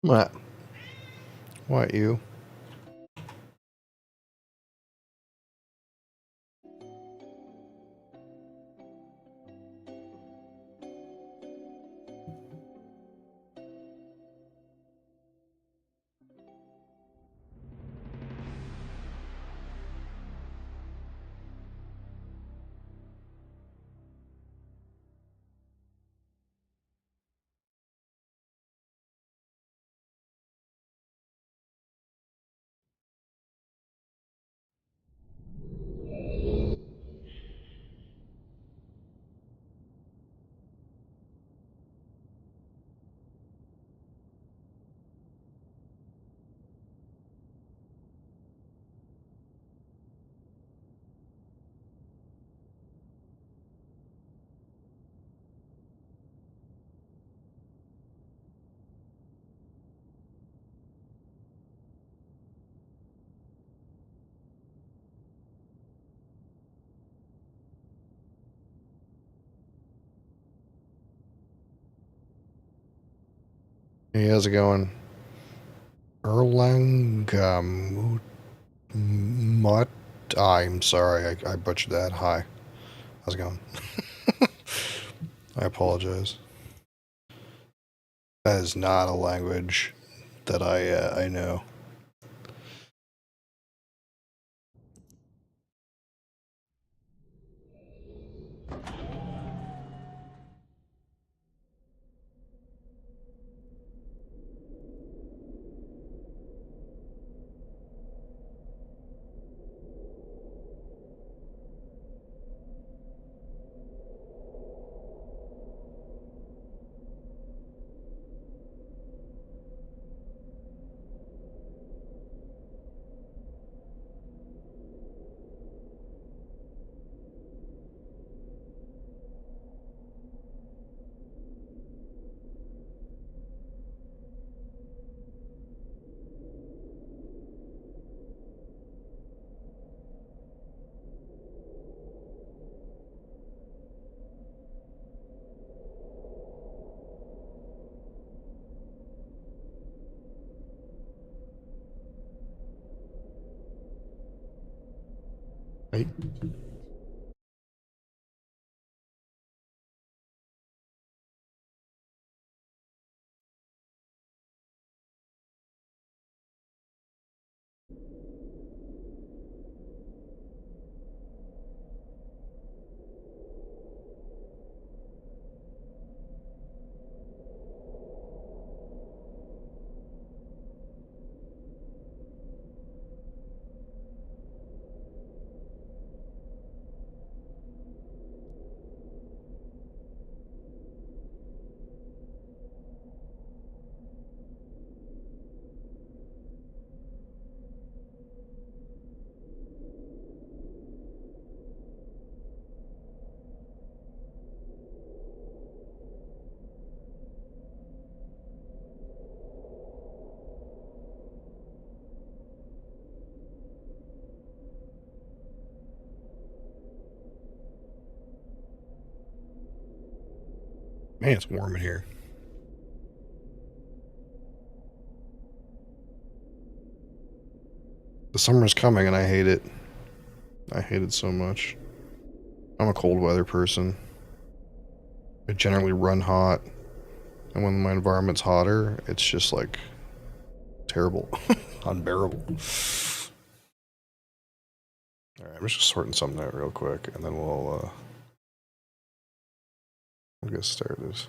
What? What, you? Hey, how's it going? Erlangamut. I'm sorry, I butchered that. Hi. How's it going? I apologize. That is not a language that I know. Right? Man, it's warm in here. The summer's coming and I hate it. I hate it so much. I'm a cold weather person. I generally run hot, and when my environment's hotter, it's just like terrible, unbearable. All right, I'm just sorting something out real quick, and then we'll get started.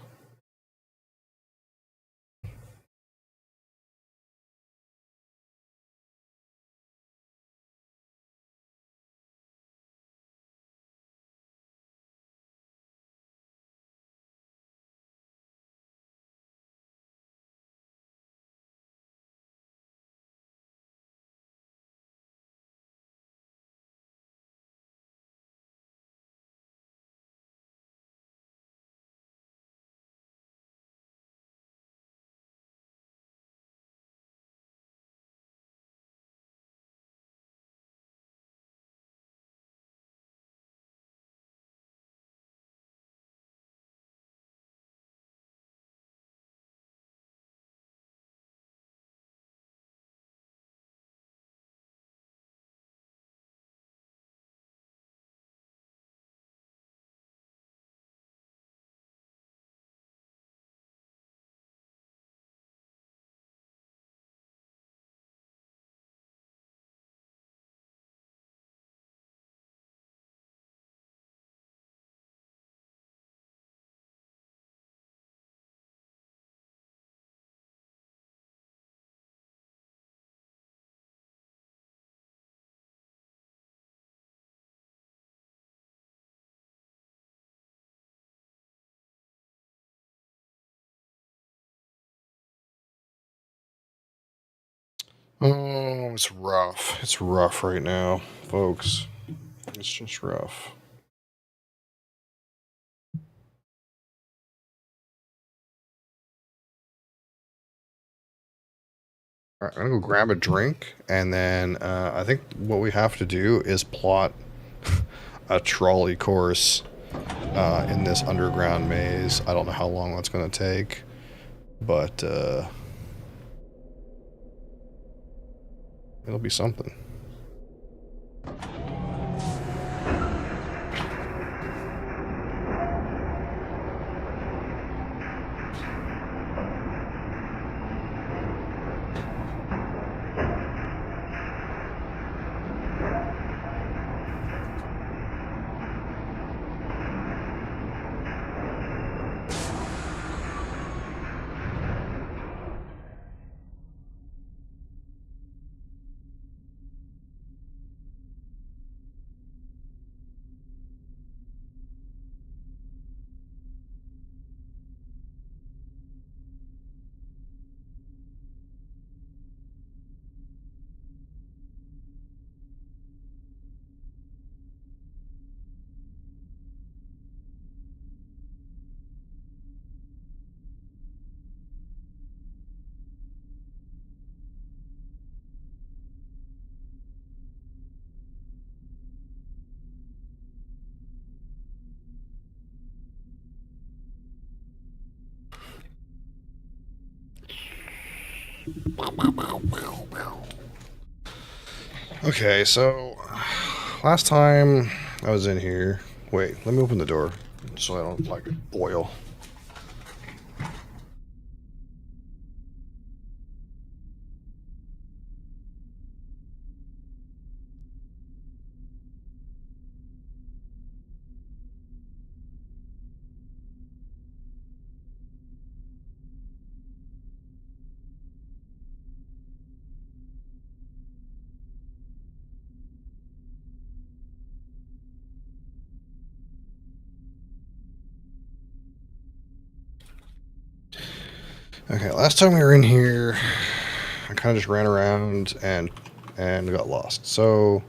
Oh, it's rough. It's rough right now, folks. It's just rough. All right, I'm gonna go grab a drink, and then I think what we have to do is plot a trolley course in this underground maze. I don't know how long that's gonna take, but it'll be something. Okay, so last time I was in here. Wait, let me open the door so I don't like boil. Okay, last time we were in here, I kind of just ran around and got lost. So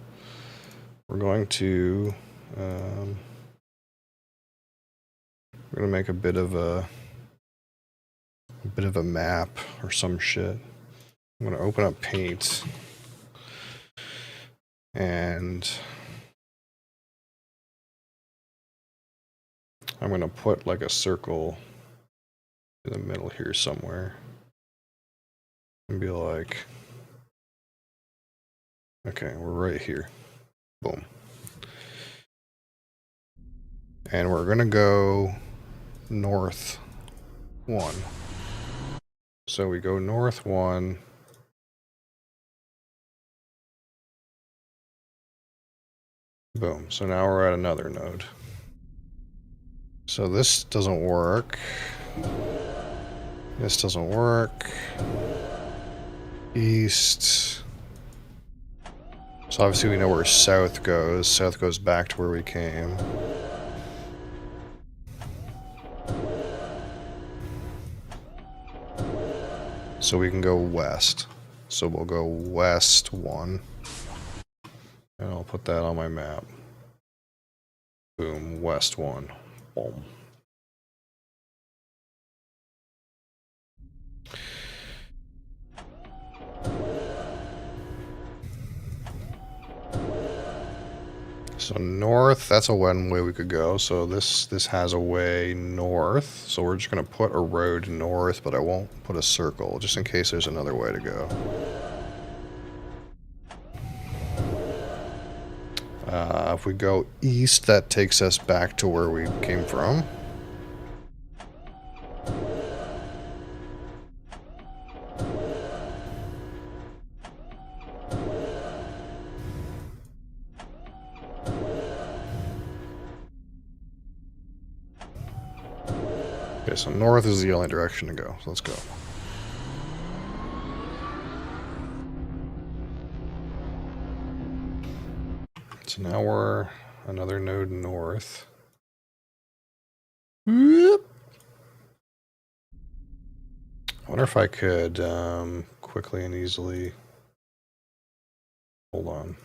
we're going to we're gonna make a bit of a map or some shit. I'm gonna open up paint and I'm gonna put like a circle in the middle here somewhere and be like, okay, we're right here. Boom. And we're gonna go north 1. So we go north 1. Boom. So now we're at another node. So this doesn't work. This doesn't work. East. So obviously we know where south goes. South goes back to where we came. So we can go west. So we'll go west 1. And I'll put that on my map. Boom, west 1. Boom. So north, that's a one way we could go. So this has a way north. So we're just going to put a road north, but I won't put a circle, just in case there's another way to go. If we go east, that takes us back to where we came from. Okay, so north is the only direction to go. So let's go. So now we're another node north. I wonder if I could quickly and easily Hold on.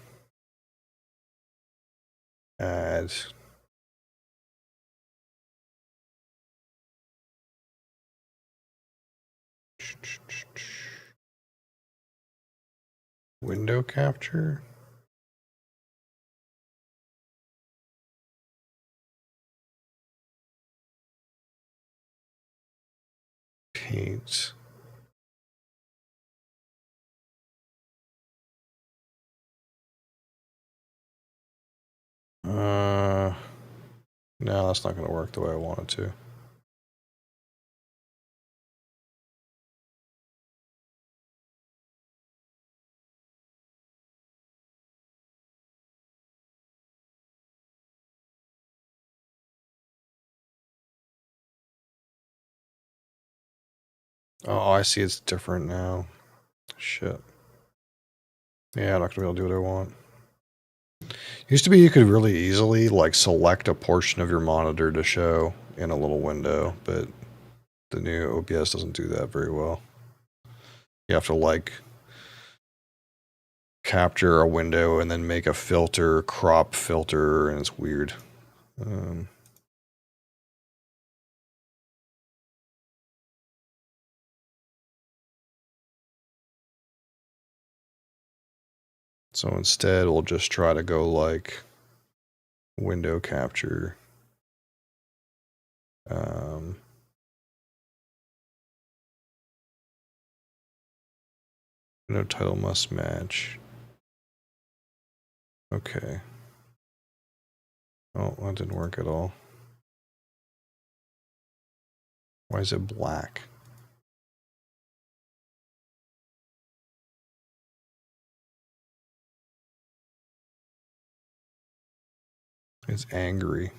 Add. Window capture. Paint. No, that's not going to work the way I want it to. Oh, I see. It's different now. Shit. Yeah, I'm not gonna be able to do what I want. Used to be you could really easily like select a portion of your monitor to show in a little window, but the new OBS doesn't do that very well. You have to like capture a window and then make a filter, crop filter, and it's weird. So instead, we'll just try to go like window capture. No title must match. Okay. Oh, that didn't work at all. Why is it black? It's angry.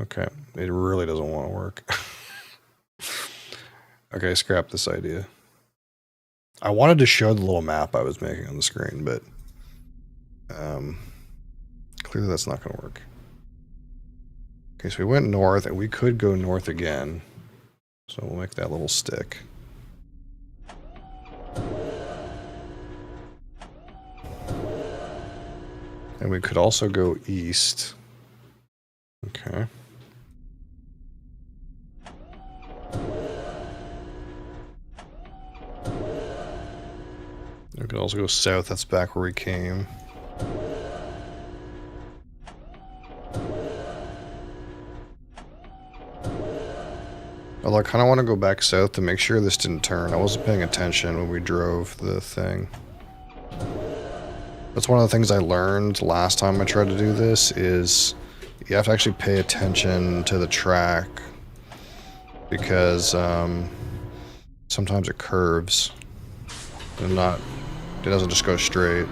Okay, it really doesn't want to work. Okay, scrap this idea. I wanted to show the little map I was making on the screen, but clearly that's not going to work. Okay, so we went north, and we could go north again. So we'll make that little stick. And we could also go east. Okay. We could also go south, that's back where we came. Although I kind of want to go back south to make sure this didn't turn. I wasn't paying attention when we drove the thing. That's one of the things I learned last time I tried to do this, is you have to actually pay attention to the track, because sometimes it curves and it doesn't just go straight.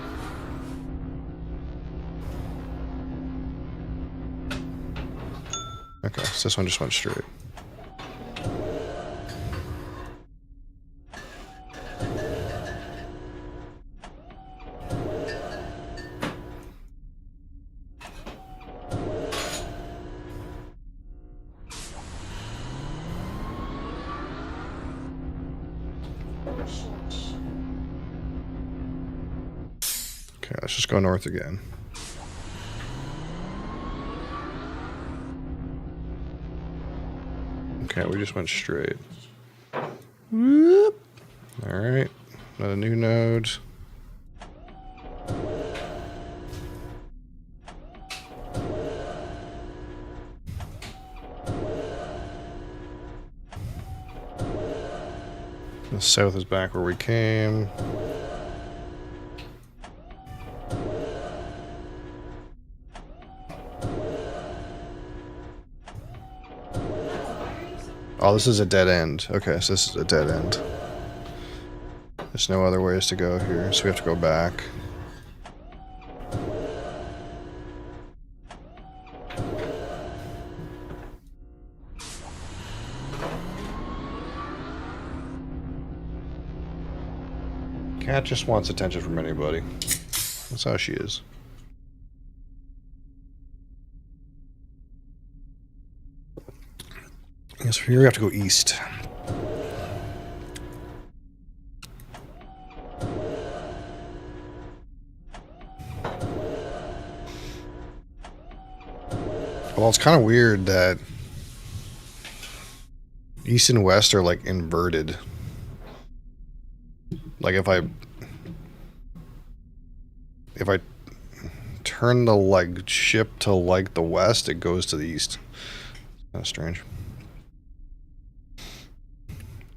Okay, so this one just went straight. Okay, let's just go north again. Okay, we just went straight. Whoop. All right, got a new node. The south is back where we came. Oh, this is a dead end. Okay, so this is a dead end. There's no other ways to go here, so we have to go back. Cat just wants attention from anybody. That's how she is. Yes, here we have to go east. Well, it's kind of weird that east and west are like inverted. Like if I turn the like ship to like the west, it goes to the east. Kind of strange.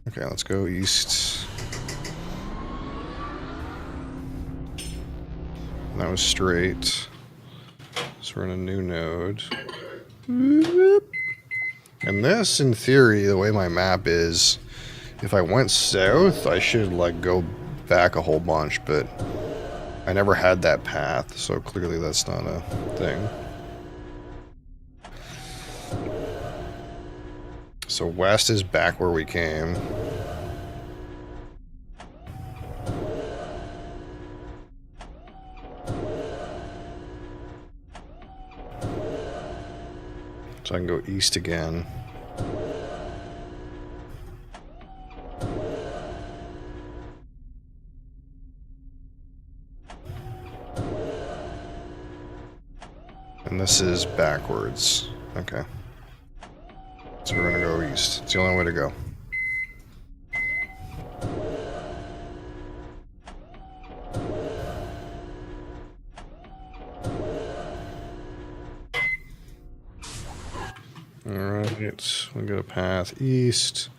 Okay, let's go east. And that was straight. So we're in a new node. And this, in theory, the way my map is, if I went south, I should like go back a whole bunch, but I never had that path, so clearly that's not a thing. So west is back where we came. So I can go east again. And this is backwards. Okay. So we're gonna go east. It's the only way to go. Alright, we got a path east.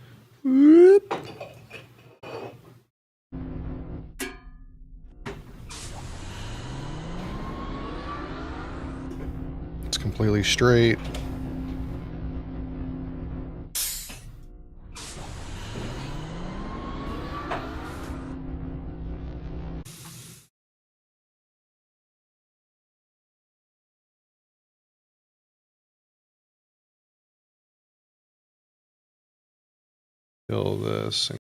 Whoop. It's completely straight. Kill this.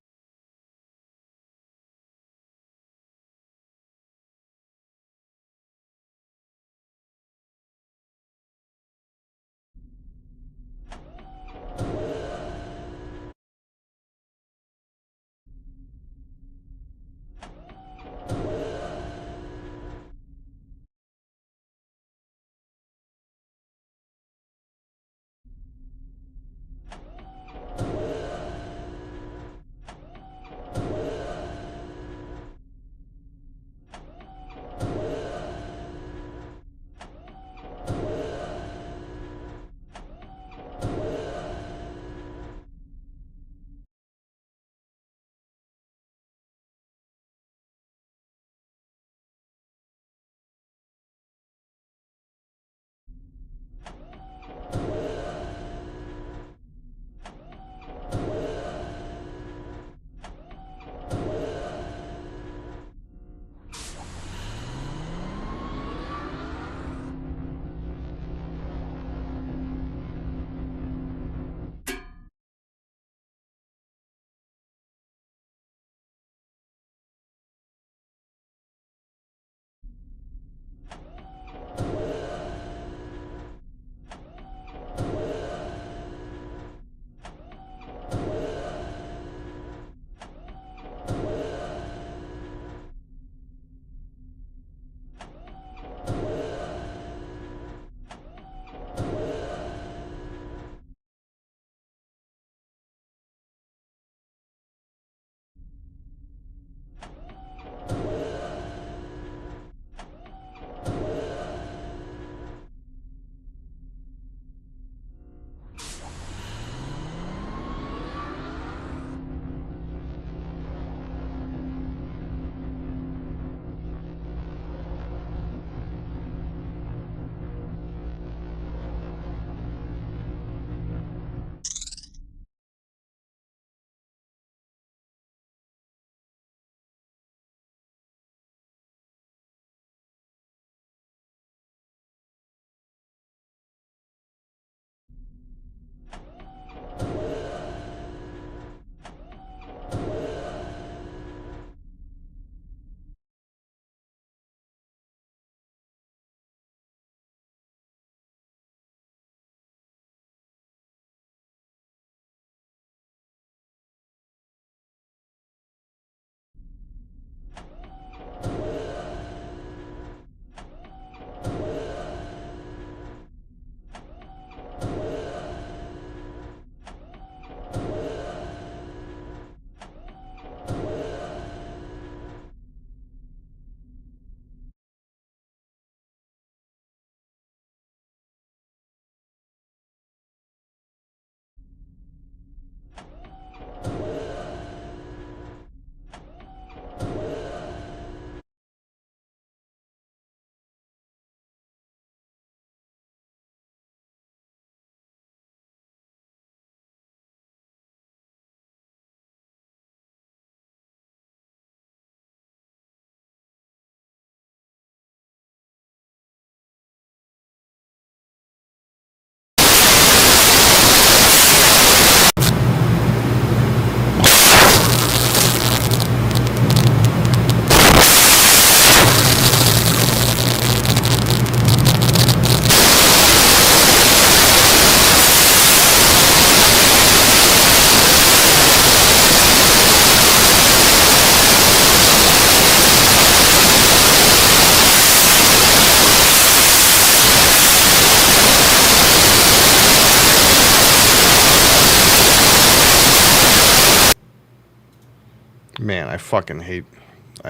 Man, I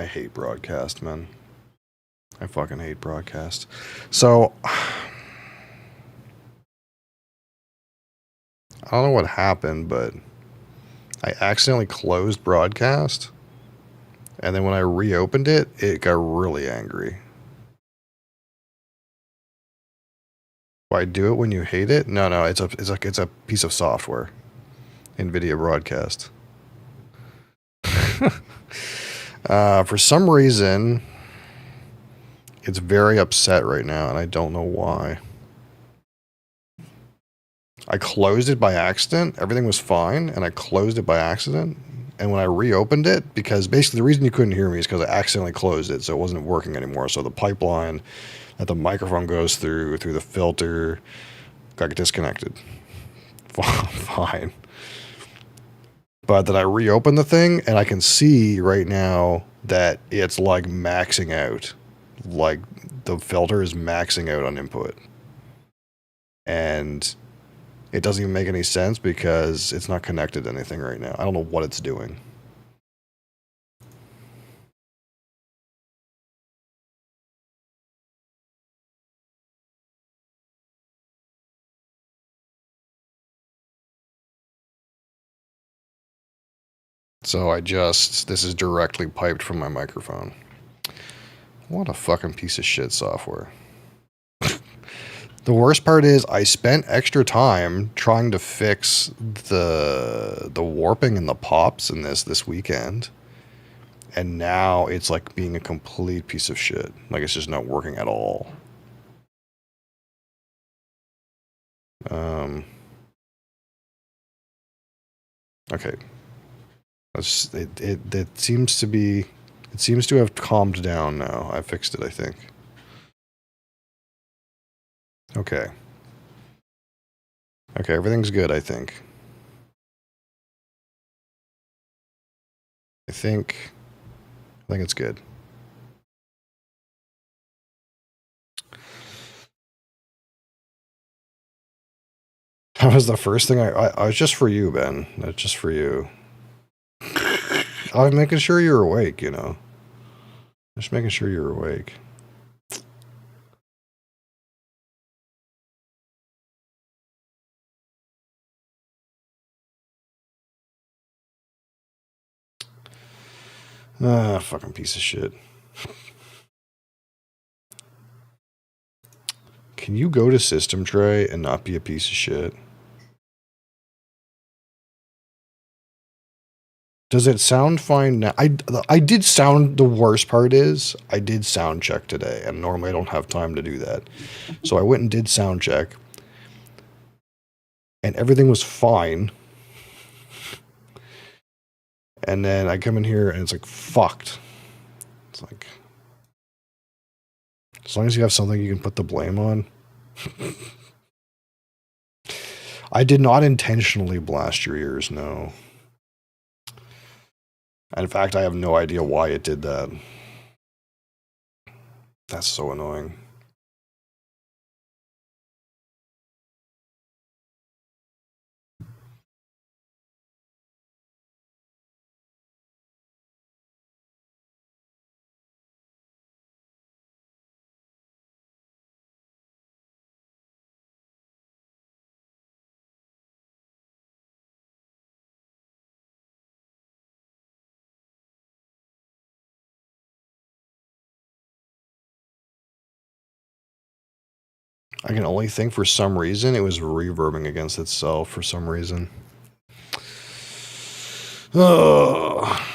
hate broadcast, man. I fucking hate broadcast. So, I don't know what happened, but I accidentally closed broadcast. And then when I reopened it, it got really angry. Why do it when you hate it? No, it's a piece of software. NVIDIA Broadcast. For some reason, it's very upset right now, and I don't know why. I closed it by accident. Everything was fine, and I closed it by accident. And when I reopened it, because basically the reason you couldn't hear me is because I accidentally closed it, so it wasn't working anymore. So the pipeline that the microphone goes through the filter, got disconnected. Fine. But then I reopened the thing, and I can see right now that it's like maxing out. Like the filter is maxing out on input. And it doesn't even make any sense because it's not connected to anything right now. I don't know what it's doing. So this is directly piped from my microphone. What a fucking piece of shit software. The worst part is I spent extra time trying to fix the warping and the pops in this weekend. And now it's like being a complete piece of shit. Like it's just not working at all. Okay. It seems to have calmed down now. I fixed it, I think. Okay. Okay, everything's good, I think. I think it's good. That was the first thing I was just for you, Ben. That's just for you. I was making sure you were awake, you know. Just making sure you were awake. Ah, fucking piece of shit. Can you go to system tray and not be a piece of shit? Does it sound fine now? I did sound, the worst part is, I did sound check today, and normally I don't have time to do that. So I went and did sound check, and everything was fine. And then I come in here, and it's like, fucked. It's like, as long as you have something you can put the blame on. I did not intentionally blast your ears, no. In fact, I have no idea why it did that. That's so annoying. I can only think for some reason it was reverbing against itself for some reason. Oh.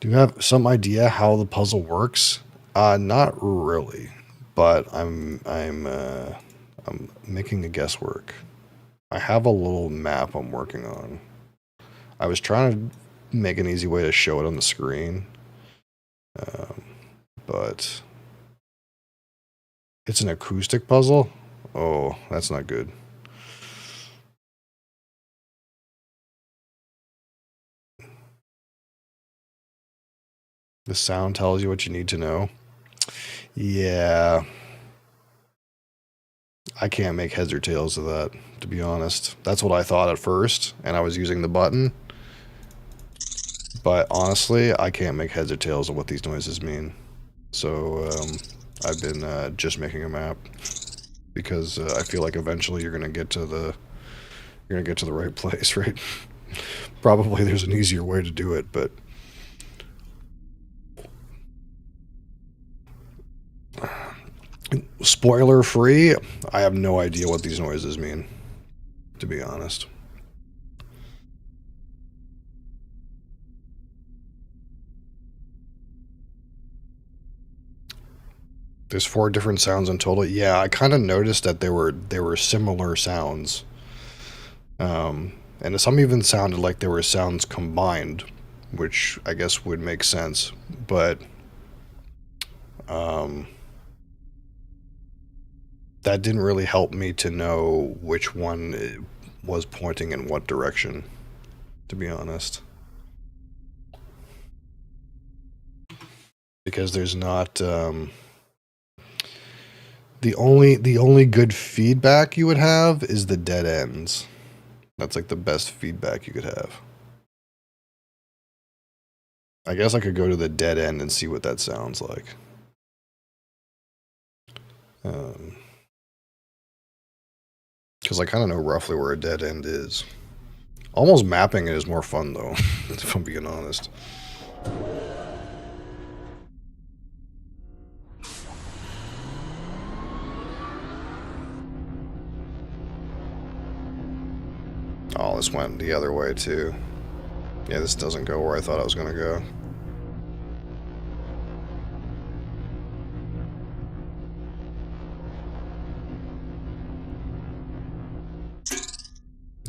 Do you have some idea how the puzzle works? Not really, but I'm making a guesswork. I have a little map I'm working on. I was trying to make an easy way to show it on the screen, but It's an acoustic puzzle? Oh, that's not good. The sound tells you what you need to know. Yeah. I can't make heads or tails of that, to be honest. That's what I thought at first, and I was using the button. But honestly, I can't make heads or tails of what these noises mean. So, I've been just making a map. Because I feel like eventually you're gonna get to the right place, right? Probably there's an easier way to do it, but spoiler free, I have no idea what these noises mean, to be honest. There's 4 different sounds in total. Yeah, I kind of noticed that they were similar sounds. And some even sounded like they were sounds combined, which I guess would make sense. But that didn't really help me to know which one was pointing in what direction, to be honest. Because there's not the only good feedback you would have is the dead ends. That's like the best feedback you could have. I guess I could go to the dead end and see what that sounds like. Because I kind of know roughly where a dead end is. Almost mapping it is more fun, though, if I'm being honest. Oh, this went the other way, too. Yeah, this doesn't go where I thought I was going to go.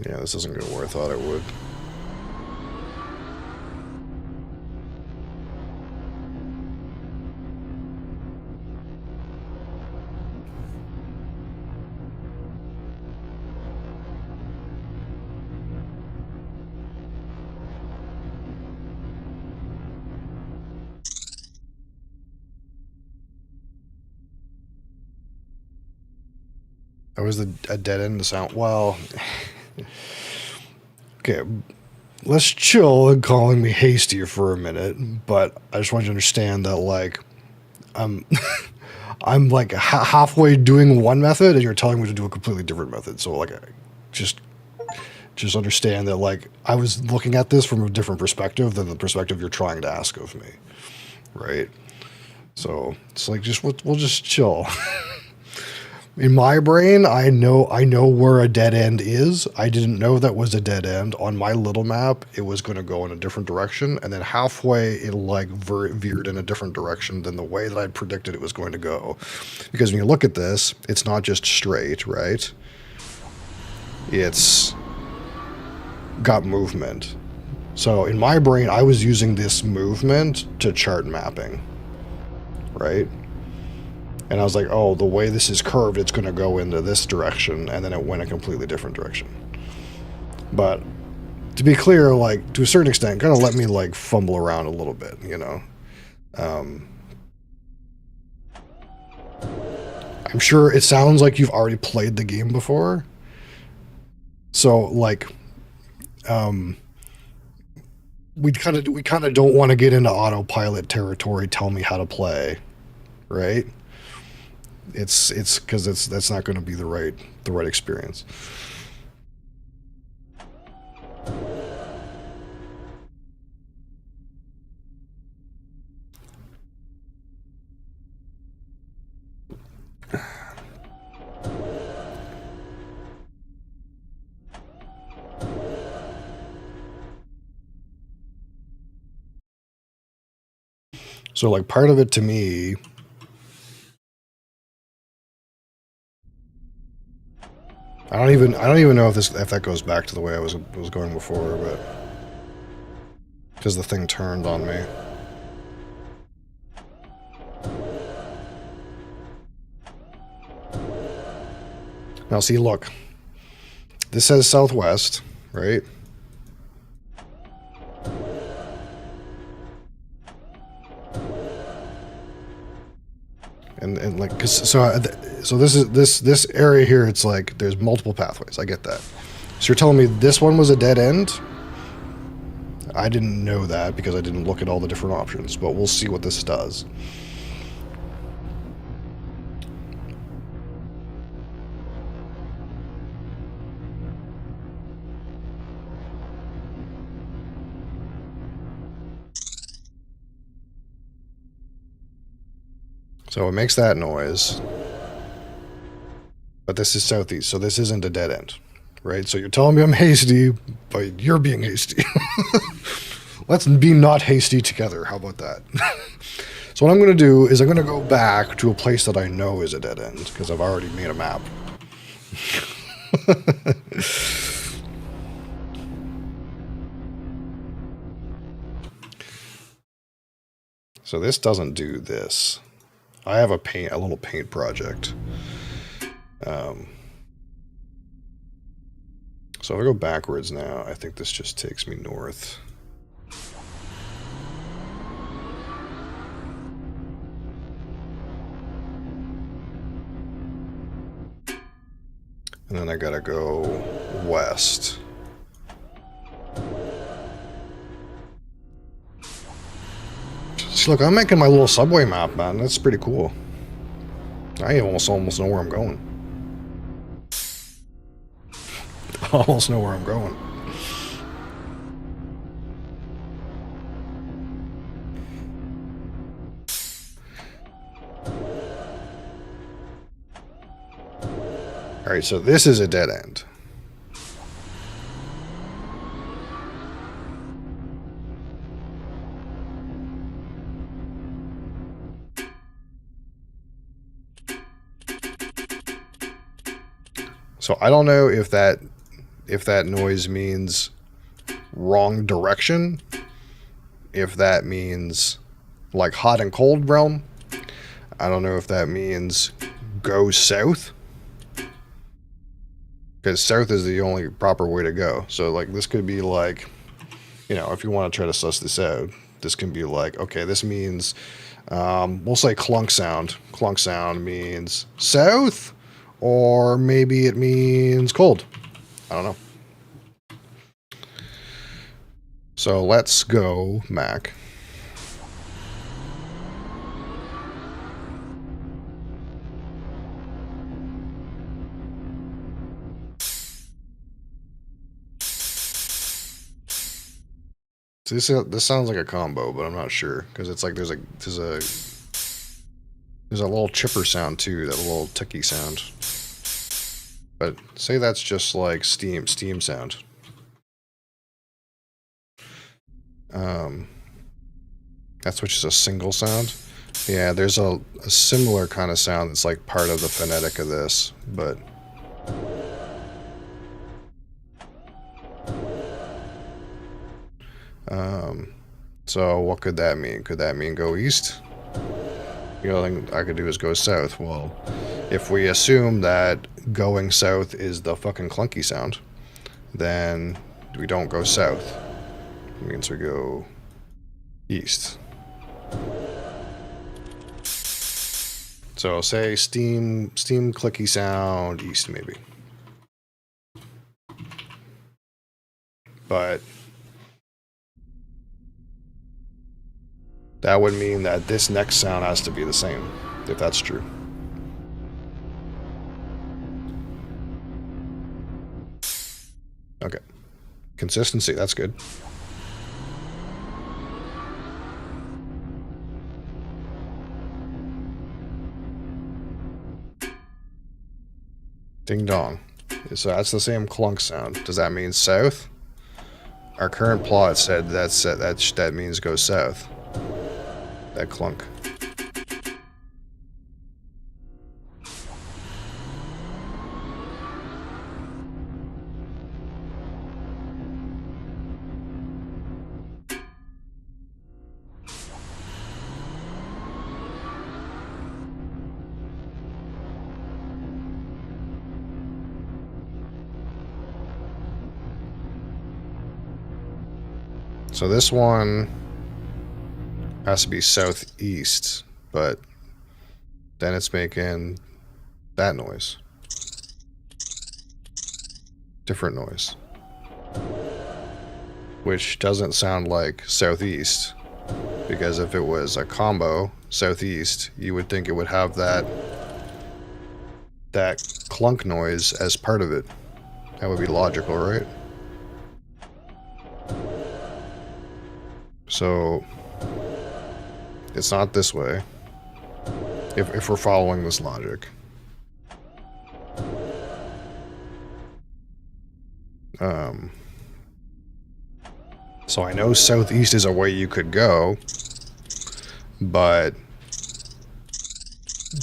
Yeah, this doesn't go where I thought it would. That was a dead end to sound. Well, okay, let's chill and calling me hasty for a minute, but I just want you to understand that, like, I'm like halfway doing one method and you're telling me to do a completely different method. So, like, just understand that, like, I was looking at this from a different perspective than the perspective you're trying to ask of me, right? So it's like, we'll just chill. In my brain, I know where a dead end is. I didn't know that was a dead end. On my little map, it was going to go in a different direction, and then halfway it like veered in a different direction than the way that I'd predicted it was going to go. Because when you look at this, it's not just straight, right? It's got movement. So in my brain, I was using this movement to chart mapping, right? And I was like, oh, the way this is curved, it's going to go into this direction, and then it went a completely different direction. But to be clear, like, to a certain extent, kind of let me, like, fumble around a little bit, you know? I'm sure it sounds like you've already played the game before. So, like, we kind of don't want to get into autopilot territory, tell me how to play, right? It's because that's not going to be the right experience. So, like, part of it to me, I don't even know if that goes back to the way I was going before, but because the thing turned on me. Now see, look. This says southwest, right? And like, so this area here, it's like there's multiple pathways. I get that. So you're telling me this one was a dead end? I didn't know that because I didn't look at all the different options, but we'll see what this does. So it makes that noise. But this is southeast, so this isn't a dead end, right? So you're telling me I'm hasty, but you're being hasty. Let's be not hasty together. How about that? So what I'm going to do is I'm going to go back to a place that I know is a dead end, because I've already made a map. So this doesn't do this. I have a little paint project. So if I go backwards now, I think this just takes me north. And then I gotta go west. See, look, I'm making my little subway map, man. That's pretty cool. I almost know where I'm going. Almost know where I'm going. Alright, so this is a dead end. So I don't know if that noise means wrong direction, if that means like hot and cold realm. I don't know if that means go south, because south is the only proper way to go. So like this could be like, you know, if you want to try to suss this out, this can be like, okay, this means we'll say clunk sound. Clunk sound means south, or maybe it means cold. I don't know. So let's go Mac. So this sounds like a combo, but I'm not sure, because it's like there's a little chipper sound too, that little ticky sound. But say that's just like steam sound. That's which is a single sound. Yeah, there's a similar kind of sound that's like part of the phonetic of this, but so what could that mean? Could that mean go east? The only thing I could do is go south. Well, if we assume that going south is the fucking clunky sound, then we don't go south. It means we go east. So say steam clicky sound east maybe. But that would mean that this next sound has to be the same, if that's true. Okay. Consistency, that's good. Ding dong. So that's the same clunk sound. Does that mean south? Our current plot said that means go south. That clunk. So this one has to be southeast, but then it's making that noise. Different noise. Which doesn't sound like southeast, because if it was a combo southeast, you would think it would have that clunk noise as part of it. That would be logical, right? So it's not this way, if we're following this logic. So I know southeast is a way you could go, but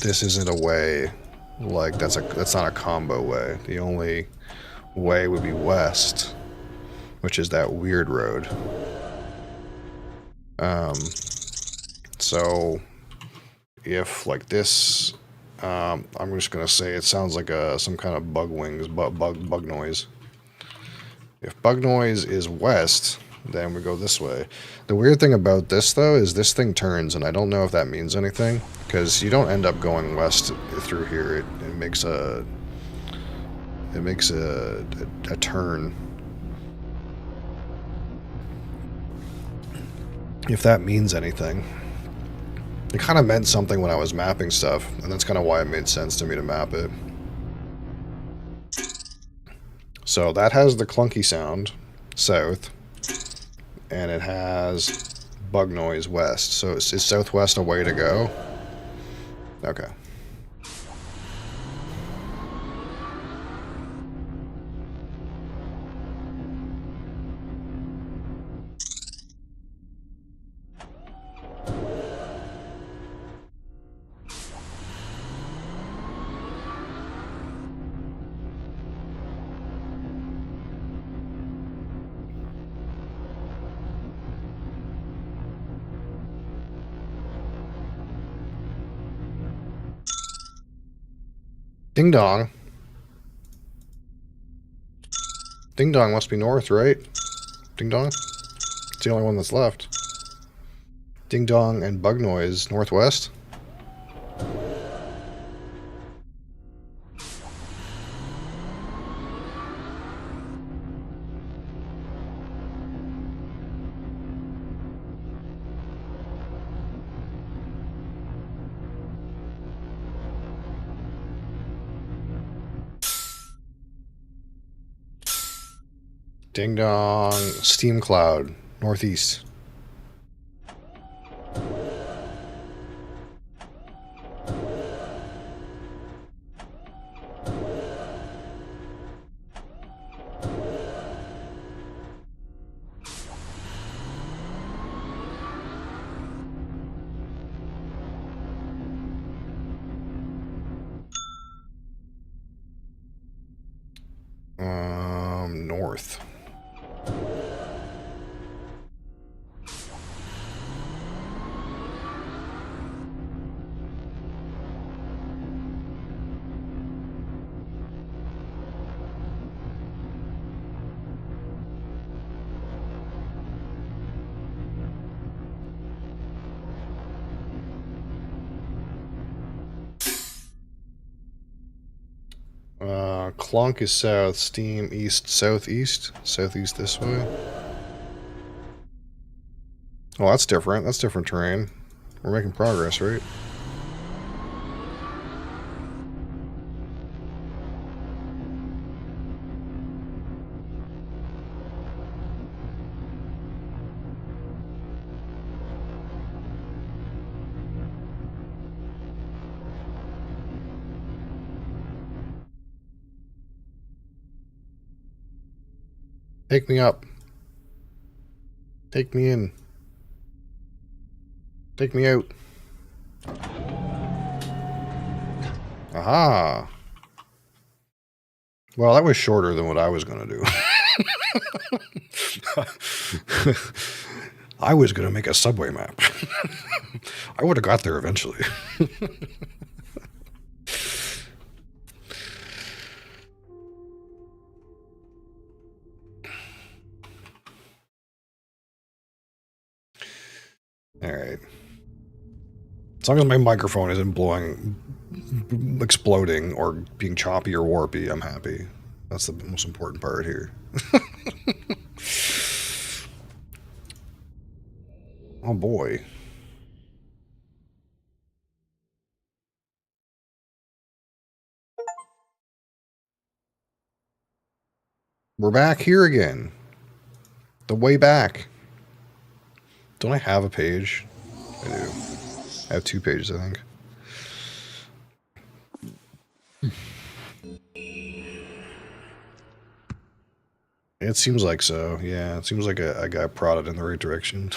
this isn't a way, like, that's not a combo way. The only way would be west, which is that weird road. So if like this, I'm just gonna say it sounds like some kind of bug wings, bug noise. If bug noise is west, then we go this way. The weird thing about this, though, is this thing turns, and I don't know if that means anything, because you don't end up going west through here. It makes a turn. If that means anything. It kind of meant something when I was mapping stuff, and that's kind of why it made sense to me to map it. So that has the clunky sound, south, and it has bug noise west. So is southwest a way to go? Okay. Ding dong. Ding dong must be north, right? Ding dong? It's the only one that's left. Ding dong and bug noise, northwest? Ding dong, steam cloud, northeast. North. Clonk is south, steam east, southeast. Southeast this way. Oh, that's different. That's different terrain. We're making progress, right? Take me up. Take me in. Take me out. Aha. Well, that was shorter than what I was going to do. I was going to make a subway map. I would have got there eventually. Alright. As long as my microphone isn't exploding, or being choppy or warpy, I'm happy. That's the most important part here. Oh boy. We're back here again. The way back. Don't I have a page? I do. I have 2 pages, I think. It seems like so, yeah. It seems like I got prodded in the right direction.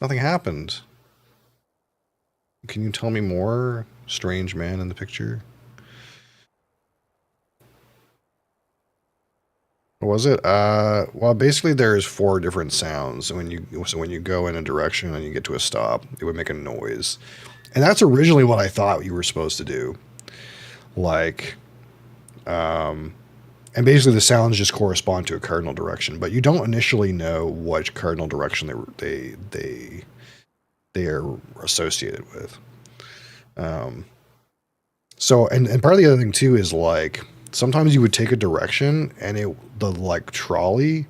Nothing happened. Can you tell me more, strange man in the picture? What was it? Well, basically there's 4 different sounds. So when you go in a direction and you get to a stop, it would make a noise. And that's originally what I thought you were supposed to do. Like, and basically the sounds just correspond to a cardinal direction, but you don't initially know which cardinal direction they are associated with. So, and part of the other thing too is like, sometimes you would take a direction and the like trolley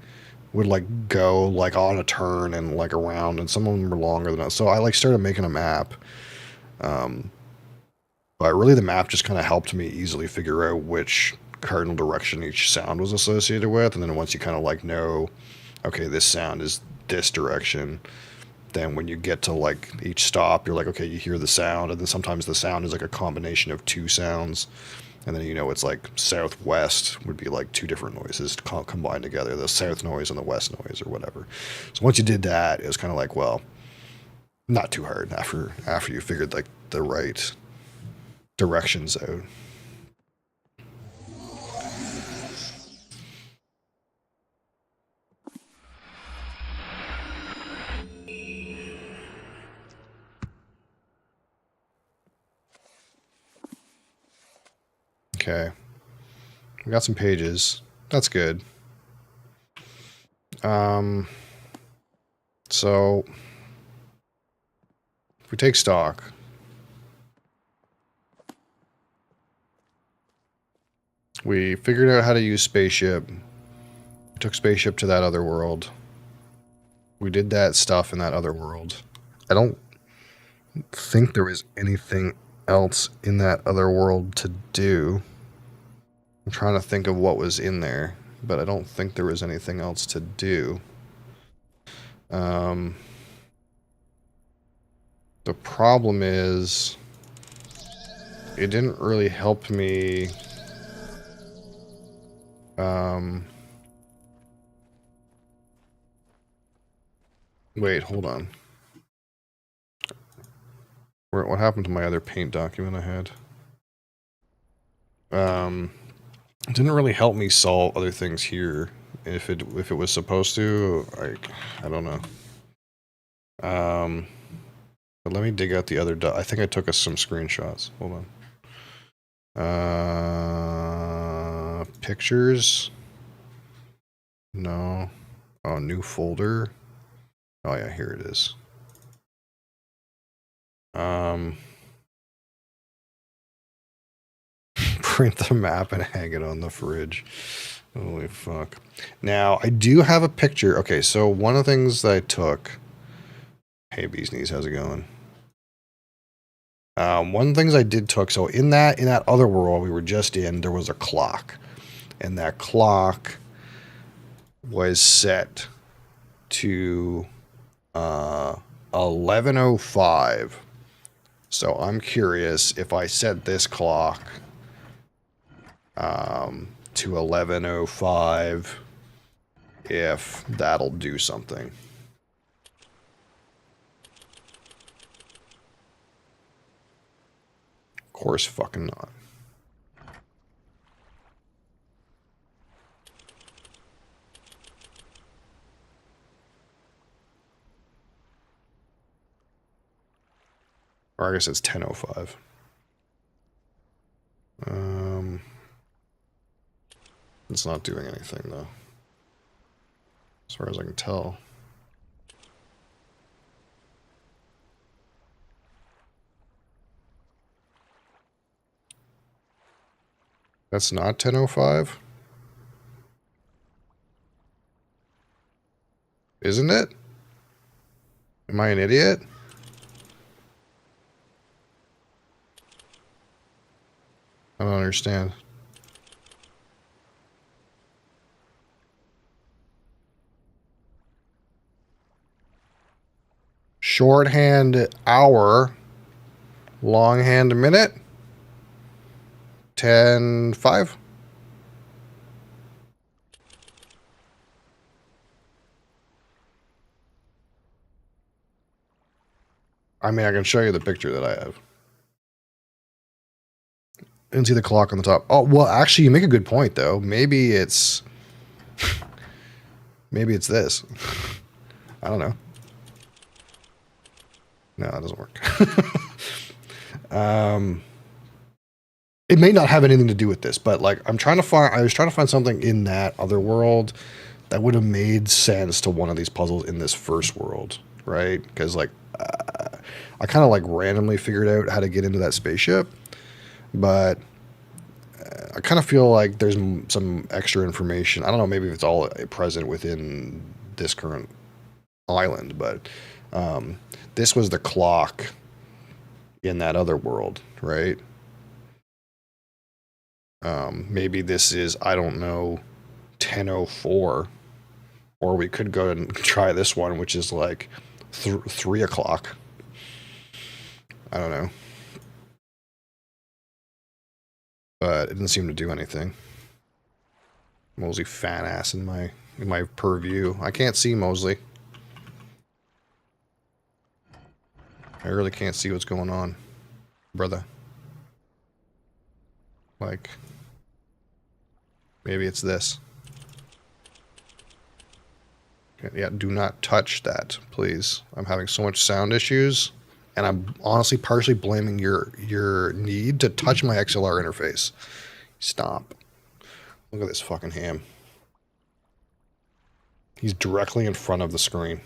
would like go like on a turn and like around, and some of them were longer than us. So I like started making a map. But really the map just kind of helped me easily figure out which cardinal direction each sound was associated with. And then once you kind of like know, okay, this sound is this direction, then when you get to like each stop, you're like, okay, you hear the sound. And then sometimes the sound is like a combination of 2 sounds. And then, you know, it's like southwest would be like 2 different noises combined together, the south noise and the west noise or whatever. So once you did that, it was kind of like, well, not too hard after you figured like the right directions out. Okay. We got some pages. That's good. So if we take stock, we figured out how to use spaceship. We took spaceship to that other world. We did that stuff in that other world. I don't think there was anything else in that other world to do. I'm trying to think of what was in there, but I don't think there was anything else to do. The problem is, it didn't really help me. Wait, hold on. What happened to my other paint document I had? It didn't really help me solve other things here. If it was supposed to, I don't know. But let me dig out the other. I think I took us some screenshots. Hold on. Pictures. No. Oh, new folder. Oh yeah, here it is. Print the map and hang it on the fridge. Holy fuck. Now, I do have a picture. Okay, so one of the things that I took... Hey, Bee's Knees, how's it going? One of the things I did took... So in that other world we were just in, there was a clock. And that clock was set to 11:05. So I'm curious if I set this clock to 11:05, if that'll do something. Of course fucking not. Or I guess it's 10:05. It's not doing anything though, as far as I can tell. That's not 10:05? Isn't it? Am I an idiot? I don't understand. Shorthand hour. Longhand minute. 10:05. I mean, I can show you the picture that I have. And see the clock on the top. Oh, well, actually, you make a good point, though. Maybe it's... maybe it's this. I don't know. No, that doesn't work. It may not have anything to do with this, but like I was trying to find something in that other world that would have made sense to one of these puzzles in this first world, right? Because like I kind of like randomly figured out how to get into that spaceship, but I kind of feel like there's some extra information. I don't know, maybe it's all present within this current island, but this was the clock in that other world, right? Maybe this is, I don't know, 10:04, or we could go and try this one, which is like 3 o'clock. I don't know. But it didn't seem to do anything. Mosley fat ass in my purview. I can't see Mosley. I really can't see what's going on, brother. Like, maybe it's this. Yeah, do not touch that, please. I'm having so much sound issues, and I'm honestly partially blaming your need to touch my XLR interface. Stop. Look at this fucking ham. He's directly in front of the screen.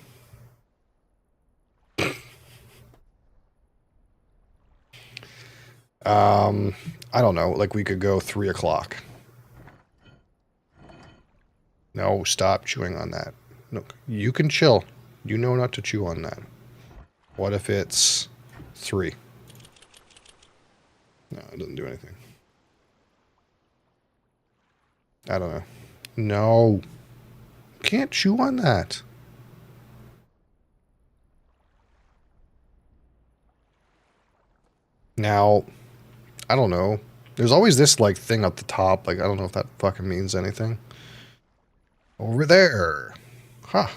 I don't know, like we could go 3 o'clock. No, stop chewing on that. Look, you can chill. You know not to chew on that. What if it's 3? No, it doesn't do anything. I don't know. No. Can't chew on that. Now, I don't know. There's always this, like, thing at the top. Like, I don't know if that fucking means anything. Over there. Huh.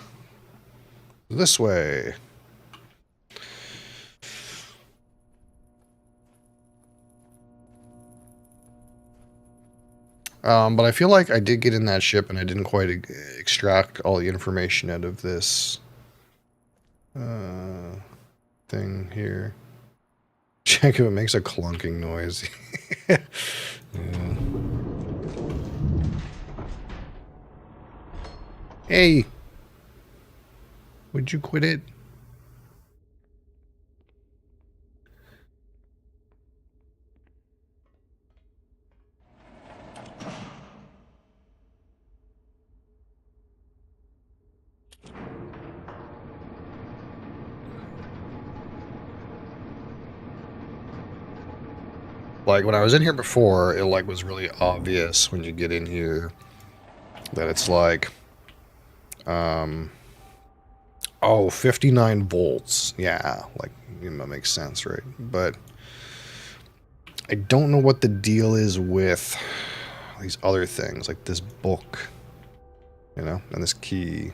This way. But I feel like I did get in that ship and I didn't quite extract all the information out of this thing here. Check if it makes a clunking noise. Yeah. Hey! Would you quit it? Like, when I was in here before, it, like, was really obvious when you get in here that it's, like, oh, 59 volts. Yeah, like, you know, that makes sense, right? But I don't know what the deal is with these other things, like this book, you know, and this key.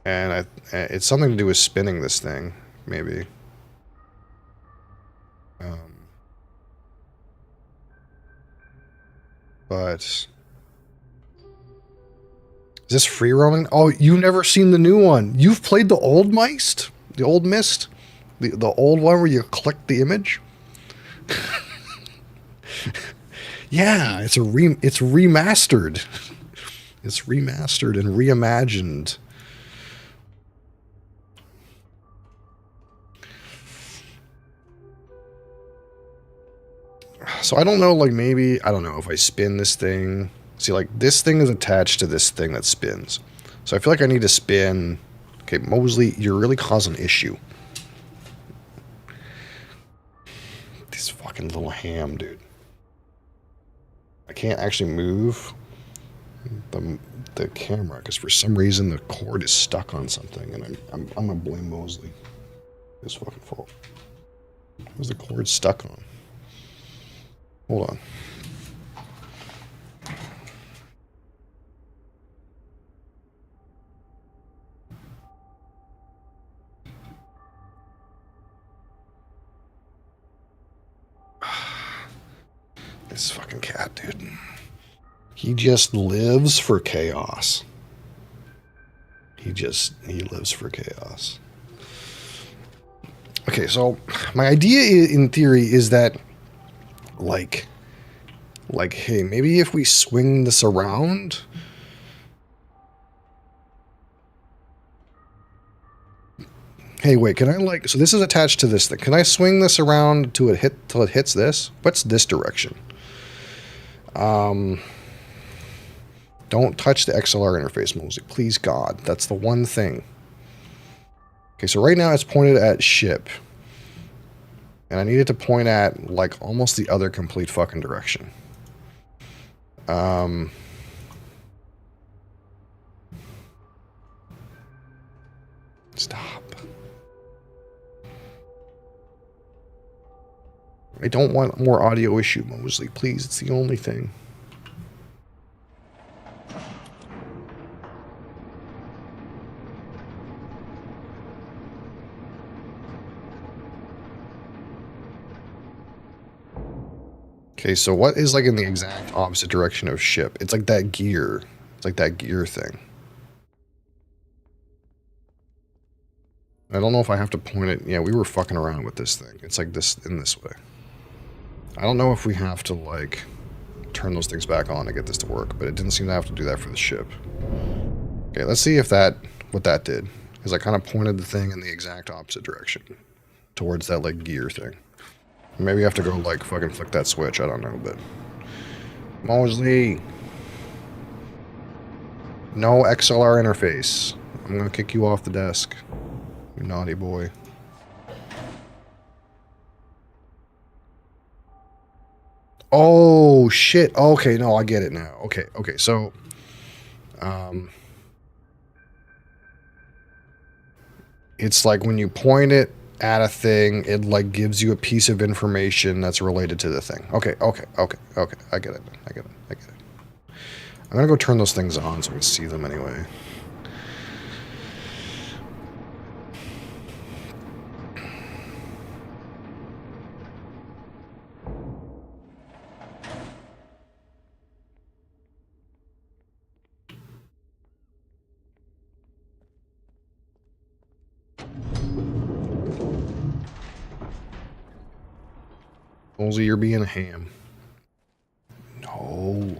And it's something to do with spinning this thing, maybe. But is this free roaming? Oh, you've never seen the new one. You've played the old Myst? The old Myst? The old one where you click the image? Yeah, it's remastered. It's remastered and reimagined. So I don't know, like maybe, I don't know if I spin this thing. See, like this thing is attached to this thing that spins. So I feel like I need to spin. Okay, Mosley, you're really causing an issue. This fucking little ham, dude. I can't actually move the camera because for some reason the cord is stuck on something, and I'm gonna blame Mosley. His fucking fault. What was the cord stuck on? Hold on. This fucking cat, dude. He just lives for chaos. He lives for chaos. Okay, so my idea in theory is that, like, hey, maybe if we swing this around. Hey, wait, can I, like, so this is attached to this thing. Can I swing this around till it hits this? What's this direction? Don't touch the XLR interface, Mosey. Please, God. That's the one thing. Okay, so right now it's pointed at ship. And I need it to point at, like, almost the other complete fucking direction. Stop. I don't want more audio issue, Mosley. Please, it's the only thing. Okay, so what is like in the exact opposite direction of ship? It's like that gear. It's like that gear thing. I don't know if I have to point it. Yeah, we were fucking around with this thing. It's like this in this way. I don't know if we have to like turn those things back on to get this to work, but it didn't seem to have to do that for the ship. Okay, let's see if what that did. Because I kind of pointed the thing in the exact opposite direction towards that like gear thing. Maybe I have to go like fucking flick that switch. I don't know, but Mosley, no XLR interface. I'm gonna kick you off the desk, you naughty boy. Oh shit. Okay, no, I get it now. Okay, so it's like when you point it at a thing, it like gives you a piece of information that's related to the thing. Okay. I get it. I'm gonna go turn those things on so we can see them anyway. Mosey, you're being a ham. No.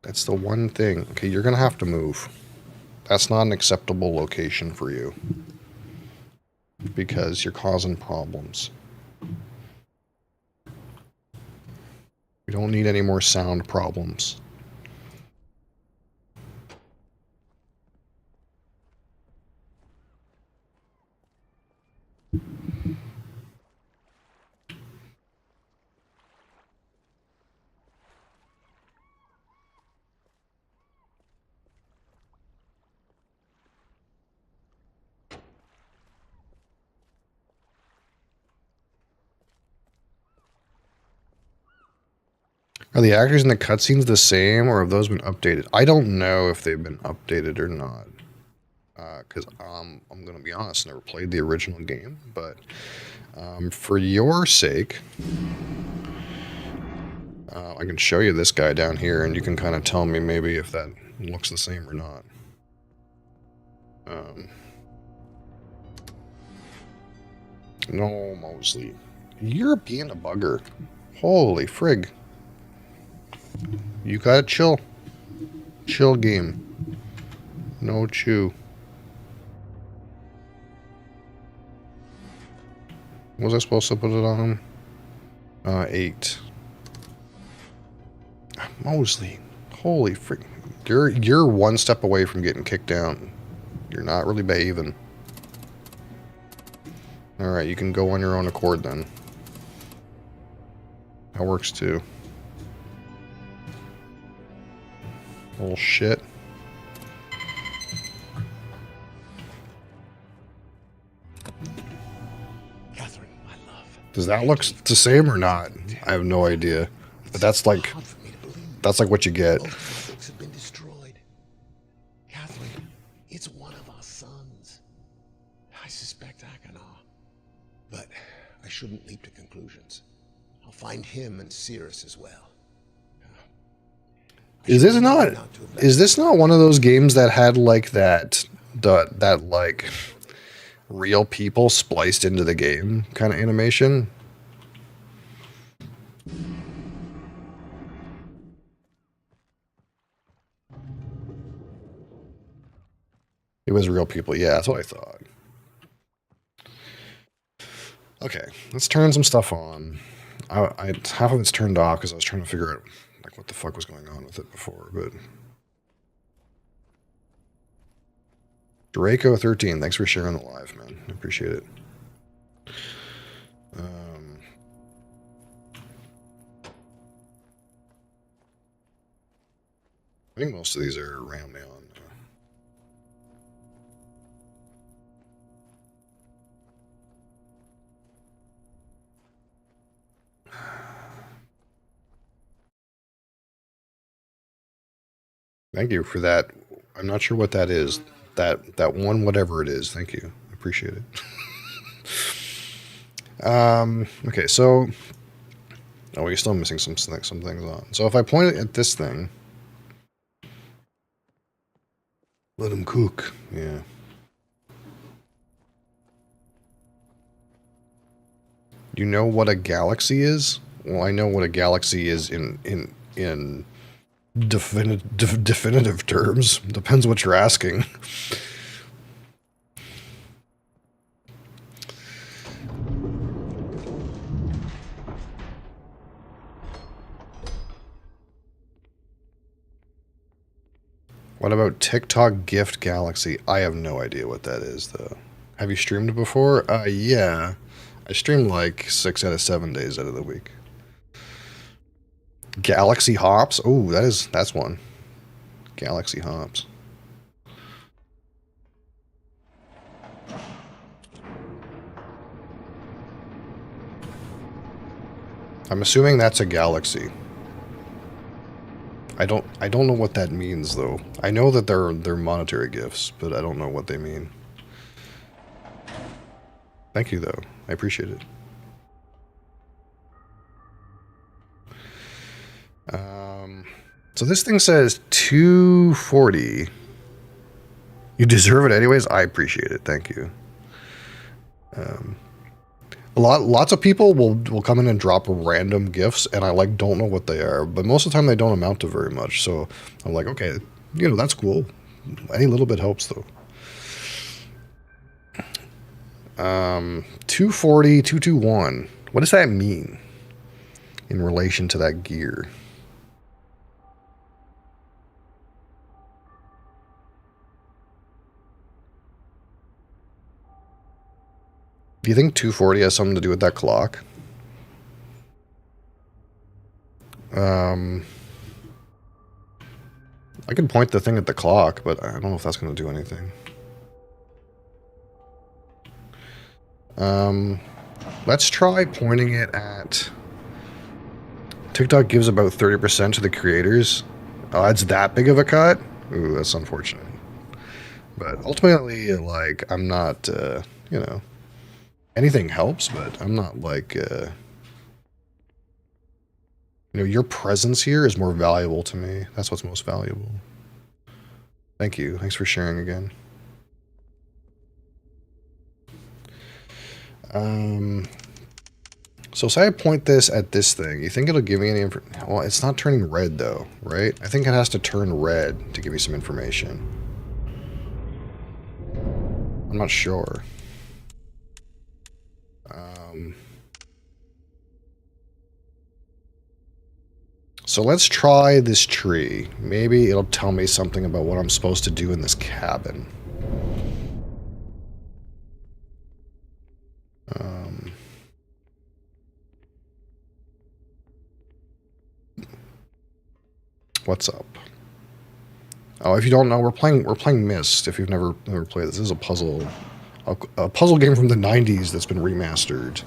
That's the one thing. Okay, you're gonna have to move. That's not an acceptable location for you. Because you're causing problems. We don't need any more sound problems. Are the actors in the cutscenes the same, or have those been updated? I don't know if they've been updated or not. Because I'm going to be honest, never played the original game. But for your sake, I can show you this guy down here, and you can kind of tell me maybe if that looks the same or not. No, Mosley. You're being a bugger. Holy frig. You gotta chill. Chill game. No chew. Was I supposed to put it on him? 8. Mosley. Holy freak. You're one step away from getting kicked down. You're not really behaving. Alright, you can go on your own accord then. That works too. Little shit. Catherine, my love. Does that look the same or not? I have no idea. But that's like what you get. Both the books have been destroyed. Catherine, it's one of our sons. I suspect Akenar. But I shouldn't leap to conclusions. I'll find him and Cirrus as well. Is this not one of those games that had like that like real people spliced into the game kind of animation? It was real people. Yeah, that's what I thought. Okay, let's turn some stuff on. Half of it's turned off because I was trying to figure out like what the fuck was going on with it before, but Draco13, thanks for sharing the live, man. I appreciate it. I think most of these are around now. Thank you for that. I'm not sure what that is. That one, whatever it is. Thank you. I appreciate it. Okay, so... Oh, we're still missing some things on. So if I point at this thing... Let him cook. Yeah. You know what a galaxy is? Well, I know what a galaxy is in definitive terms. Depends what you're asking. What about TikTok Gift Galaxy? I have no idea what that is, though. Have you streamed before? Yeah. I stream like 6 out of 7 days out of the week. Galaxy Hops? Oh, that's one. Galaxy Hops. I'm assuming that's a galaxy. I don't know what that means though. I know that they're monetary gifts, but I don't know what they mean. Thank you though. I appreciate it. So this thing says 240. You deserve it anyways. I appreciate it. Thank you. Lots of people will come in and drop random gifts, and I like don't know what they are. But most of the time, they don't amount to very much. So I'm like, okay, that's cool. Any little bit helps, though. 240, 221. What does that mean in relation to that gear? Do you think 240 has something to do with that clock? I can point the thing at the clock, but I don't know if that's going to do anything. Let's try pointing it at... TikTok gives about 30% to the creators. Oh, that's that big of a cut? Ooh, that's unfortunate. But ultimately, like, I'm not, anything helps, but I'm not like, your presence here is more valuable to me. That's what's most valuable. Thank you. Thanks for sharing again. So say I point this at this thing. You think it'll give me any information? Well, it's not turning red though, right? I think it has to turn red to give me some information. I'm not sure. So let's try this tree. Maybe it'll tell me something about what I'm supposed to do in this cabin. What's up? Oh, if you don't know, we're playing Myst. If you've never played this is a puzzle game from the 90s that's been remastered.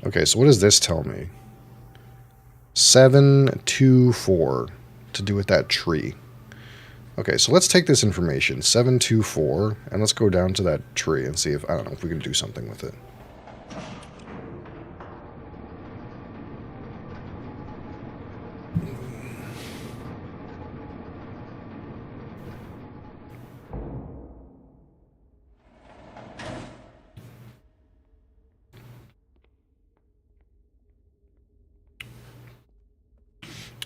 Okay, so what does this tell me? 724 to do with that tree. Okay, so let's take this information, 724, and let's go down to that tree and see if, I don't know, if we can do something with it.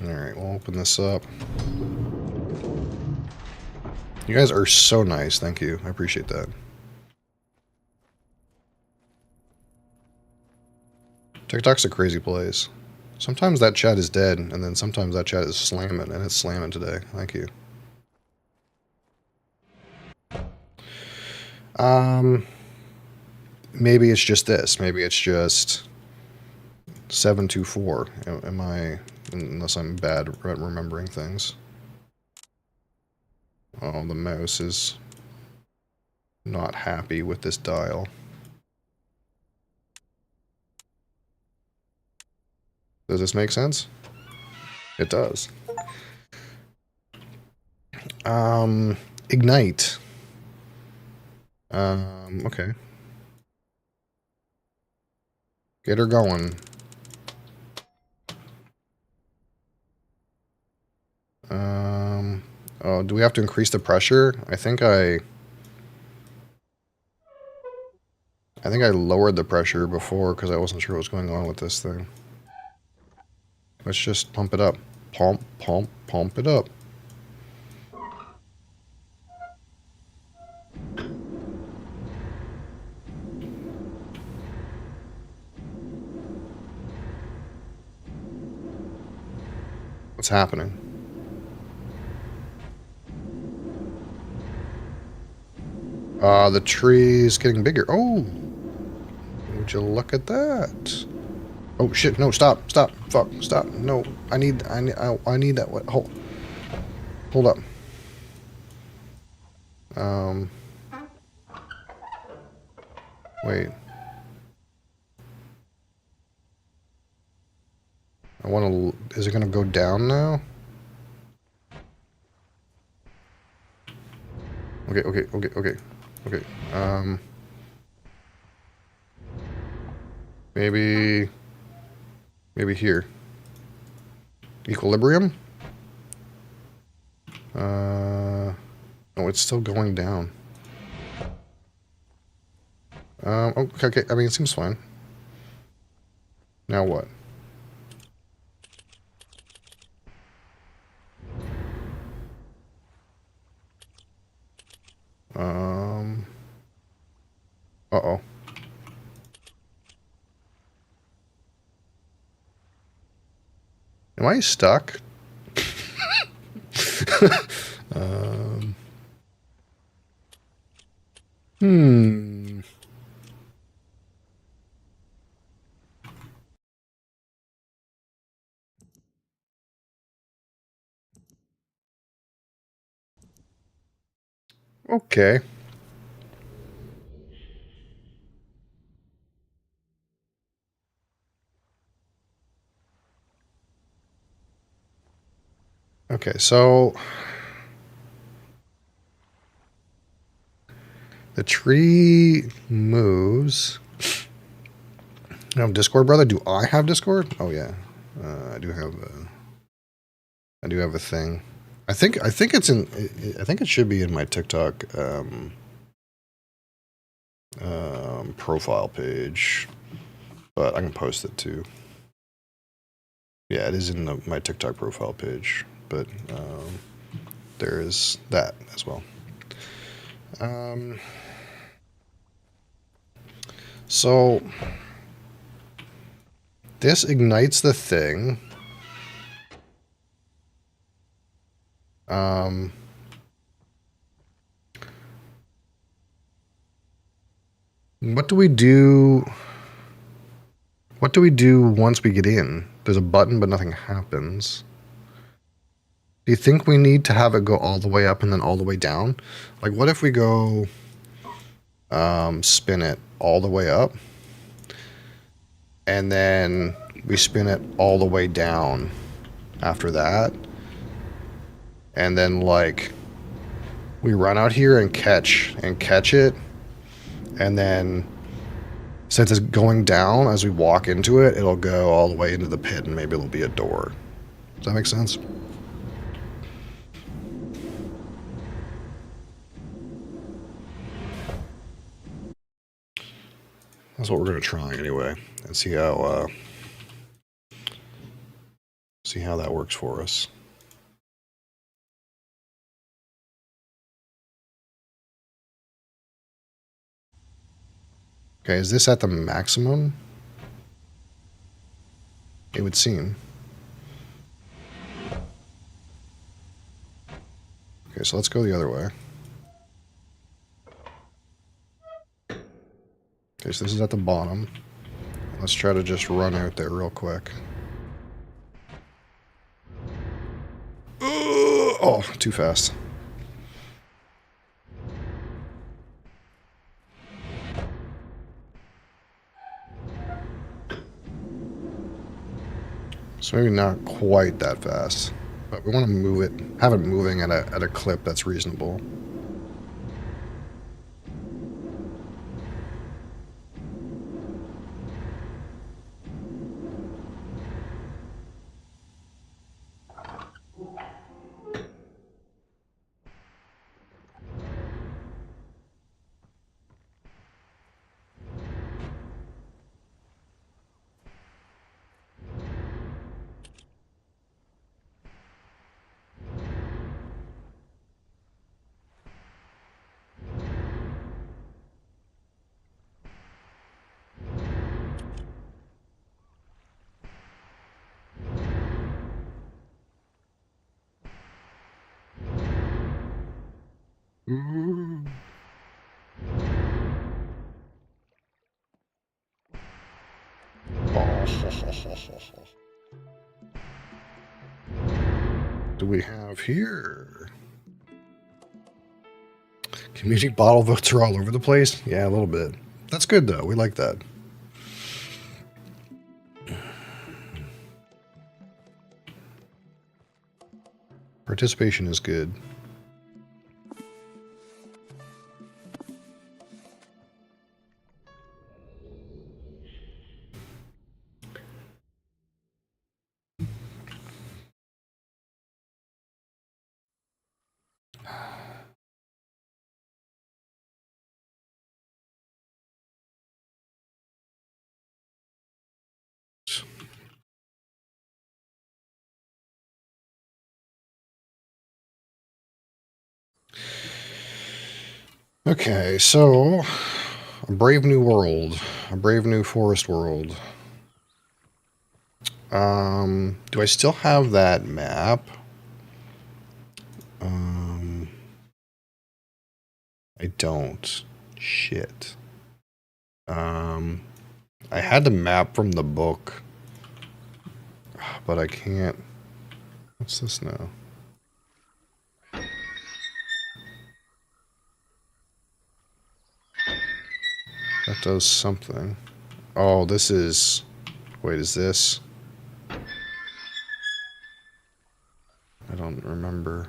Alright, we'll open this up. You guys are so nice, thank you. I appreciate that. TikTok's a crazy place. Sometimes that chat is dead, and then sometimes that chat is slamming, and it's slamming today. Thank you. Maybe it's just this. Maybe it's just 724. Am I... Unless I'm bad at remembering things. Oh, the mouse is not happy with this dial. Does this make sense? It does. Ignite. Okay. Get her going. Oh, do we have to increase the pressure? I think I lowered the pressure before because I wasn't sure what was going on with this thing. Let's just pump it up. Pump, pump, pump it up. What's happening? The tree's getting bigger. Oh! Would you look at that? Oh shit, no, stop, stop, fuck, stop, no, I need that, what, hold up. Wait. I wanna, is it gonna go down now? Okay. Maybe here. Equilibrium? No, it's still going down. Okay, I mean, it seems fine. Now what? Uh-oh. Am I stuck? Hmm. Okay. Okay, so the tree moves. I have Discord, brother. Do I have Discord? Oh yeah, I do have. I do have a thing. I think it's in. I think it should be in my TikTok profile page, but I can post it too. Yeah, it is in my TikTok profile page, but there is that as well. So this ignites the thing. What do we do? What do we do once we get in? There's a button, but nothing happens. Do you think we need to have it go all the way up and then all the way down? Like, what if we go spin it all the way up, and then we spin it all the way down after that, and then, like, we run out here and catch it, and then since it's going down, as we walk into it, it'll go all the way into the pit, and maybe it'll be a door. Does that make sense? That's what we're going to try anyway, and see how that works for us. Okay, is this at the maximum? It would seem. Okay, so let's go the other way. Okay, so this is at the bottom. Let's try to just run out there real quick. Oh, too fast. So maybe not quite that fast, but we want to move it, have it moving at a clip that's reasonable. Ooh. Do we have here? Community bottle votes are all over the place? Yeah, a little bit. That's good though. We like that. Participation is good. Okay, so a brave new world, a brave new forest world. Do I still have that map? I don't. Shit. I had the map from the book, but I can't. What's this now? That does something. Oh, this is. Wait, is this? I don't remember.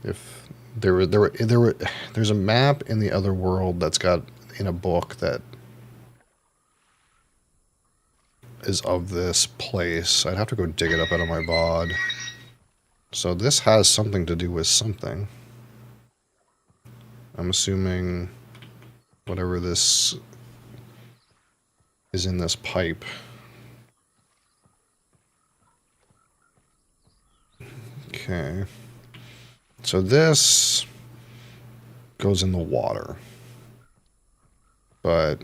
If there's a map in the other world that's got in a book that is of this place. I'd have to go dig it up out of my VOD. So this has something to do with something. I'm assuming whatever this is in this pipe. Okay. So this goes in the water. But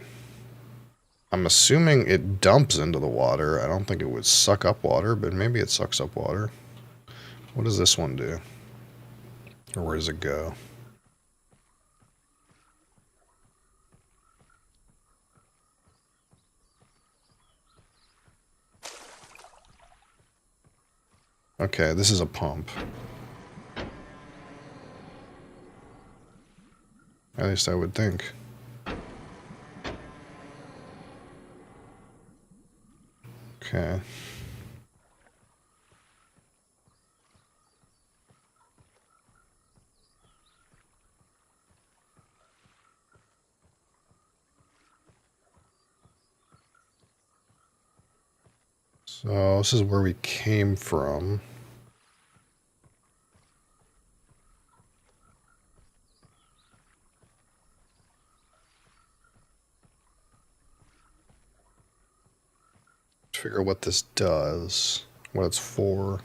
I'm assuming it dumps into the water. I don't think it would suck up water, but maybe it sucks up water. What does this one do? Or where does it go? Okay, this is a pump. At least I would think. Okay. So this is where we came from. Let's figure out what this does, what it's for.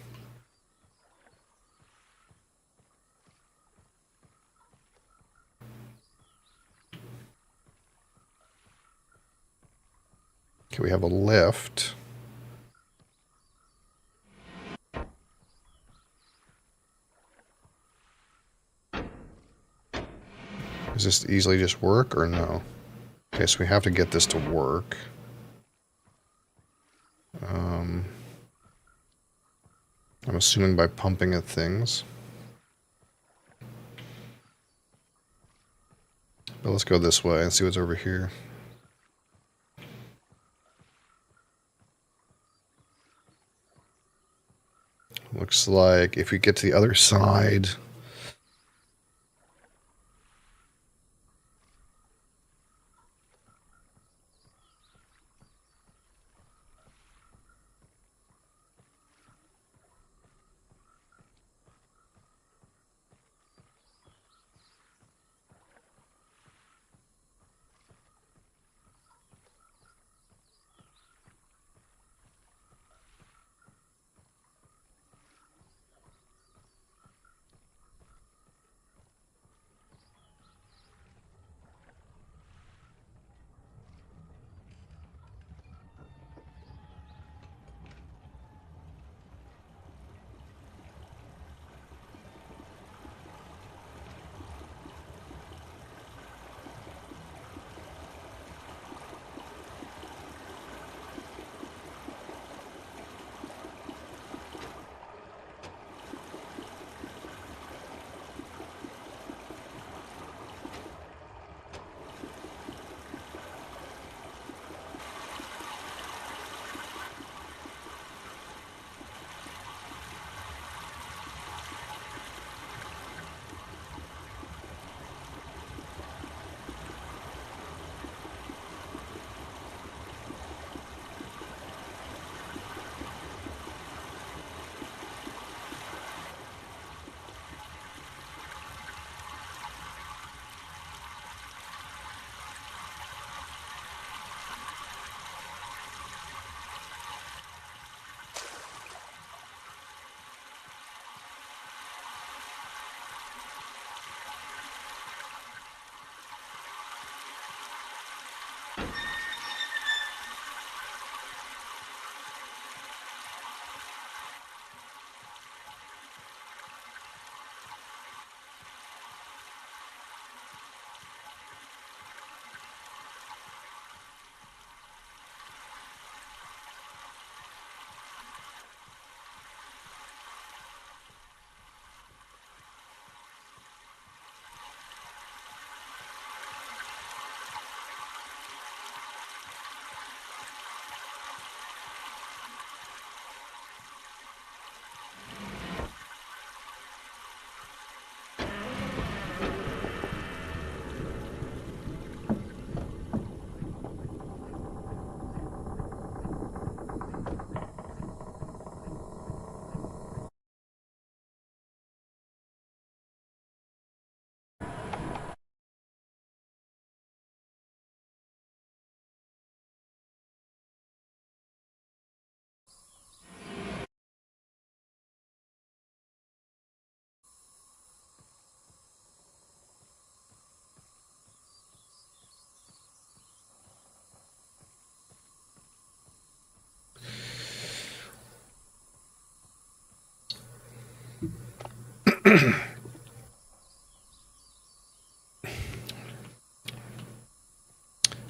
Okay, we have a lift. Does this easily just work or no? Okay, so we have to get this to work. I'm assuming by pumping at things. But let's go this way and see what's over here. Looks like if we get to the other side...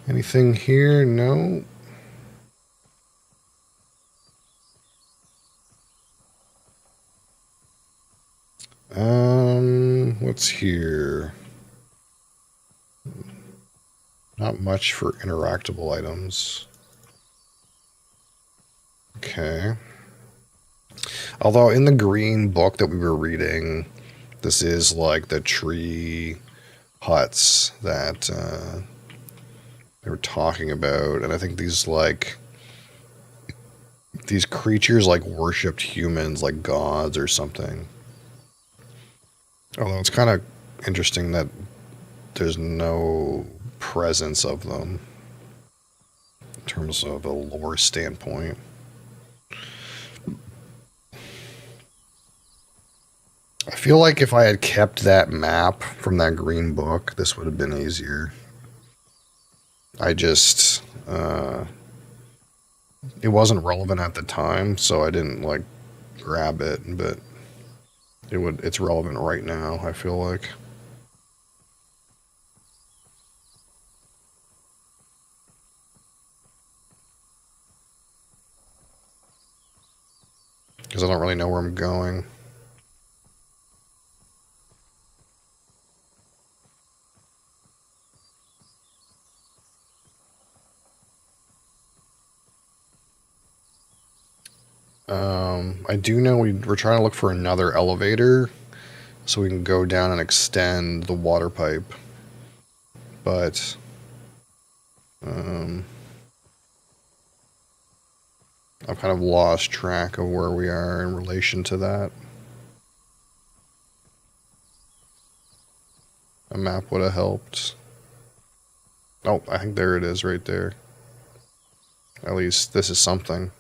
Anything here? No. What's here? Not much for interactable items. Okay. Although in the green book that we were reading, this is like the tree huts that they were talking about, and I think these creatures like worshipped humans like gods or something. Although it's kind of interesting that there's no presence of them in terms of a lore standpoint. I feel like if I had kept that map from that green book, this would have been easier. I just, it wasn't relevant at the time, so I didn't like grab it, but it's relevant right now, I feel like. Because I don't really know where I'm going. I do know we're trying to look for another elevator so we can go down and extend the water pipe. But, I've kind of lost track of where we are in relation to that. A map would have helped. Oh, I think there it is right there. At least this is something.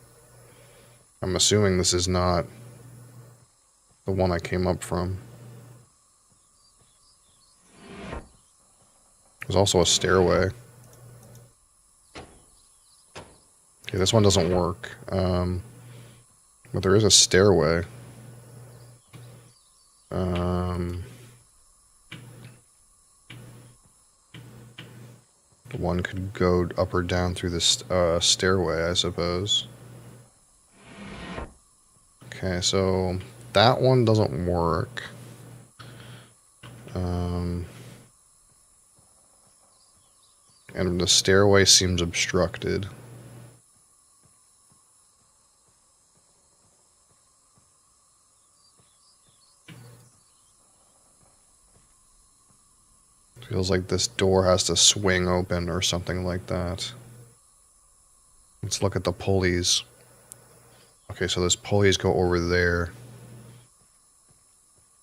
I'm assuming this is not the one I came up from. There's also a stairway. Okay, this one doesn't work. But there is a stairway. One could go up or down through this stairway, I suppose. Okay, so that one doesn't work. And the stairway seems obstructed. Feels like this door has to swing open or something like that. Let's look at the pulleys. Okay, so those pulleys go over there.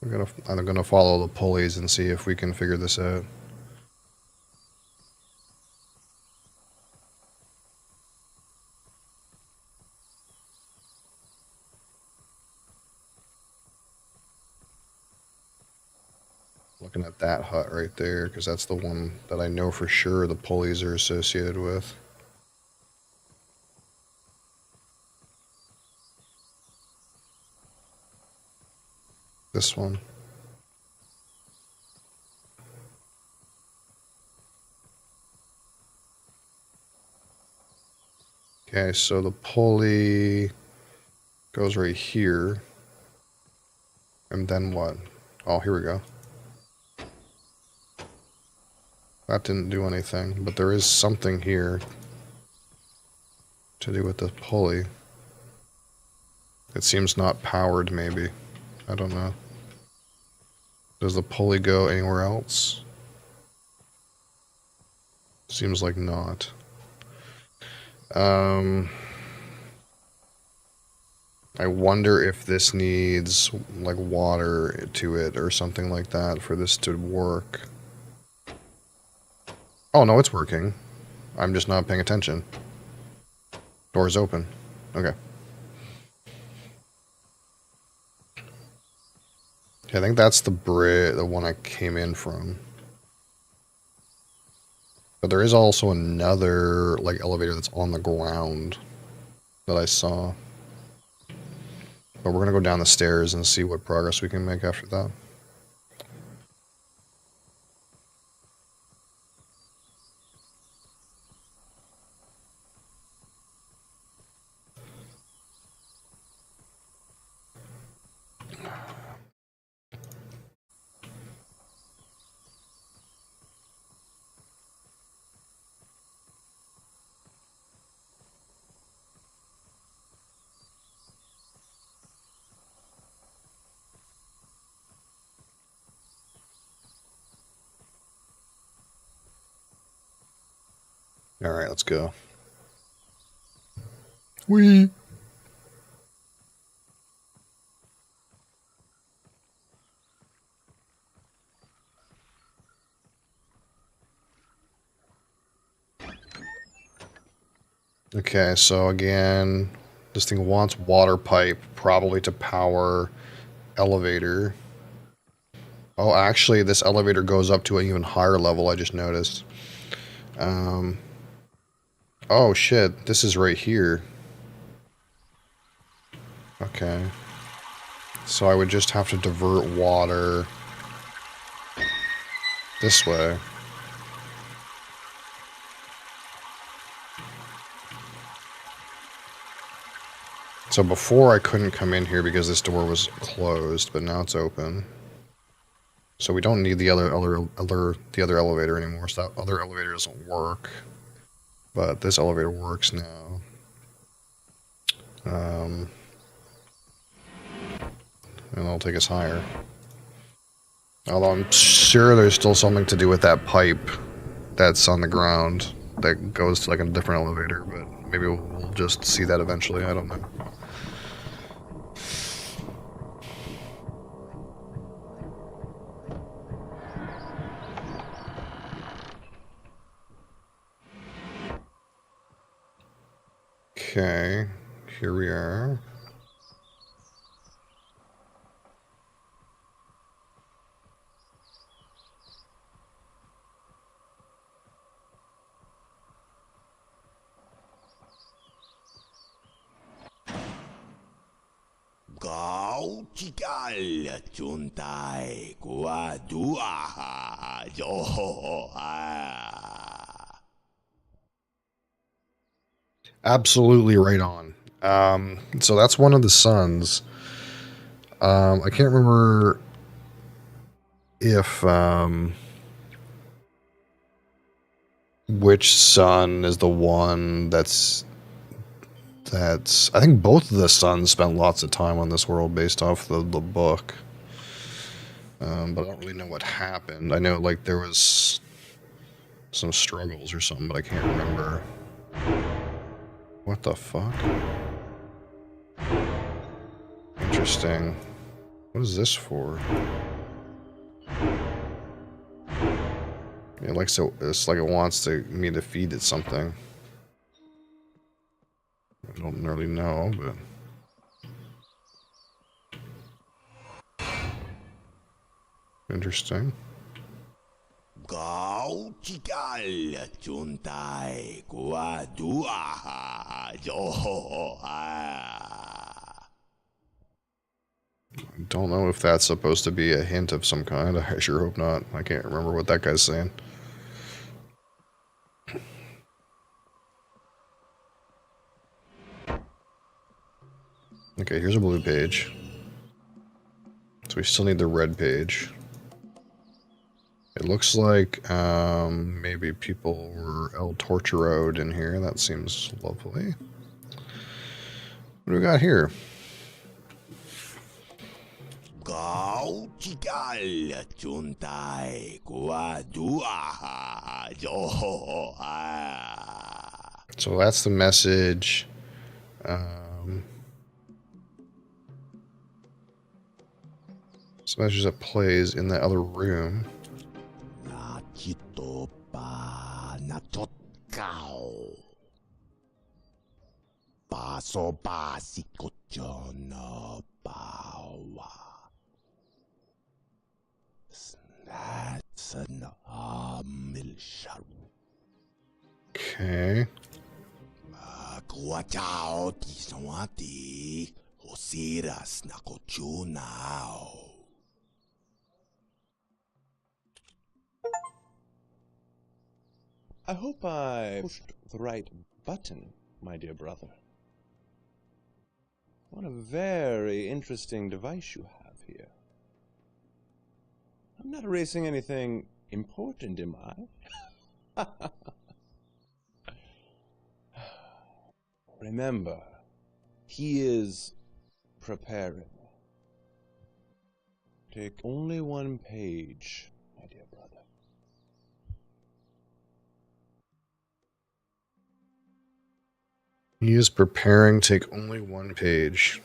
I'm gonna follow the pulleys and see if we can figure this out. Looking at that hut right there, because that's the one that I know for sure the pulleys are associated with. This one. Okay, so the pulley goes right here. And then what? Oh, here we go. That didn't do anything, but there is something here to do with the pulley. It seems not powered, maybe. I don't know. Does the pulley go anywhere else? Seems like not. I wonder if this needs like water to it or something like that for this to work. Oh no, it's working. I'm just not paying attention. Door's open. Okay. I think that's the one I came in from. But there is also another like elevator that's on the ground that I saw. But we're gonna go down the stairs and see what progress we can make after that. Alright, let's go. Whee! Okay, so again, this thing wants water pipe, probably to power elevator. Oh, actually, this elevator goes up to an even higher level, I just noticed. Oh shit, this is right here. Okay. So I would just have to divert water this way. So before I couldn't come in here because this door was closed, but now it's open. So we don't need the other elevator anymore. So that other elevator doesn't work. But this elevator works now. And it'll take us higher. Although I'm sure there's still something to do with that pipe that's on the ground that goes to like a different elevator, but maybe we'll just see that eventually. I don't know. Okay, here we are. Kau cikal cuntai kuat dua joho. Absolutely right on. So that's one of the sons. I can't remember if which son is the one that's I think both of the sons spent lots of time on this world based off the book. But I don't really know what happened. I know like there was some struggles or something, but I can't remember. What the fuck? Interesting. What is this for? Yeah, like so it's like it wants me to feed it something. I don't really know, but interesting. Kau cikal cuntai kuat dua joho. I don't know if that's supposed to be a hint of some kind. I sure hope not. I can't remember what that guy's saying. Okay, here's a blue page. So we still need the red page. It looks like maybe people were El Torturoed in here. That seems lovely. What do we got here? Kau cikal cuntai kuat dua joho. So that's the message. This message that plays in the other room. Na cito pa na tot kau. Paso básico yo no bawa. That's an milsharu. Okay. Kuachao ti sawati. Osiras nakochunao. I hope I pushed the right button, my dear brother. What a very interesting device you have here. I'm not erasing anything important, am I? Remember, he is preparing. Take only one page, my dear brother. He is preparing. Take only one page.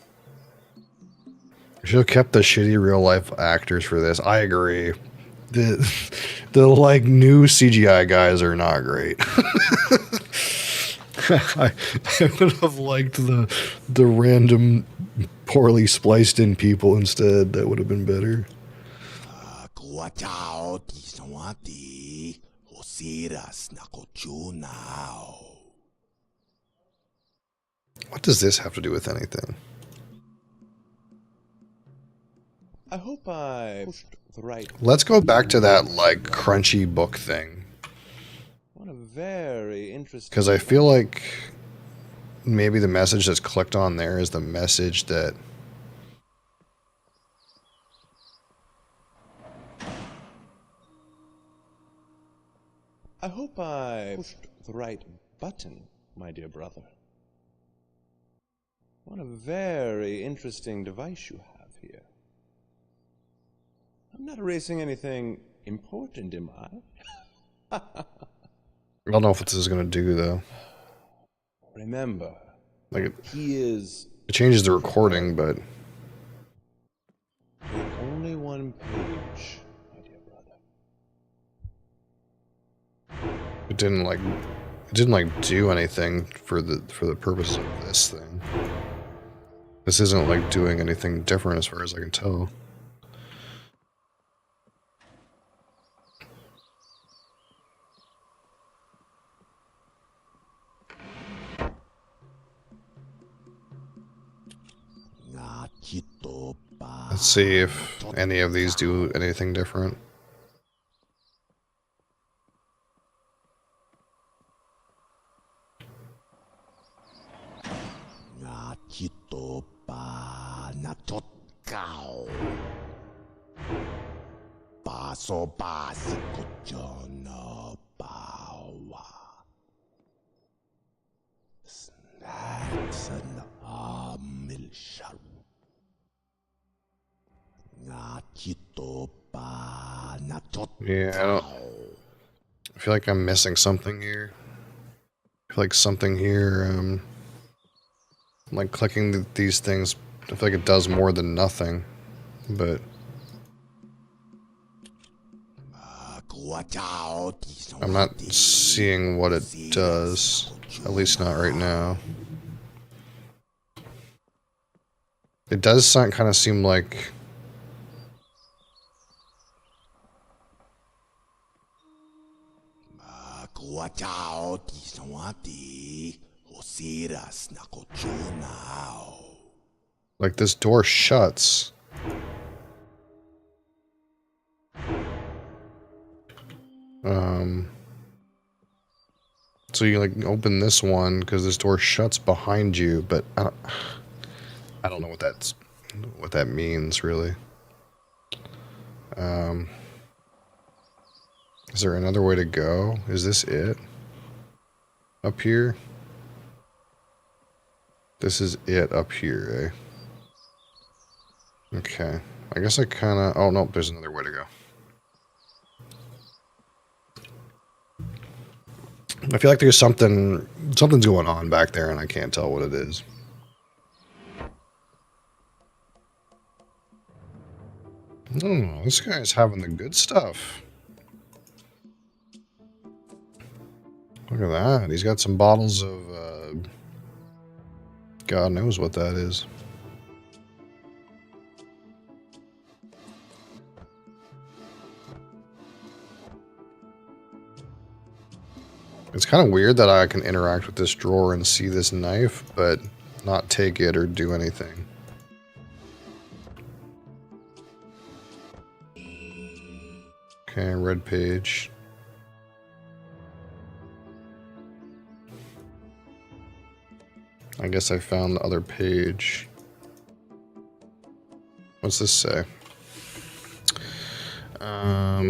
I should have kept the shitty real life actors for this. I agree. The like new CGI guys are not great. I would have liked the random poorly spliced in people instead. That would have been better. What does this have to do with anything? I hope I pushed the right. Let's go back to that like crunchy book thing. What a very interesting. Because I feel like maybe the message that's clicked on there is the message that. I hope I pushed the right button, my dear brother. What a very interesting device you have here. I'm not erasing anything important, am I? I don't know what this is going to do though. Remember, Like he is. it changes the recording, but Take only one page, my dear brother. it didn't like do anything for the purpose of this thing. This isn't like doing anything different as far as I can tell. Let's see if any of these do anything different. Yeah, I feel like I'm missing something here. I feel like something here, like clicking these things, I feel like it does more than nothing, but I'm not seeing what it does, at least not right now. It does kind of seem like this door shuts. So you like open this one because this door shuts behind you, but I don't know what that means really. Is there another way to go? Is this it? Up here? This is it up here, eh? Okay. I guess I kinda... Oh, no, there's another way to go. I feel like there's something's going on back there and I can't tell what it is. Oh, this guy's having the good stuff. Look at that. He's got some bottles of, God knows what that is. It's kind of weird that I can interact with this drawer and see this knife, but not take it or do anything. Okay, red page. I guess I found the other page. What's this say?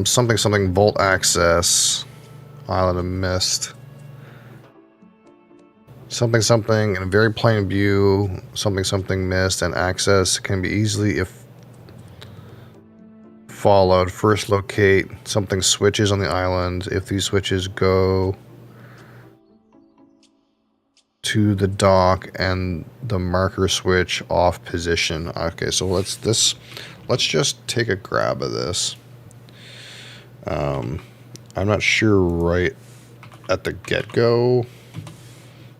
Something vault access. Island of Myst. Something in a very plain view. Something Myst and access can be easily if followed. First locate something switches on the island. If these switches go to the dock and the marker switch off position. Okay, so let's just take a grab of this. I'm not sure right at the get-go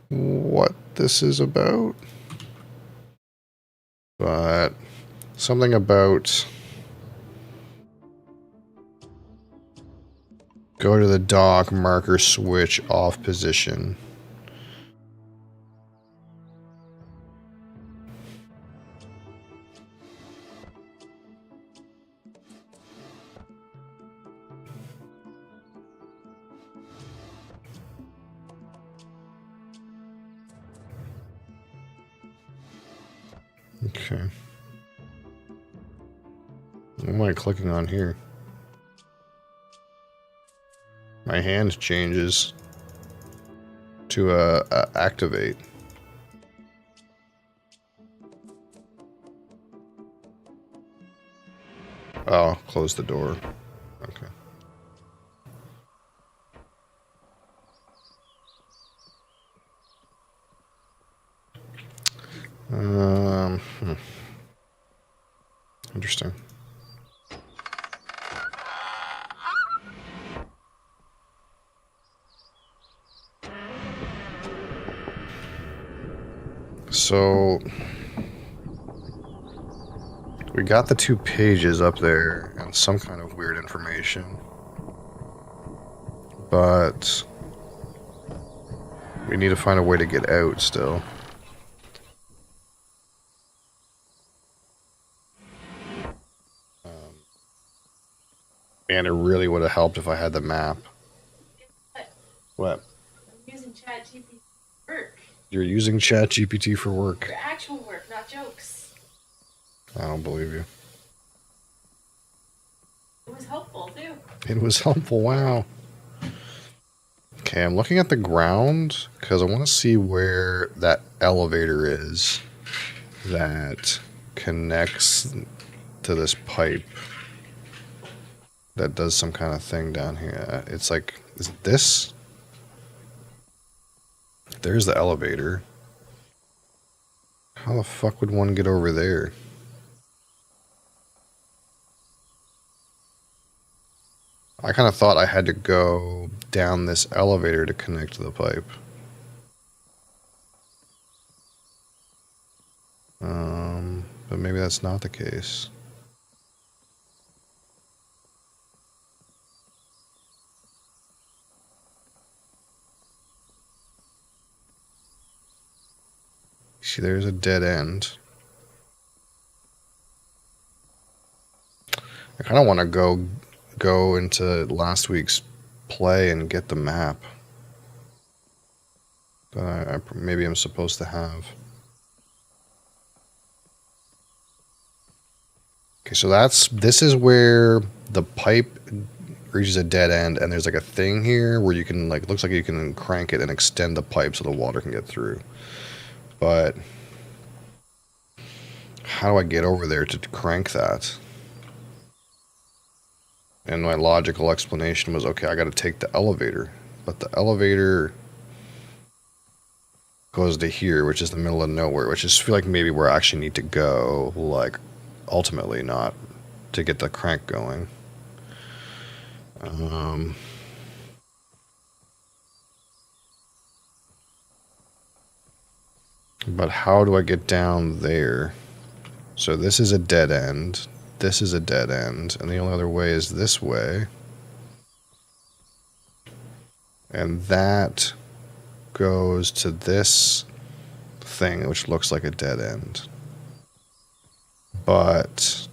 what this is about, but something about go to the dock, marker switch off position. Okay. What am I clicking on here? My hand changes to activate. Oh, close the door. Okay. Interesting. So we got the 2 pages up there and some kind of weird information, but we need to find a way to get out still. And it really would have helped if I had the map. What? I'm using ChatGPT for work. You're using ChatGPT for work? For actual work, not jokes. I don't believe you. It was helpful, too. It was helpful, wow. Okay, I'm looking at the ground because I want to see where that elevator is that connects to this pipe that does some kind of thing down here. It's like, is it this? There's the elevator. How the fuck would one get over there? I kind of thought I had to go down this elevator to connect to the pipe. But maybe that's not the case. See, there's a dead end. I kind of want to go into last week's play and get the map that maybe I'm supposed to have. Okay, so this is where the pipe reaches a dead end, and there's like a thing here where you can like, looks like you can crank it and extend the pipe so the water can get through. But how do I get over there to crank that? And my logical explanation was, okay, I got to take the elevator. But the elevator goes to here, which is the middle of nowhere, which is feel like maybe where I actually need to go, like, ultimately not to get the crank going. But how do I get down there? So this is a dead end. This is a dead end. And the only other way is this way. And that goes to this thing, which looks like a dead end. But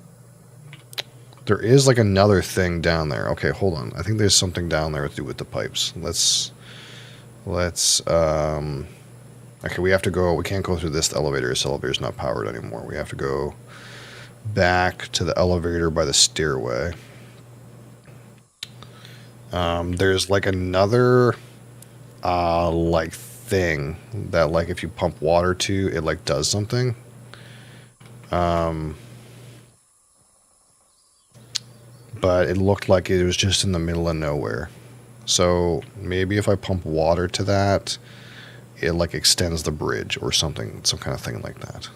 There is like another thing down there. Okay, hold on. I think there's something down there to do with the pipes. Let's okay, we have to go. We can't go through this elevator. This elevator's not powered anymore. We have to go back to the elevator by the stairway. There's like another like thing that like if you pump water to, it like does something. But it looked like it was just in the middle of nowhere. So maybe if I pump water to that, it like extends the bridge or something, some kind of thing like that.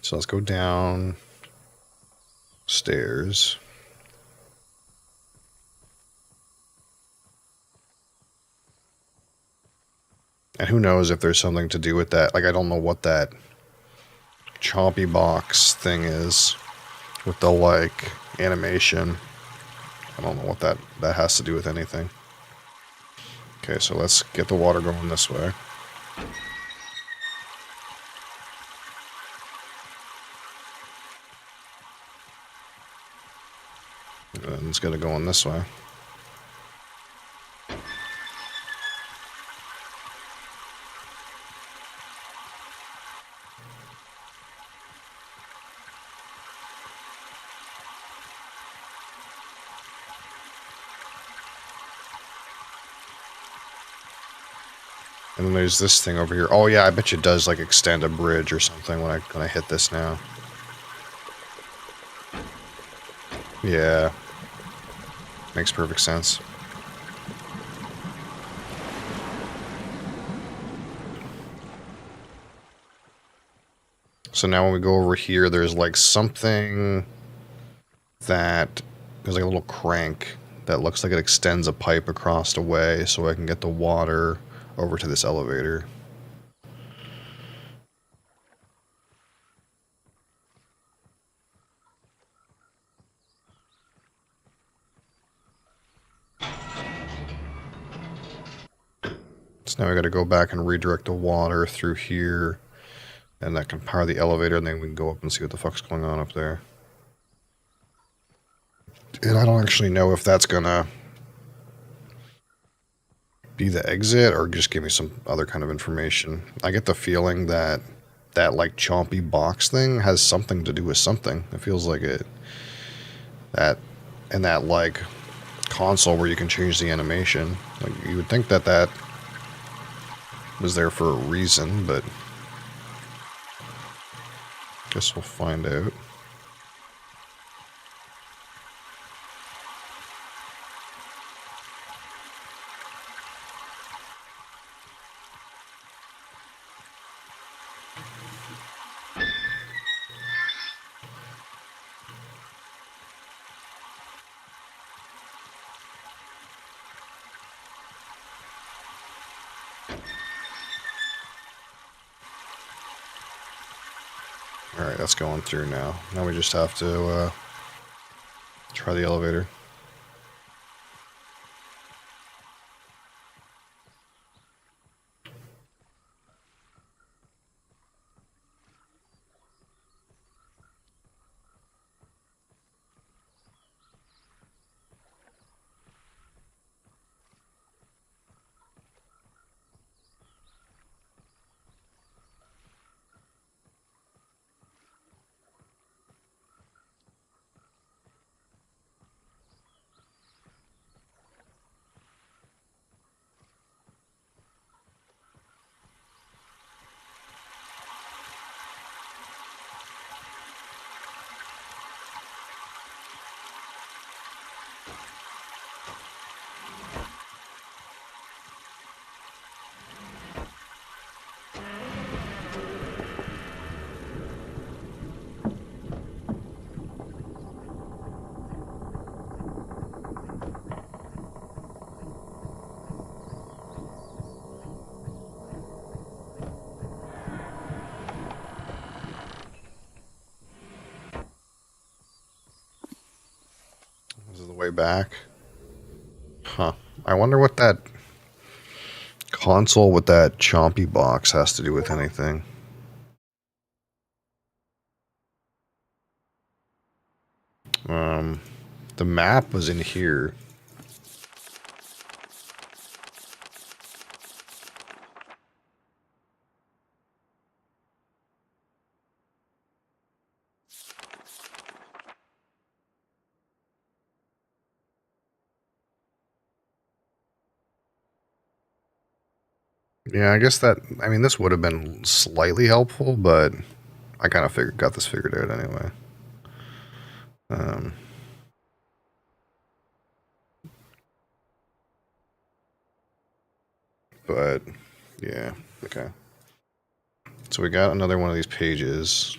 So let's go down stairs. And who knows if there's something to do with that. Like, I don't know what that chompy box thing is with the, like, animation. I don't know what that has to do with anything. Okay, so let's get the water going this way. And it's gonna go in this way. And then there's this thing over here. Oh yeah, I bet you it does like extend a bridge or something when I hit this now. Yeah. Makes perfect sense. So now when we go over here, there's like something that there's like a little crank that looks like it extends a pipe across the way so I can get the water over to this elevator. So now we got to go back and redirect the water through here, and that can power the elevator, and then we can go up and see what the fuck's going on up there. And I don't actually know if that's gonna be the exit or just give me some other kind of information. I get the feeling that that like chompy box thing has something to do with something. It feels like it. That and that like console where you can change the animation. Like you would think that that was there for a reason, but guess we'll find out. Alright, that's going through now. Now we just have to try the elevator. way back. Huh. I wonder what that console with that chompy box has to do with anything. The map was in here. Yeah, I guess that, I mean, this would have been slightly helpful, but I kind of got this figured out anyway. But, yeah, okay. So we got another one of these pages.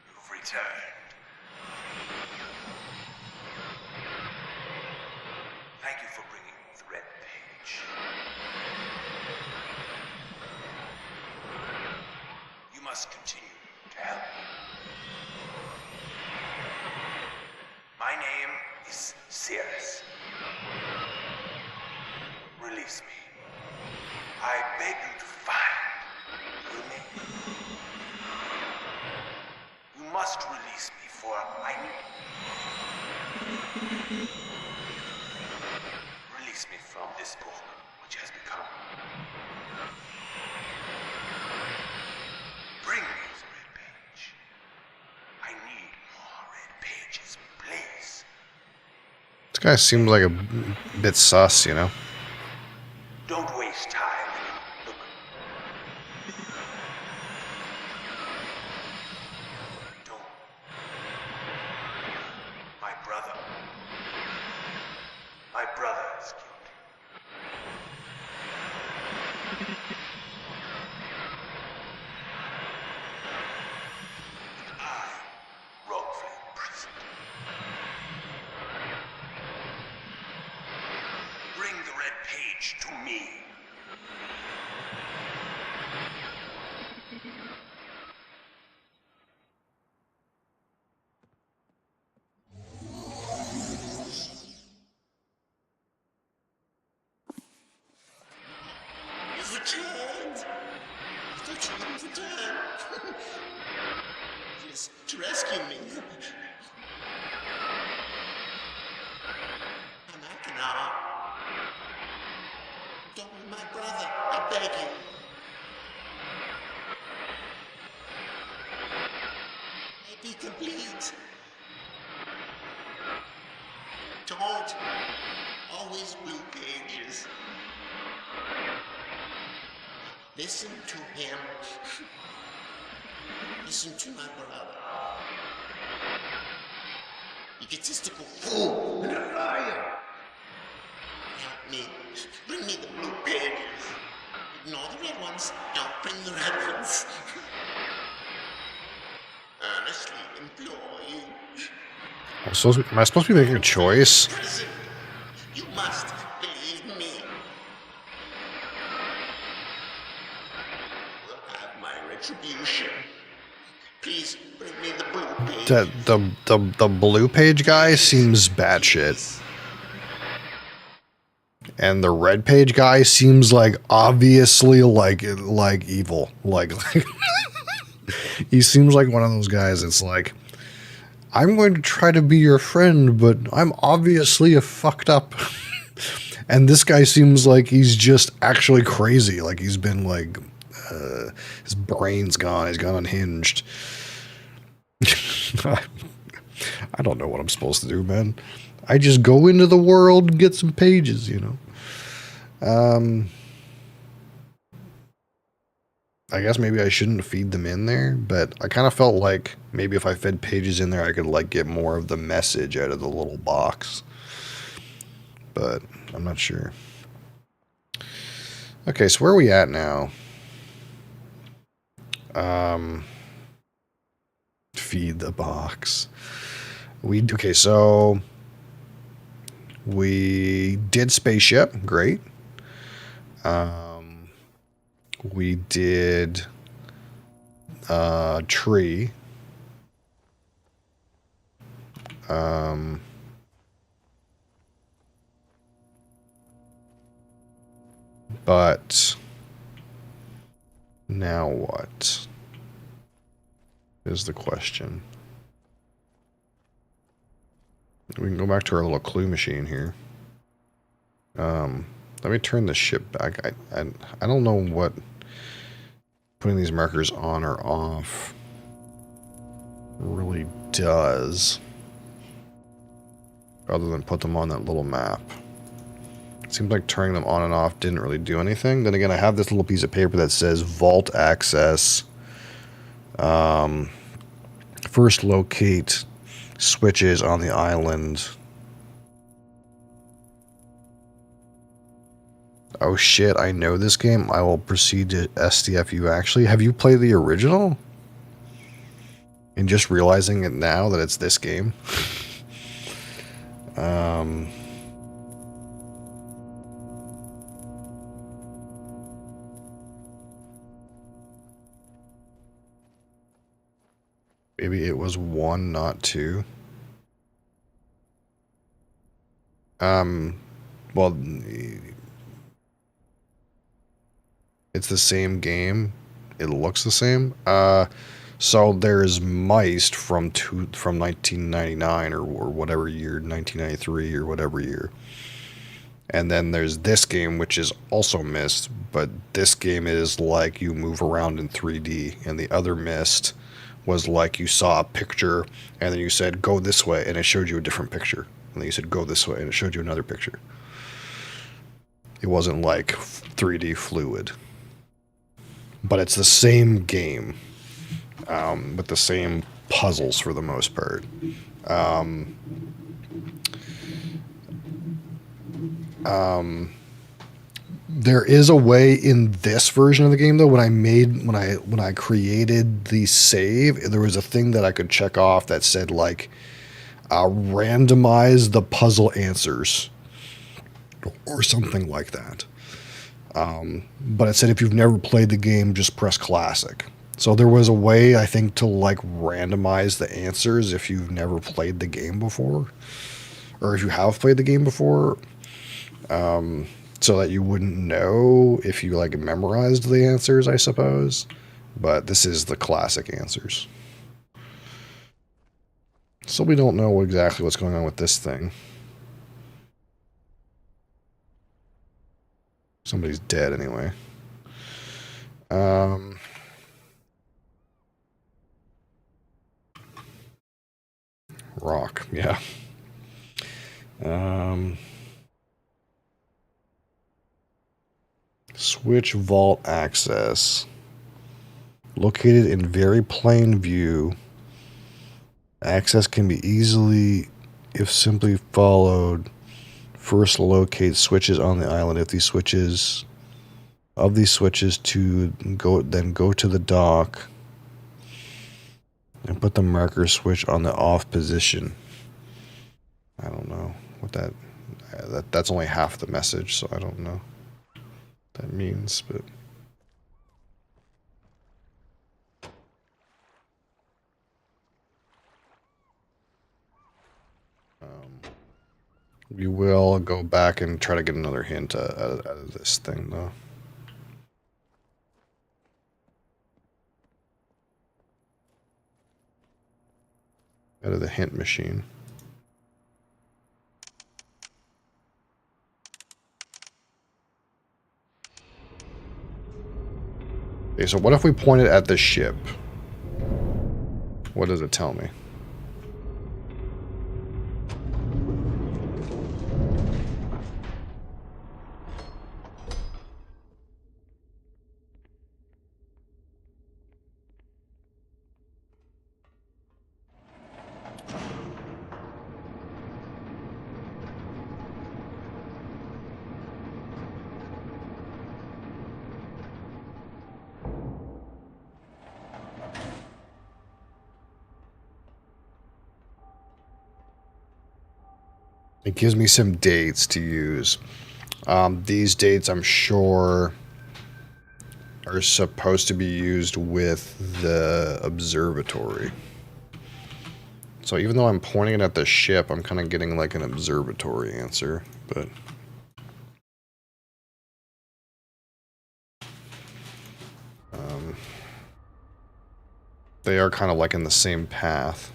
You've returned. Thank you for bringing the red page. You must continue to help me. My name is Cirrus. Release me. I beg you to find the remaining. You must release me, for I need. Release me from this book, which has become. Bring me the red page. I need more red pages, please. This guy seems like a bit sus, you know? Don't waste time. Look. Don't. My brother. My brother is killed. And I wrongfully imprisoned. Bring the red page to me. You've returned. I thought you wouldn't return. Just to rescue me. I'm Akana. Don't be my brother, I beg you. Be complete. Don't. Always blue pages. Listen to him. Listen to my brother. Egotistical fool and a liar. Help me. Bring me the blue pages. Ignore the red ones. Don't bring the red ones. Honestly implore you. Am I supposed to be making a choice? Prison. You must believe me. We'll have my retribution. Please bring me the blue page. The blue page guy seems batshit. And the red page guy seems like obviously like evil. Like he seems like one of those guys that's like, I'm going to try to be your friend, but I'm obviously a fucked up. And this guy seems like he's just actually crazy. Like he's been like, his brain's gone. He's gone unhinged. I don't know what I'm supposed to do, man. I just go into the world and get some pages, you know. I guess maybe I shouldn't feed them in there, but I kind of felt like maybe if I fed pages in there, I could like get more of the message out of the little box. But I'm not sure. Okay, so where are we at now? Feed the box. Okay, so we did spaceship, great. We did tree. But now what is the question? We can go back to our little clue machine here. Let me turn the ship back. I don't know what putting these markers on or off really does, other than put them on that little map. It seems like turning them on and off didn't really do anything. Then again, I have this little piece of paper that says vault access. First locate switches on the island. Oh shit, I know this game. I will proceed to SDFU actually. Have you played the original? And just realizing it now that it's this game. Maybe it was 1, not 2. Well, it's the same game. It looks the same. So there's Myst from 1999 or whatever year, 1993 or whatever year. And then there's this game, which is also Myst, but this game is like you move around in 3D, and the other Myst was like you saw a picture, and then you said, go this way, and it showed you a different picture. And then you said, go this way, and it showed you another picture. It wasn't like 3D fluid. But it's the same game, with the same puzzles for the most part. There is a way in this version of the game, though. When I created the save, there was a thing that I could check off that said like, randomize the puzzle answers, or something like that. But it said if you've never played the game, just press classic. So there was a way, I think, to like randomize the answers if you've never played the game before, or if you have played the game before. So that you wouldn't know if you like memorized the answers, I suppose. But this is the classic answers. So we don't know exactly what's going on with this thing. Somebody's dead anyway. Rock, yeah. Switch vault access. Located in very plain view. Access can be easily, if simply followed. First locate switches on the island. If these switches, to go, then go to the dock and put the marker switch on the off position. I don't know what that's only half the message, so I don't know what that means, but we will go back and try to get another hint out of this thing, though. Out of the hint machine. Okay, so what if we point it at the ship? What does it tell me? It gives me some dates to use. These dates, I'm sure, are supposed to be used with the observatory. So even though I'm pointing it at the ship, I'm kind of getting like an observatory answer, but... they are kind of like in the same path.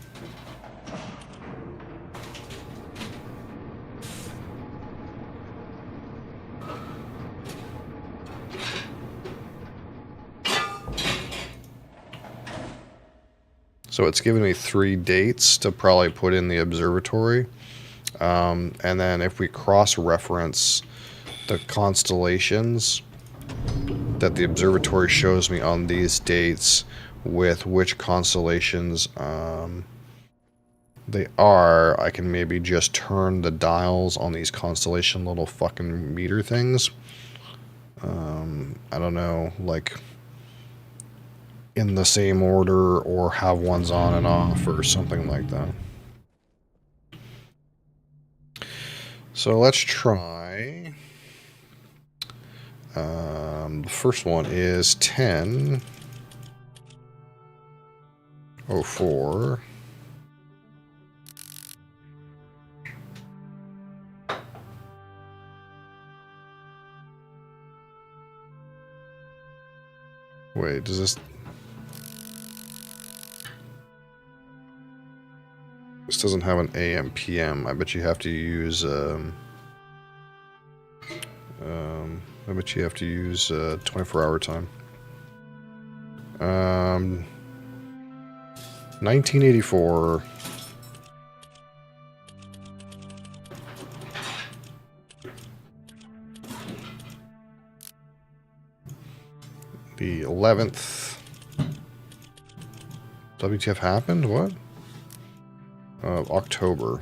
So it's given me 3 dates to probably put in the observatory. And then if we cross-reference the constellations that the observatory shows me on these dates with which constellations they are, I can maybe just turn the dials on these constellation little fucking meter things. I don't know, like... in the same order, or have ones on and off, or something like that. So let's try. The first one is 10:04. Wait, does this... this doesn't have an AM PM. I bet you have to use 24-hour time. 1984. The 11th. WTF happened? What? Of October.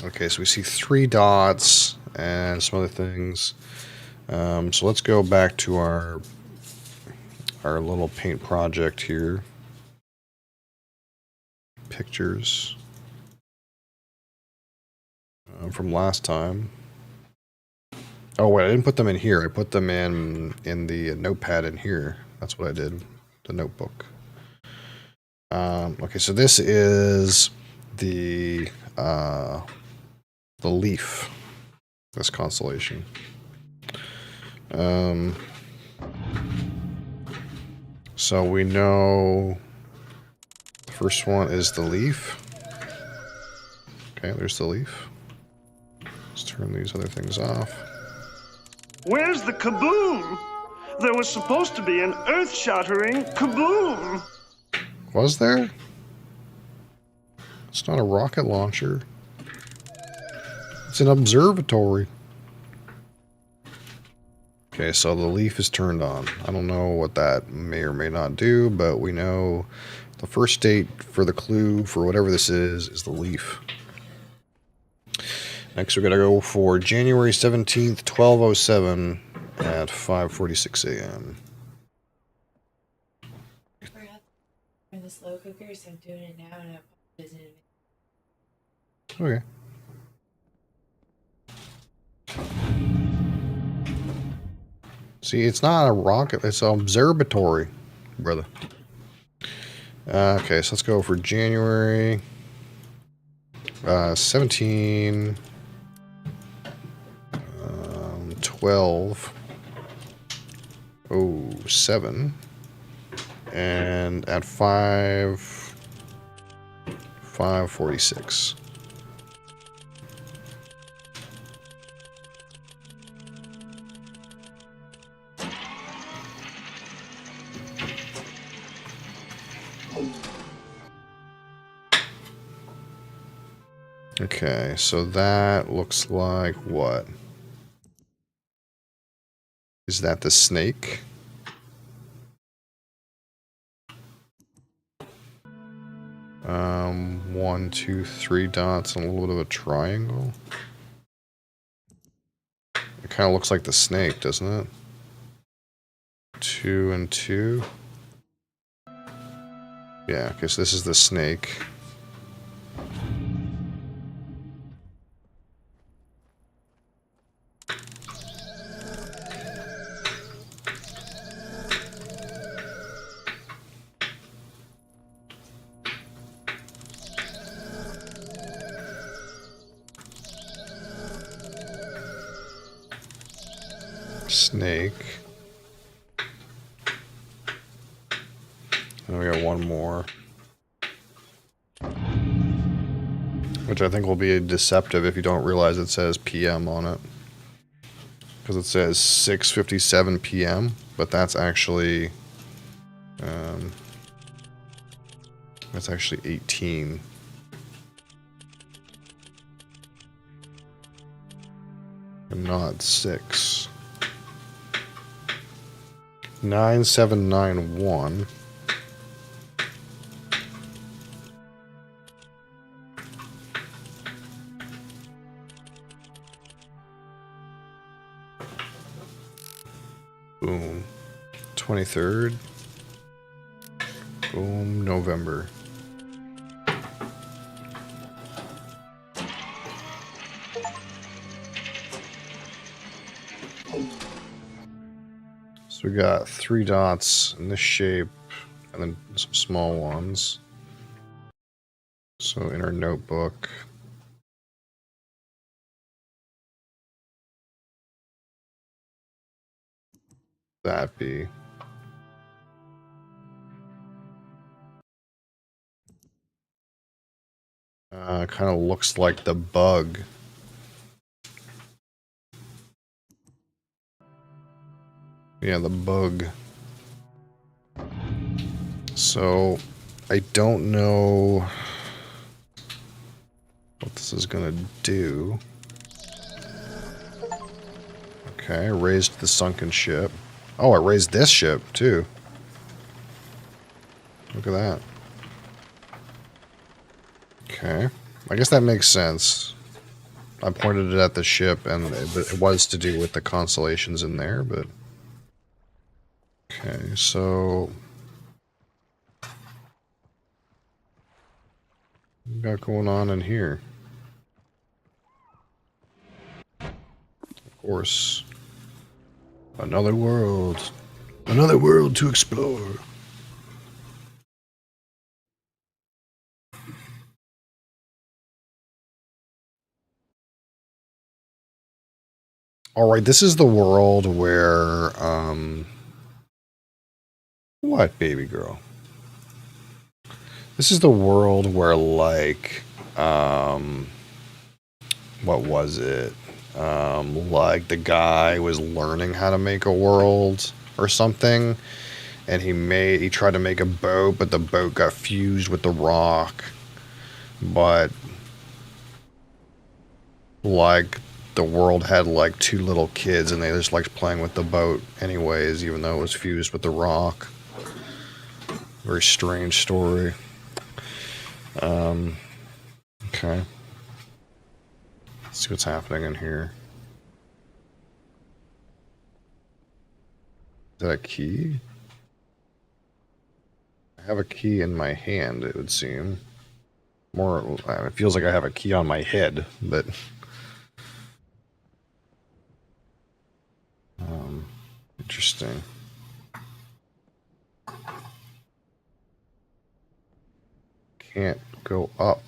Okay, so we see 3 dots and some other things. So let's go back to our little paint project here. Pictures from last time. Oh wait, I didn't put them in here. I put them in the notepad in here. That's what I did. The notebook. Okay, so this is the leaf. This constellation. So we know the first one is the leaf. Okay, there's the leaf. Let's turn these other things off. Where's the kaboom? There was supposed to be an earth-shattering kaboom. Was there? It's not a rocket launcher. It's an observatory. Okay, so the leaf is turned on. I don't know what that may or may not do, but we know the first date for the clue for whatever this is the leaf. Next, we're going to go for January 17th, 12:07 at 5:46 a.m. I forgot to turn the slow cooker, so I'm doing it now, and I apologize in advance. Okay. See, it's not a rocket, it's an observatory, brother. Okay, so let's go for January 17, 12:07, and at 5:46. Okay, so that looks like what? Is that the snake? One, two, 3 dots and a little bit of a triangle. It kind of looks like the snake, doesn't it? 2 and 2. Yeah, okay, so this is the snake. snake. And we got one more. Which I think will be deceptive if you don't realize it says PM on it. Because it says 6:57 PM, but that's actually 18. And not 6. 9791. Boom. 23rd. Boom. November. So we got 3 dots in this shape and then some small ones. So in our notebook. That be. Kind of looks like the bug. Yeah, the bug. So, I don't know what this is gonna do. Okay, I raised the sunken ship. Oh, I raised this ship, too. Look at that. Okay. I guess that makes sense. I pointed it at the ship, and it was to do with the constellations in there, but... Okay, so... What we got going on in here? Of course. Another world. Another world to explore. Alright, this is the world where, what, baby girl? This is the world where, like, what was it? Like, the guy was learning how to make a world or something, and he tried to make a boat, but the boat got fused with the rock, but, like, the world had like 2 little kids and they just liked playing with the boat anyways, even though it was fused with the rock. Very strange story. Okay. Let's see what's happening in here. Is that a key? I have a key in my hand, it would seem. More, it feels like I have a key on my head, but... Interesting. Can't go up.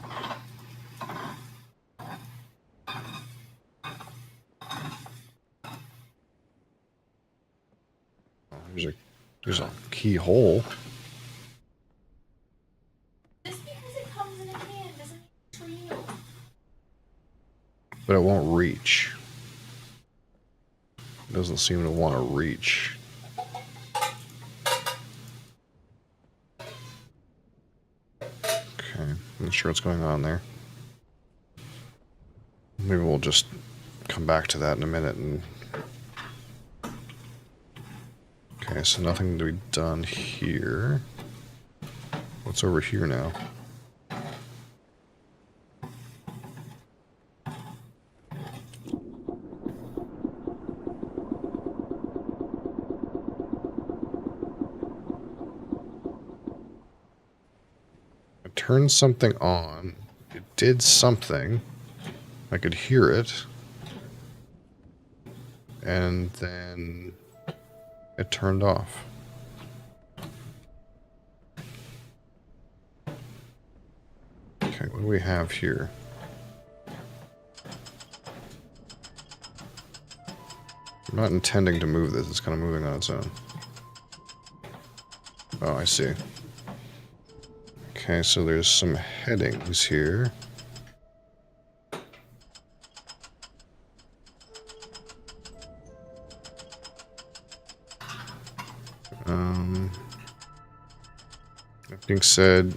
Oh, there's a keyhole. Just because it comes in a can doesn't mean it's real. But it won't reach. It doesn't seem to want to reach. Okay, I'm not sure what's going on there. Maybe we'll just come back to that in a minute. And okay, so nothing to be done here. What's over here now? I turned something on. It did something. I could hear it. And then it turned off. Okay, what do we have here? I'm not intending to move this. It's kind of moving on its own. Oh, I see. Okay, so there's some headings here. That being said...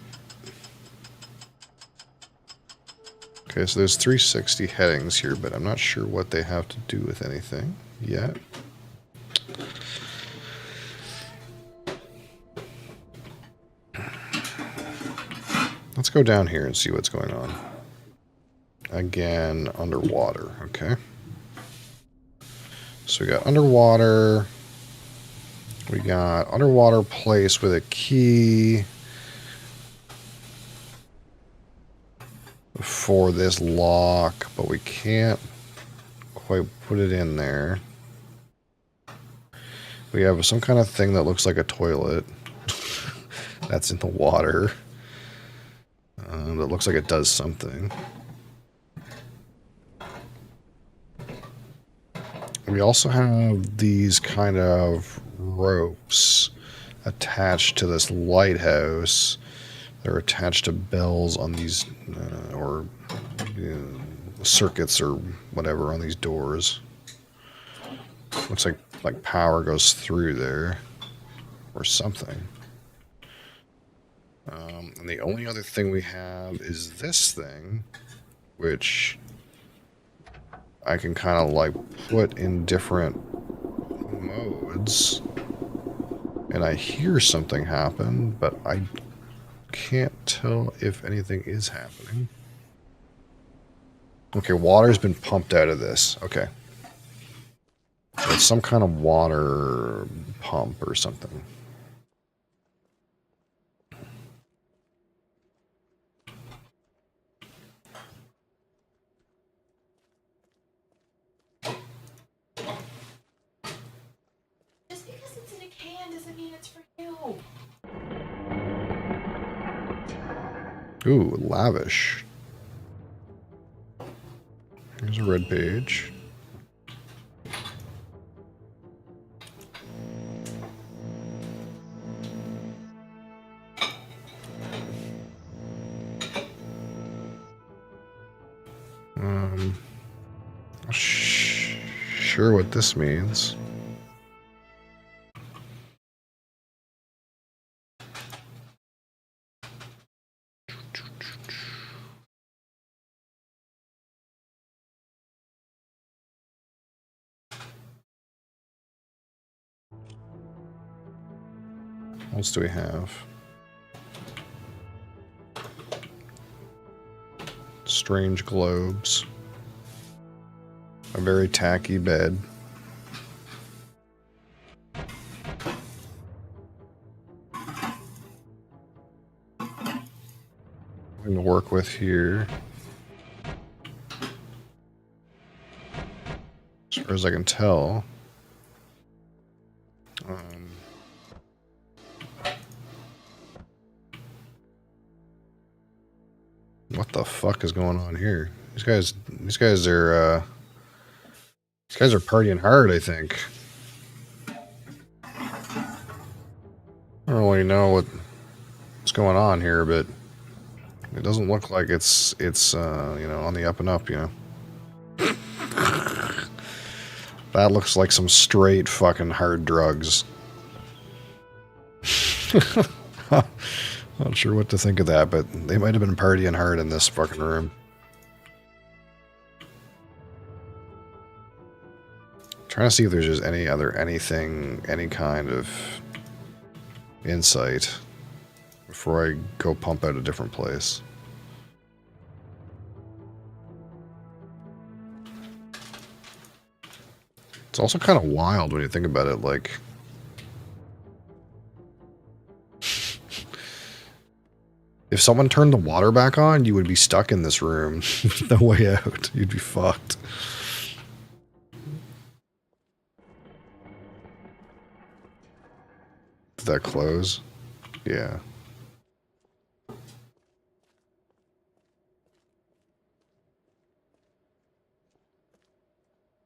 Okay, so there's 360 headings here, but I'm not sure what they have to do with anything yet. Let's go down here and see what's going on. Again, underwater, okay. So we got underwater. We got underwater place with a key for this lock, but we can't quite put it in there. We have some kind of thing that looks like a toilet that's in the water. That looks like it does something. We also have these kind of ropes attached to this lighthouse. They're attached to bells on these, or circuits or whatever on these doors. Looks like power goes through there, or something. And the only other thing we have is this thing, which I can kind of like put in different modes. And I hear something happen, but I can't tell if anything is happening. Okay, water's been pumped out of this. Okay. It's some kind of water pump or something. Just because it's in a can doesn't mean it's for you. Ooh, lavish. Here's a red page. Sure what this means. What else do we have? Strange globes. A very tacky bed. Something to work with here. As far as I can tell. What the fuck is going on here? These guys are partying hard, I think. I don't really know what's going on here, but it doesn't look like it's on the up and up, That looks like some straight fucking hard drugs. Not sure what to think of that, but they might have been partying hard in this fucking room. Trying to see if there's just any kind of insight before I go pump out a different place. It's also kind of wild when you think about it, like... If someone turned the water back on, you would be stuck in this room with no way out. You'd be fucked. Did that close? Yeah.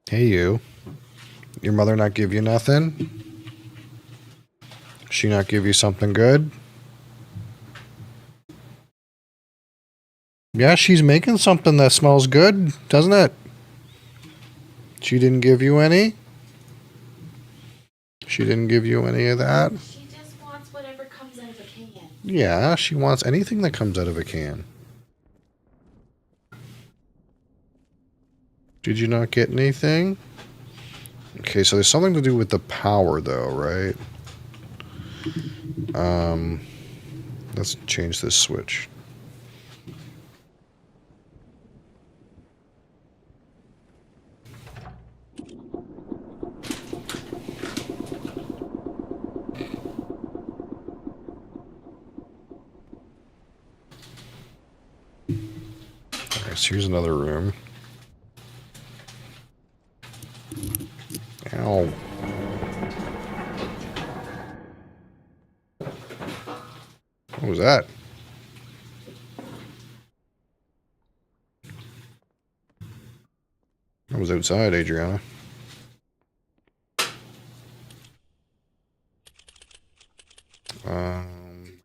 Hey, you. Your mother not give you nothing? She not give you something good? Yeah, she's making something that smells good, doesn't it? She didn't give you any? She didn't give you any of that? She just wants whatever comes out of a can. Yeah, she wants anything that comes out of a can. Did you not get anything? Okay, so there's something to do with the power, though, right? Let's change this switch. Alright, so here's another room. Ow. What was that? I was outside, Adriana.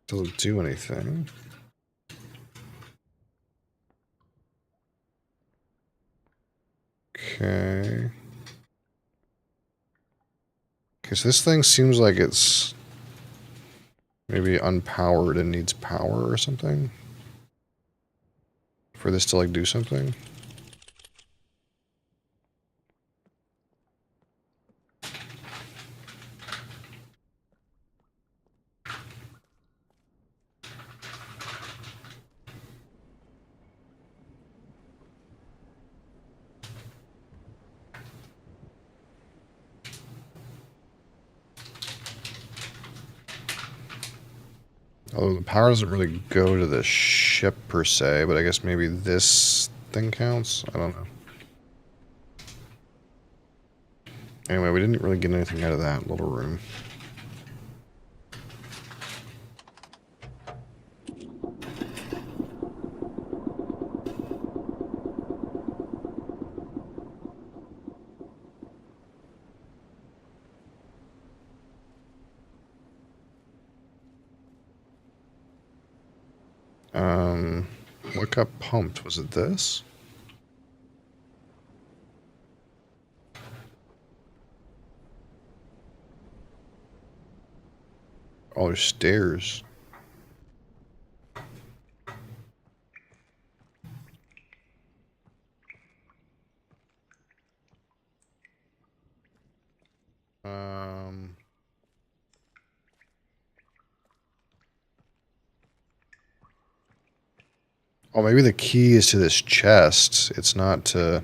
Doesn't do anything. Okay. Okay, so this thing seems like it's maybe unpowered and needs power or something. For this to like do something. Although the power doesn't really go to the ship per se, but I guess maybe this thing counts? I don't know. Anyway, we didn't really get anything out of that little room. What got pumped? Was it this? Oh, there's stairs. Oh, maybe the key is to this chest. It's not to...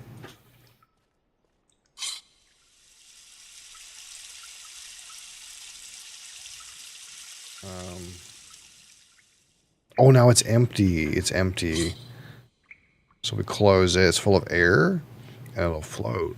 Oh, now it's empty. It's empty. So we close it. It's full of air, and it'll float.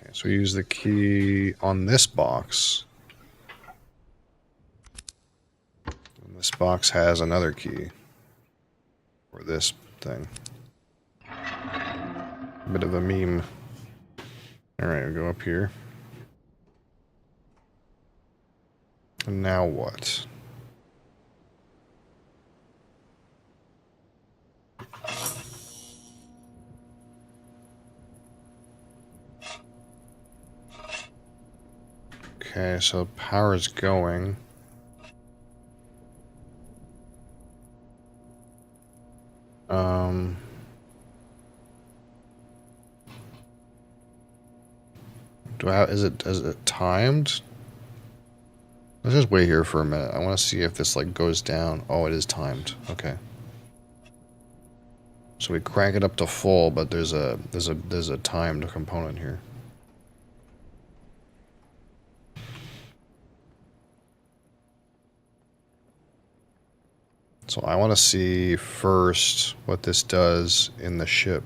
Okay, so we use the key on this box. And this box has another key. For this thing. Bit of a meme. Alright, we'll go up here. And now what? Okay, so power is going. Is it timed? Let's just wait here for a minute. I want to see if this like goes down. Oh, it is timed. Okay. So we crank it up to full, but there's a timed component here. So I want to see first what this does in the ship.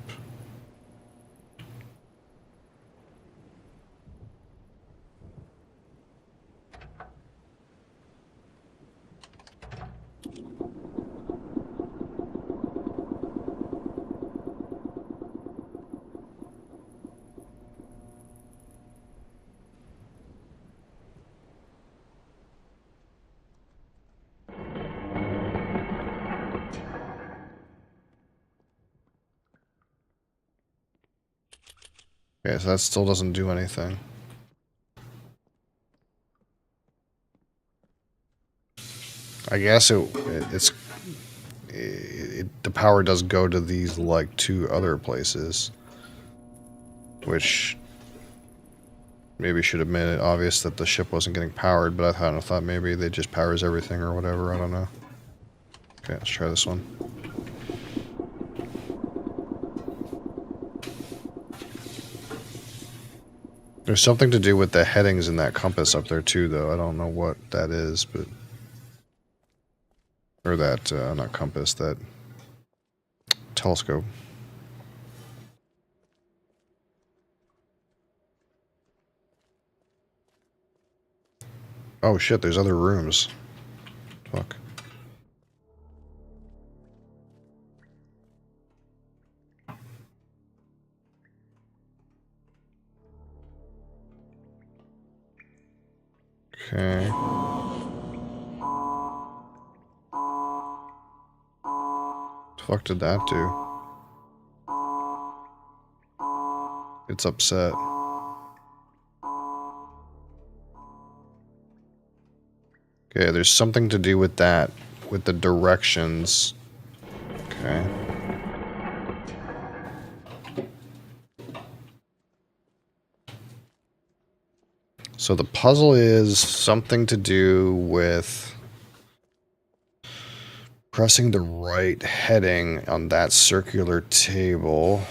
Okay, so that still doesn't do anything. I guess the power does go to these like 2 other places, which maybe should have made it obvious that the ship wasn't getting powered, but I thought maybe they just powers everything or whatever. I don't know. Okay, let's try this one. There's something to do with the headings in that compass up there too, though. I don't know what that is, but... Or that, not compass, that telescope. Oh shit, there's other rooms. Fuck. Okay. What the fuck did that do? It's upset. Okay, there's something to do with that, with the directions. Okay. So the puzzle is something to do with pressing the right heading on that circular table.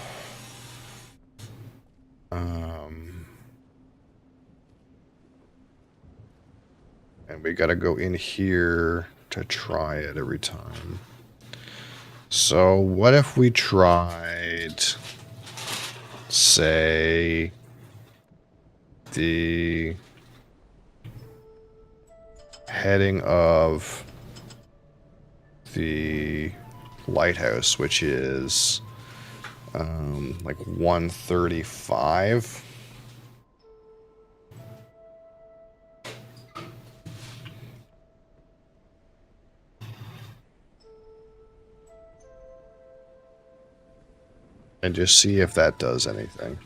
And we gotta go in here to try it every time. So what if we tried, say, the heading of the lighthouse, which is like 135. And just see if that does anything.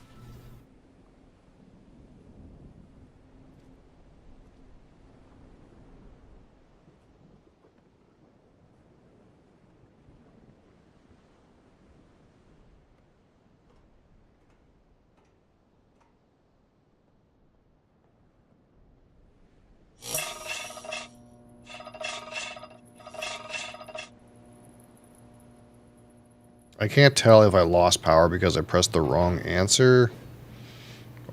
I can't tell if I lost power because I pressed the wrong answer,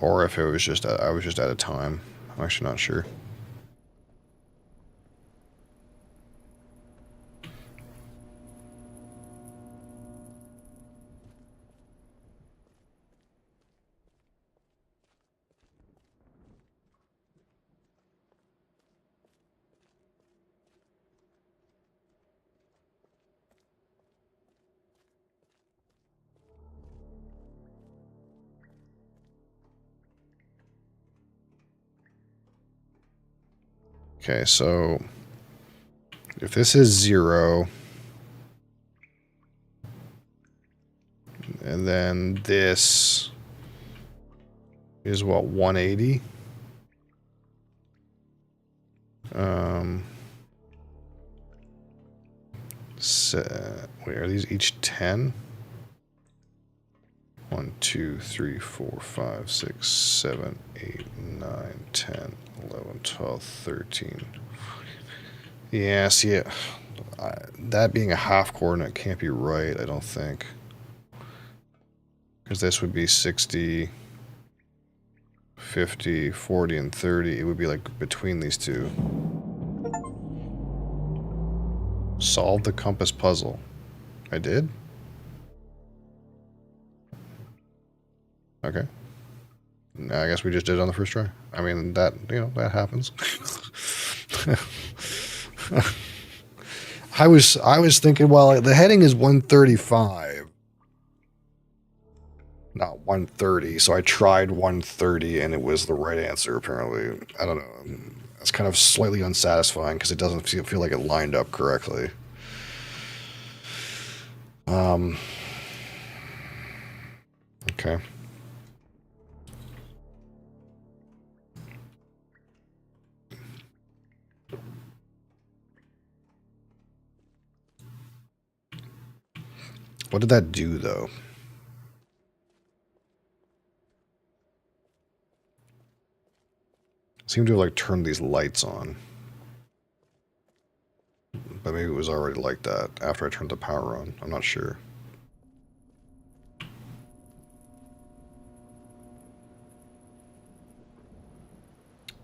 or if it was just I was just out of time. I'm actually not sure. Okay, so if this is 0, and then this is what, 180? So, wait, are these each 10? 1, 2, 3, 4, 5, 6, 7, 8, 9, 10, 11, 12, 13. Yeah, see, that being a half coordinate can't be right, I don't think. Because this would be 60, 50, 40, and 30. It would be like between these two. Solve the compass puzzle. I did? Okay. I guess we just did it on the first try. I mean, that, you know, that happens. I was thinking, well, the heading is 135. Not 130, so I tried 130 and it was the right answer, apparently. I don't know. It's kind of slightly unsatisfying because it doesn't feel like it lined up correctly. Okay. What did that do, though? Seemed to have, like, turned these lights on. But maybe it was already like that after I turned the power on. I'm not sure.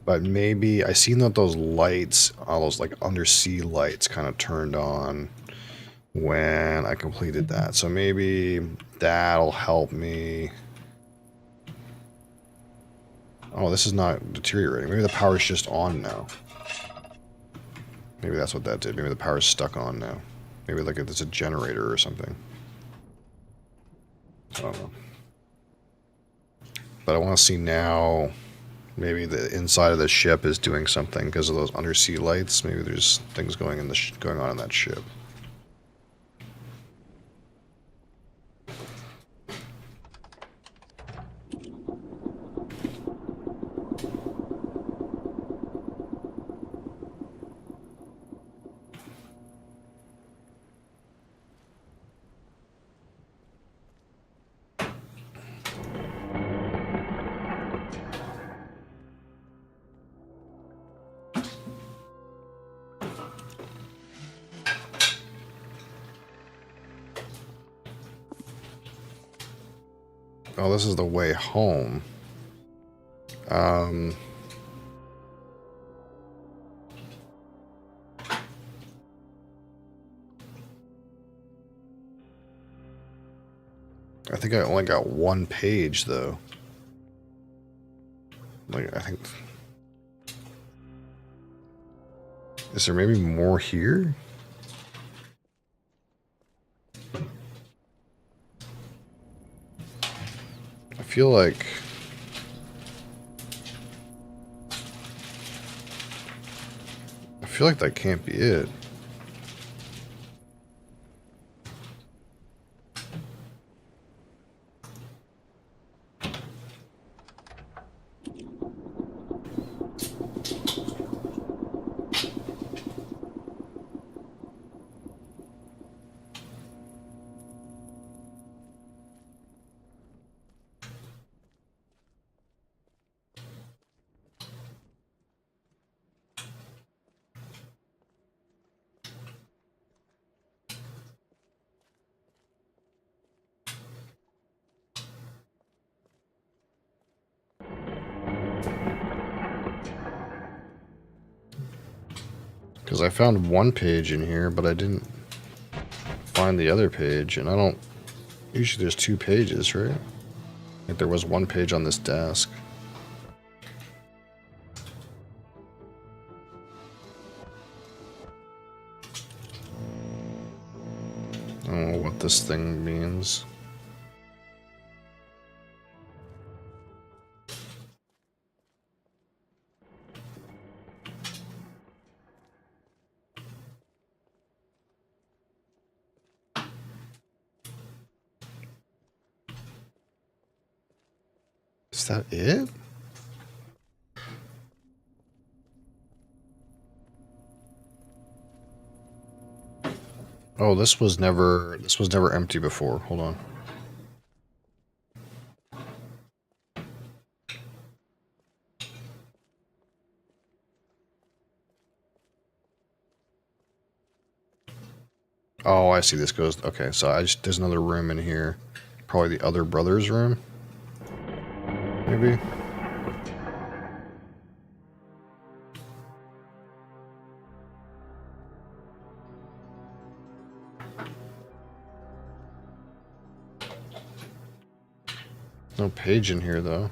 But maybe I seen that those lights, all those like undersea lights kind of turned on when I completed that. So maybe that'll help me. Oh, this is not deteriorating. Maybe the power's just on now. Maybe that's what that did. Maybe the power's stuck on now. Maybe like it's a generator or something. I don't know. But I want to see now. Maybe the inside of the ship is doing something because of those undersea lights. Maybe there's things going on in that ship. Oh, this is the way home. I think I only got one page, though. Like, I think... Is there maybe more here? I feel like... that can't be it. Because I found one page in here, but I didn't find the other page, and I don't... Usually there's two pages, right? Like there was one page on this desk. I don't know what this thing means. Is that it? Oh, this was never empty before. Hold on. Oh, I see. This goes. Okay, so there's another room in here. Probably the other brother's room. Maybe. No page in here, though.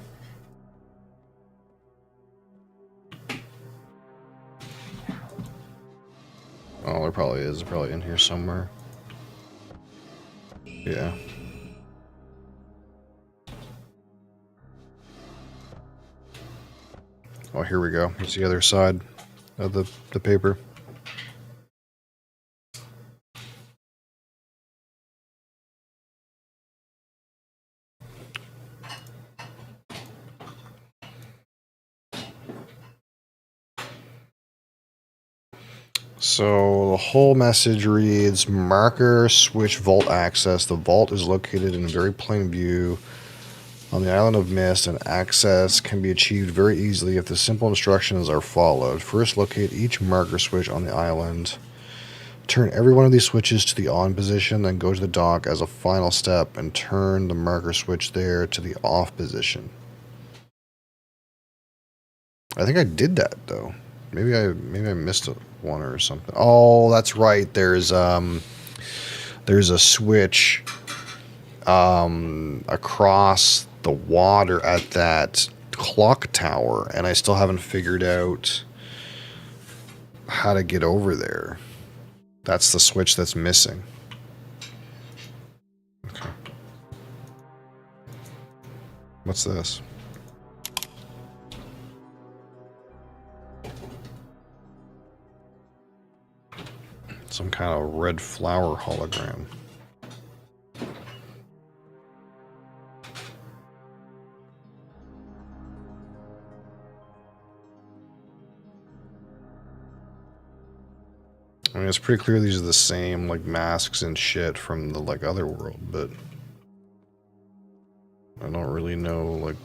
Oh, there probably is. Probably in here somewhere. Yeah. Oh, here we go. It's the other side of the paper. So the whole message reads, marker switch vault access. The vault is located in very plain view on the island of Myst, and access can be achieved very easily if the simple instructions are followed. First, locate each marker switch on the island. Turn every one of these switches to the on position, then go to the dock as a final step and turn the marker switch there to the off position. I think I did that though. Maybe I missed one or something. Oh, that's right. There's a switch across the water at that clock tower, and I still haven't figured out how to get over there. That's the switch that's missing. Okay. What's this? Some kind of red flower hologram. I mean, it's pretty clear these are the same, like, masks and shit from the, like, other world, but I don't really know, like,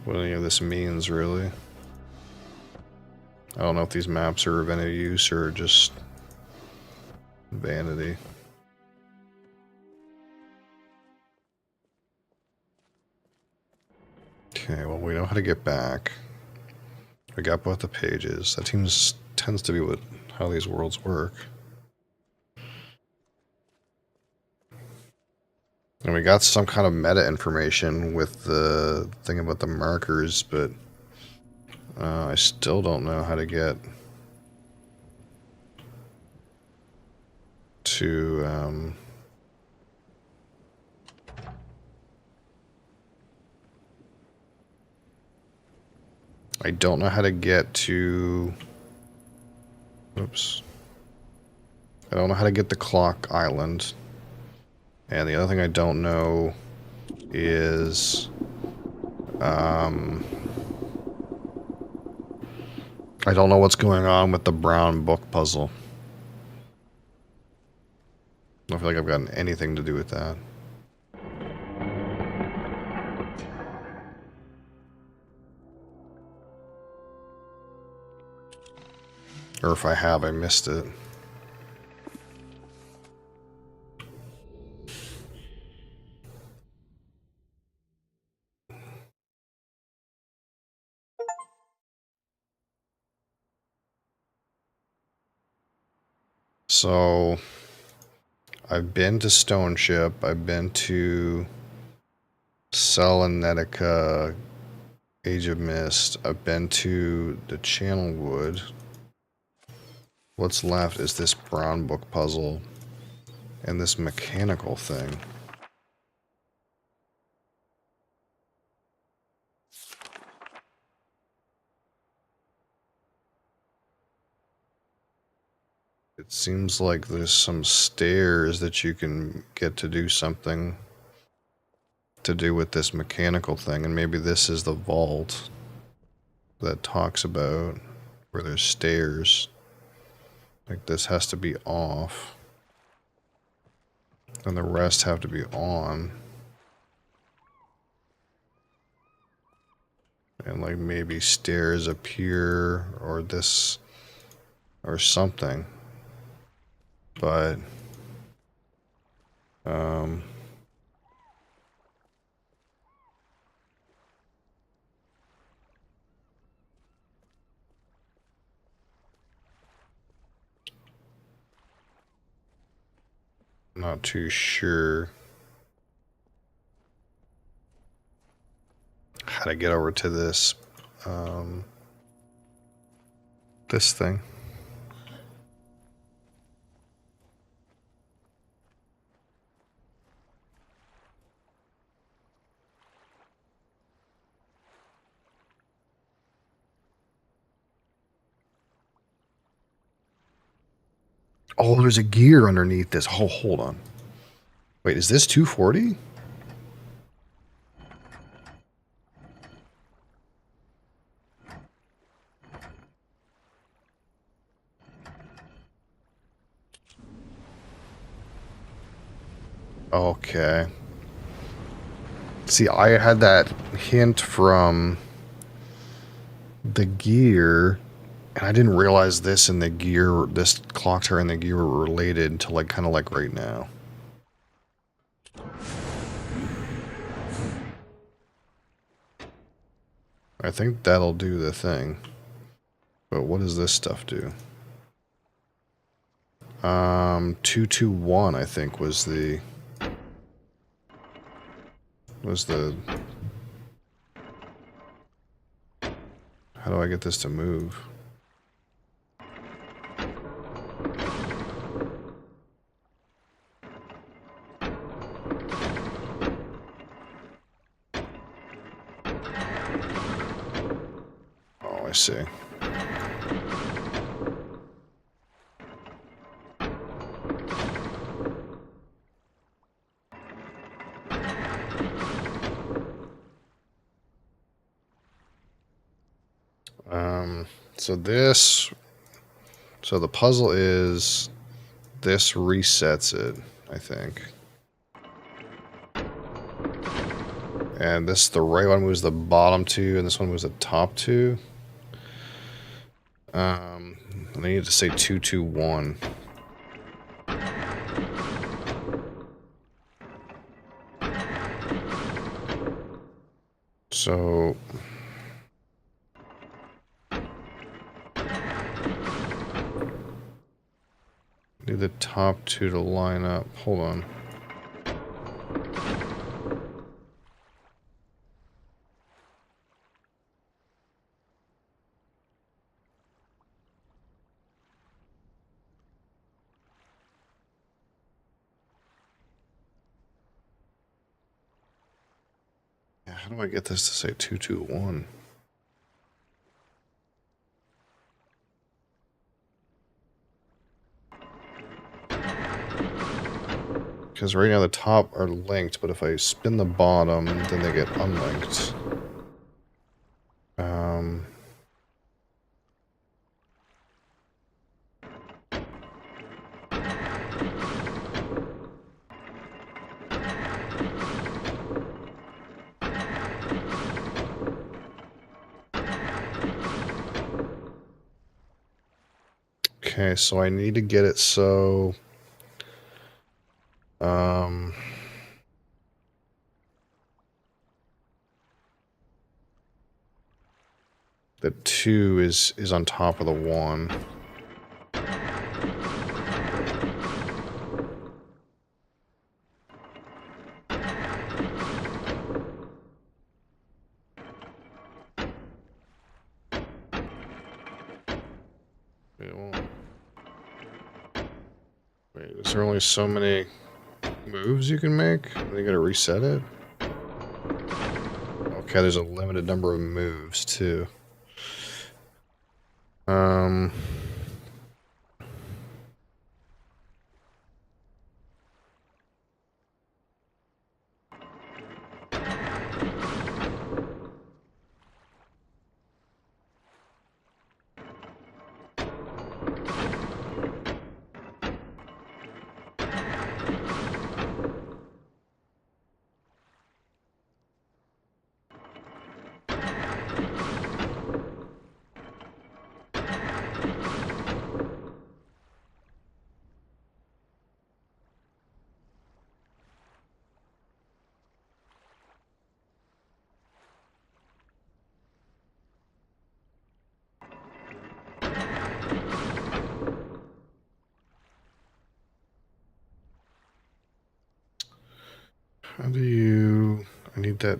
what any of this means, really. I don't know if these maps are of any use or just vanity. Okay, well, we know how to get back. We got both the pages. That tends to be how these worlds work. And we got some kind of meta information with the thing about the markers, but I still don't know how to get to I don't know how to get to... Oops. I don't know how to get the clock island. And the other thing I don't know is... I don't know what's going on with the brown book puzzle. I don't feel like I've gotten anything to do with that. Or if I have, I missed it. So, I've been to Stone Ship, I've been to Selenetica, Age of Mist, I've been to the Channel Wood. What's left is this brown book puzzle and this mechanical thing. It seems like there's some stairs that you can get to do something to do with this mechanical thing, and maybe this is the vault that talks about where there's stairs. Like, this has to be off, and the rest have to be on. and like maybe stairs up here or this or something. But not too sure how to get over to this this thing. Oh, there's a gear underneath this. Oh, hold on. Wait, is this 240? Okay. See, I had that hint from the gear, and I didn't realize this and the gear, this clock tower and the gear were related until like kind of like right now. I think that'll do the thing. But what does this stuff do? 221, I think, was the... How do I get this to move? Oh, I see. So the puzzle is this resets it, I think. And this, the right one moves the bottom two, and this one moves the top two. I need to say 221. So... need the top two to line up. Hold on. Yeah, how do I get this to say 221? Because right now the top are linked, but if I spin the bottom, then they get unlinked. Okay, so I need to get it so... the 2 is on top of the 1. Wait, is there only so many moves you can make? Are they gonna reset it? Okay, there's a limited number of moves too. How do you... I need that...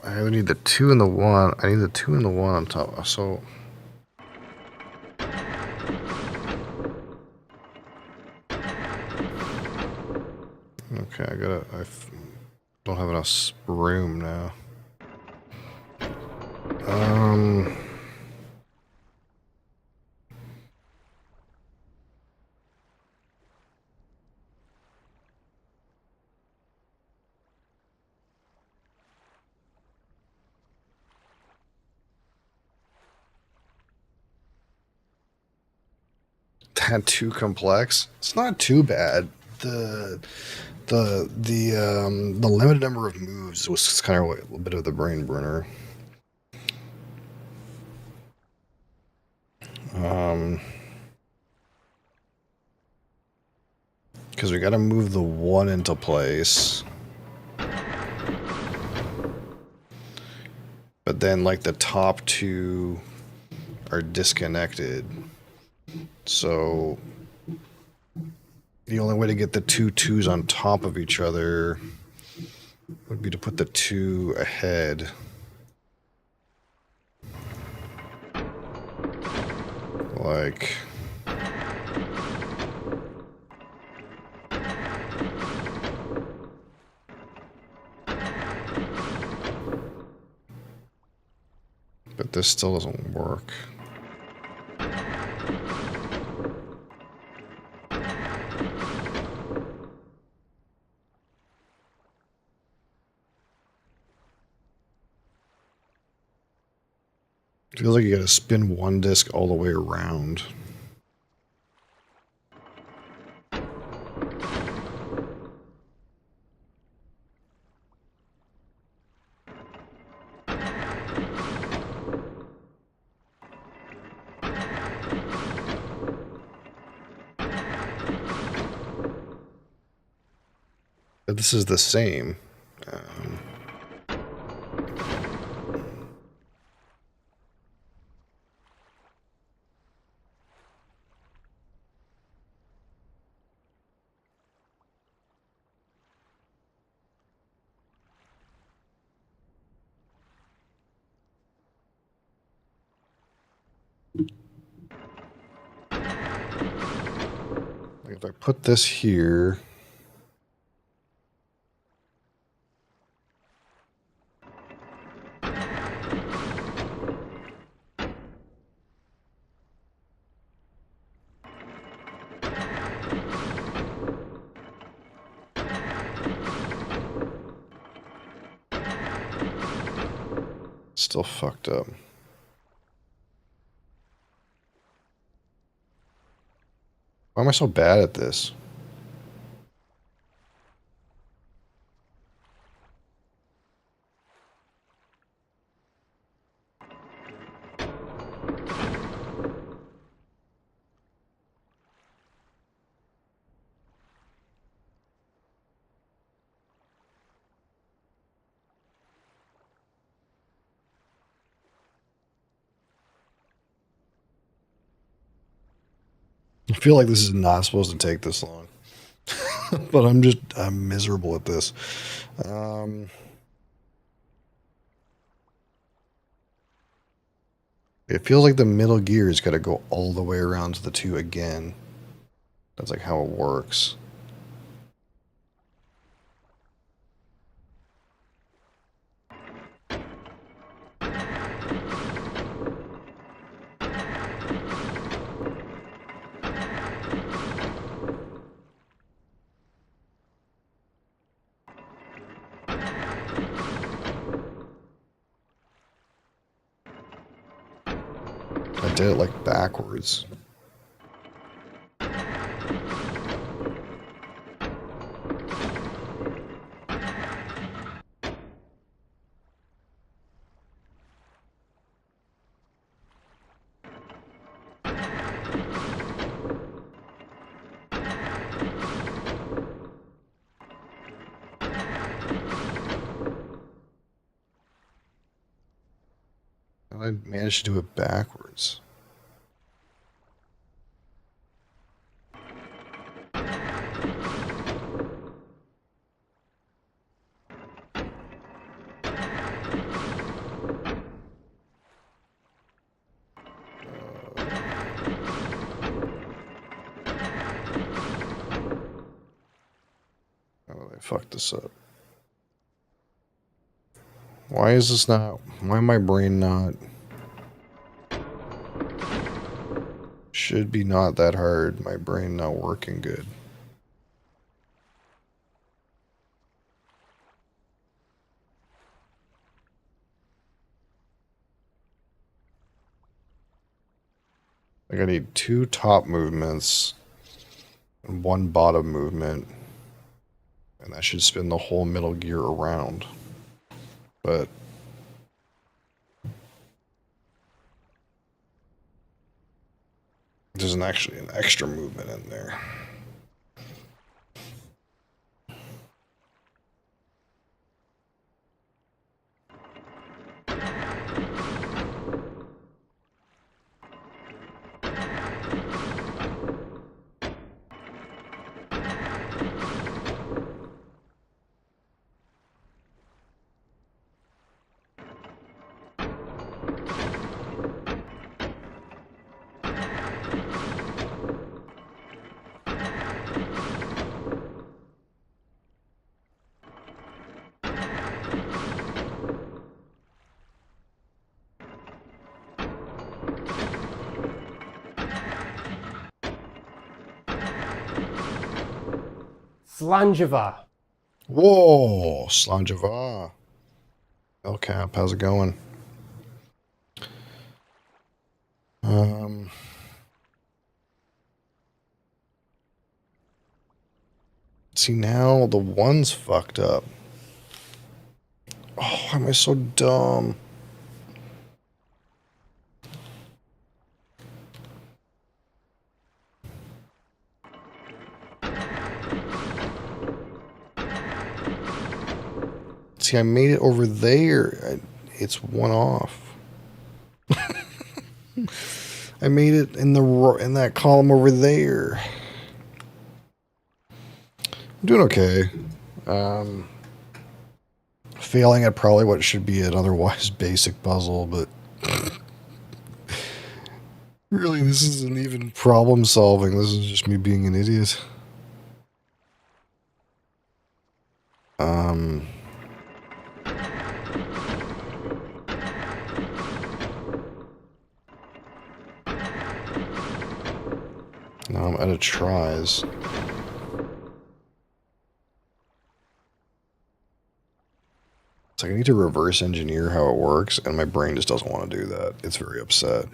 I either need the 2 and the 1. I need the 2 and the 1 on top. So... Okay, I don't have enough room now. That too complex? It's not too bad. The limited number of moves was kind of a little bit of the brain burner. Because we got to move the 1 into place. But then, like, the top 2 are disconnected. So the only way to get the 2 2s on top of each other would be to put the 2 ahead. Like... But this still doesn't work. Feels like you gotta spin one disc all the way around. But this is the same. Like if I put this here... Still fucked up. Why am I so bad at this? I feel like this is not supposed to take this long. But I'm miserable at this. It feels like the middle gear's got to go all the way around to the 2 again. That's like how it works. I did it like backwards. I managed to do it backwards. fucked this up. Why is this not... Why my brain not... Should be not that hard. My brain not working good. Like I need 2 top movements and 1 bottom movement. And that should spin the whole middle gear around. But there's actually an extra movement in there. Slanjava. Whoa, Slanjava. El Cap, how's it going? See, now the one's fucked up. Oh, why am I so dumb? See, I made it over there. It's one off. I made it in that column over there. I'm doing okay. Failing at probably what should be an otherwise basic puzzle, but really, this isn't even problem solving. This is just me being an idiot. Now I'm out of tries. It's like I need to reverse engineer how it works, and my brain just doesn't want to do that. It's very upset.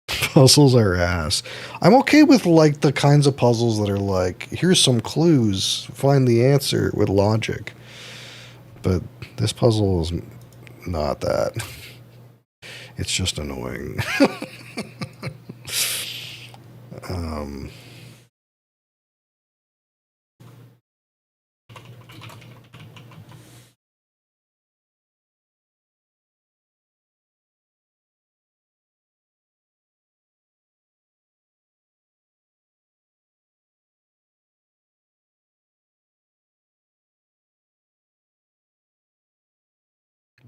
Puzzles are ass. I'm okay with like the kinds of puzzles that are like, here's some clues, find the answer with logic. But this puzzle is not that. It's just annoying.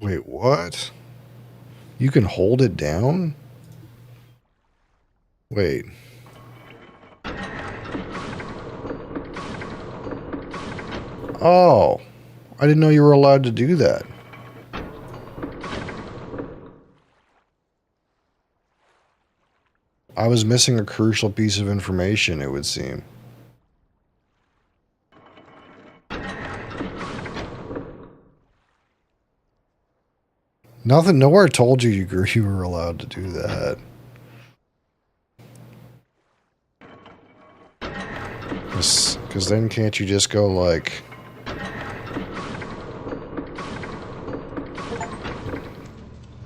Wait, what? You can hold it down? Wait. Oh, I didn't know you were allowed to do that. I was missing a crucial piece of information, it would seem. Nothing, nowhere told you you were allowed to do that. Because then can't you just go like...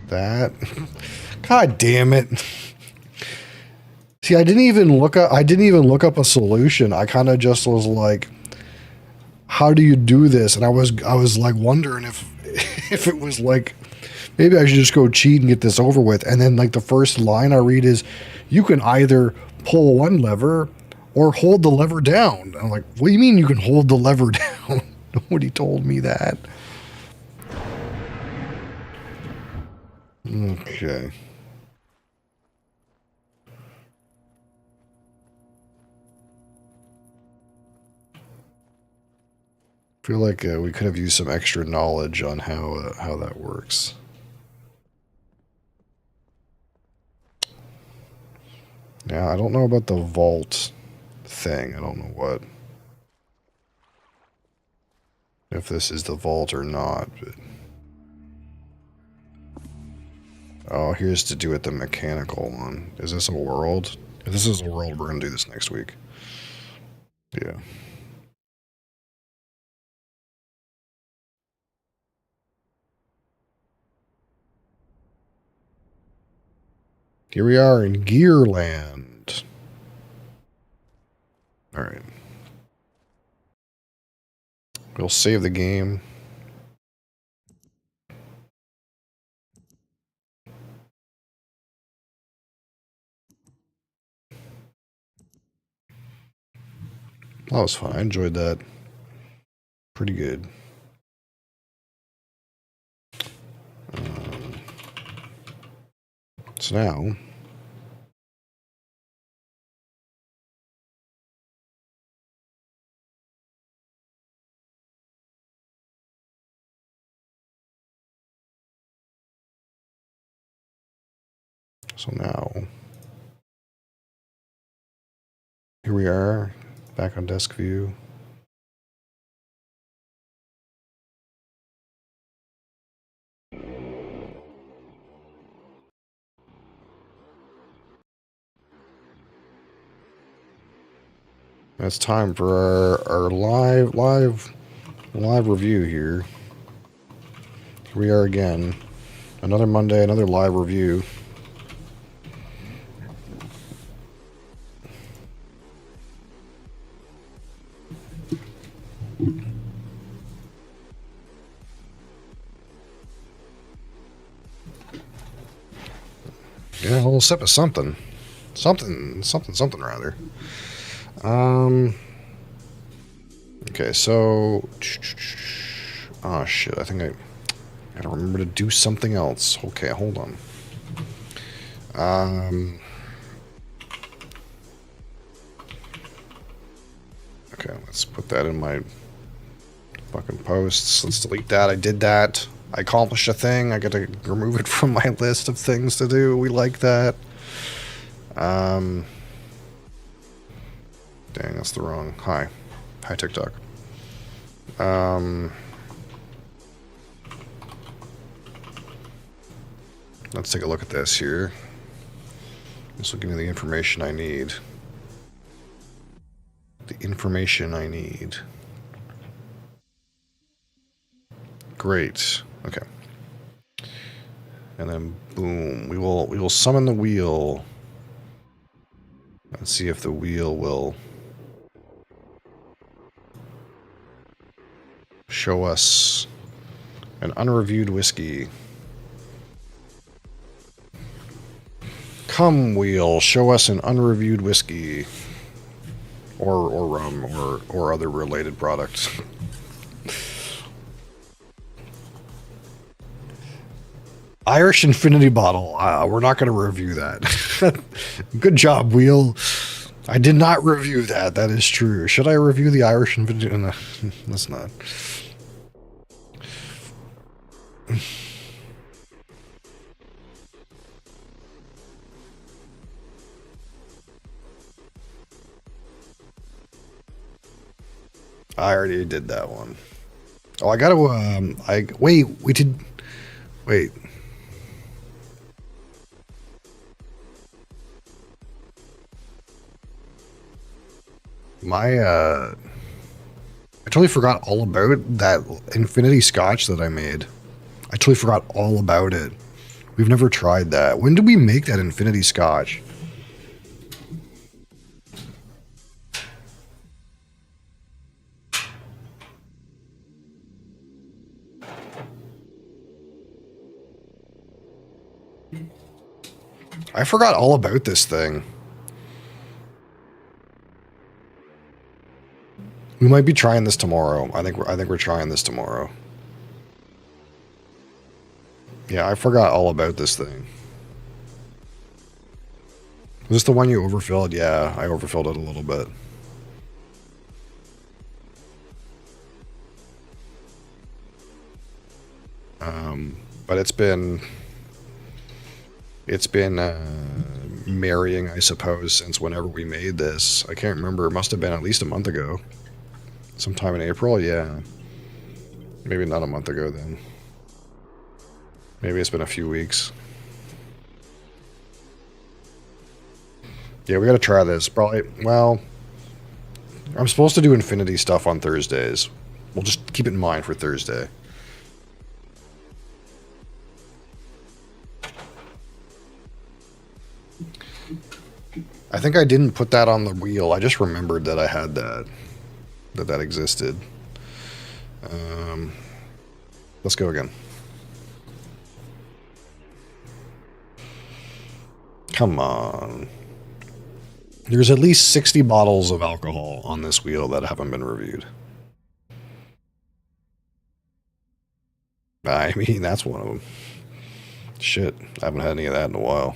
that? God damn it. See, I didn't even look up a solution. I kind of just was like, how do you do this? And I was like wondering if it was like, maybe I should just go cheat and get this over with. And then like the first line I read is, you can either pull one lever or hold the lever down. I'm like, what do you mean you can hold the lever down? Nobody told me that. Okay. feel like we could have used some extra knowledge on how that works. Yeah, I don't know about the vault thing. I don't know what if this is the vault or not. But oh, here's to do with the mechanical one. Is this a world? If this is a world, we're gonna do this next week. Yeah. Here we are in Gearland. Alright. We'll save the game. That was fun. I enjoyed that. Pretty good. So now... So now... Here we are, back on desk view. It's time for our live review here. Here we are again. Another Monday, another live review. Yeah, a little sip of something. Something rather. Okay, so... Oh, shit, I think I gotta remember to do something else. Okay, hold on. Okay, let's put that in my fucking posts. Let's delete that. I did that. I accomplished a thing. I gotta remove it from my list of things to do. We like that. Dang, that's the wrong... Hi, TikTok. Let's take a look at this here. This will give me the information I need. The information I need. Great. Okay. And then boom, we will summon the wheel. Let's see if the wheel will show us an unreviewed whiskey. Come, wheel, show us an unreviewed whiskey. Or rum, or other related products. Irish Infinity Bottle. We're not going to review that. Good job, wheel. I did not review that. That is true. Should I review the Irish Infinity? No, let's not. I already did that one. Oh, I gotta, wait, we did, wait. I totally forgot all about that Infinity Scotch that I made. I totally forgot all about it. We've never tried that. When did we make that Infinity Scotch? I forgot all about this thing. We might be trying this tomorrow. I think we're trying this tomorrow. Yeah, I forgot all about this thing. Was this the one you overfilled? Yeah, I overfilled it a little bit. But it's been marrying, I suppose, since whenever we made this. I can't remember. It must have been at least a month ago. Sometime in April, yeah. Maybe not a month ago then. Maybe it's been a few weeks. Yeah, we gotta try this. Probably, well, I'm supposed to do Infinity stuff on Thursdays. We'll just keep it in mind for Thursday. I think I didn't put that on the wheel. I just remembered that I had that. That existed. Let's go again. Come on. There's at least 60 bottles of alcohol on this wheel that haven't been reviewed. I mean, that's one of them. Shit, I haven't had any of that in a while.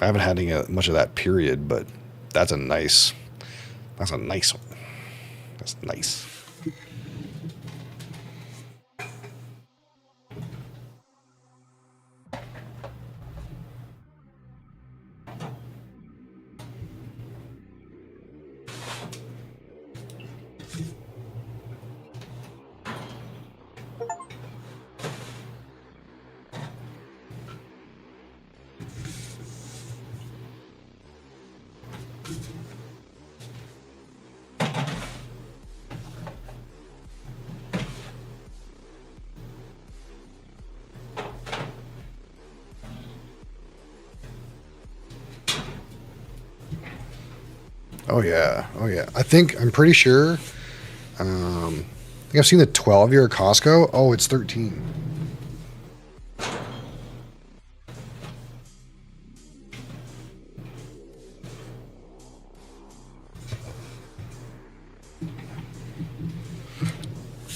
I haven't had any much of that period, but that's a nice one. That's nice. Oh yeah, oh yeah. I'm pretty sure. I think I've seen the 12-year at Costco. Oh, it's 13.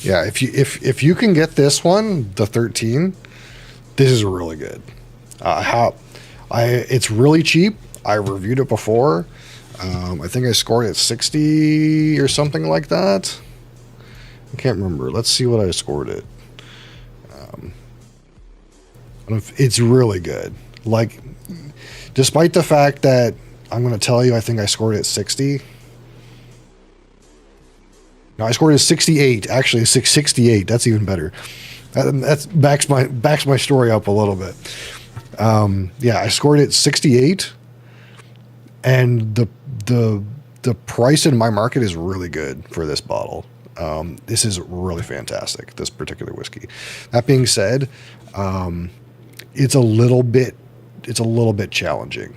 Yeah, if you can get this one, the 13, this is really good. It's really cheap. I reviewed it before. I think I scored it 60 or something like that. I can't remember. Let's see what I scored it. It's really good. Like, despite the fact that I'm going to tell you, I think I scored it 60. No, I scored it 68. Actually, 68. That's even better. That backs my story up a little bit. Yeah, I scored it 68, and the price in my market is really good for this bottle. This is really fantastic, this particular whiskey. That being said, it's a little bit challenging.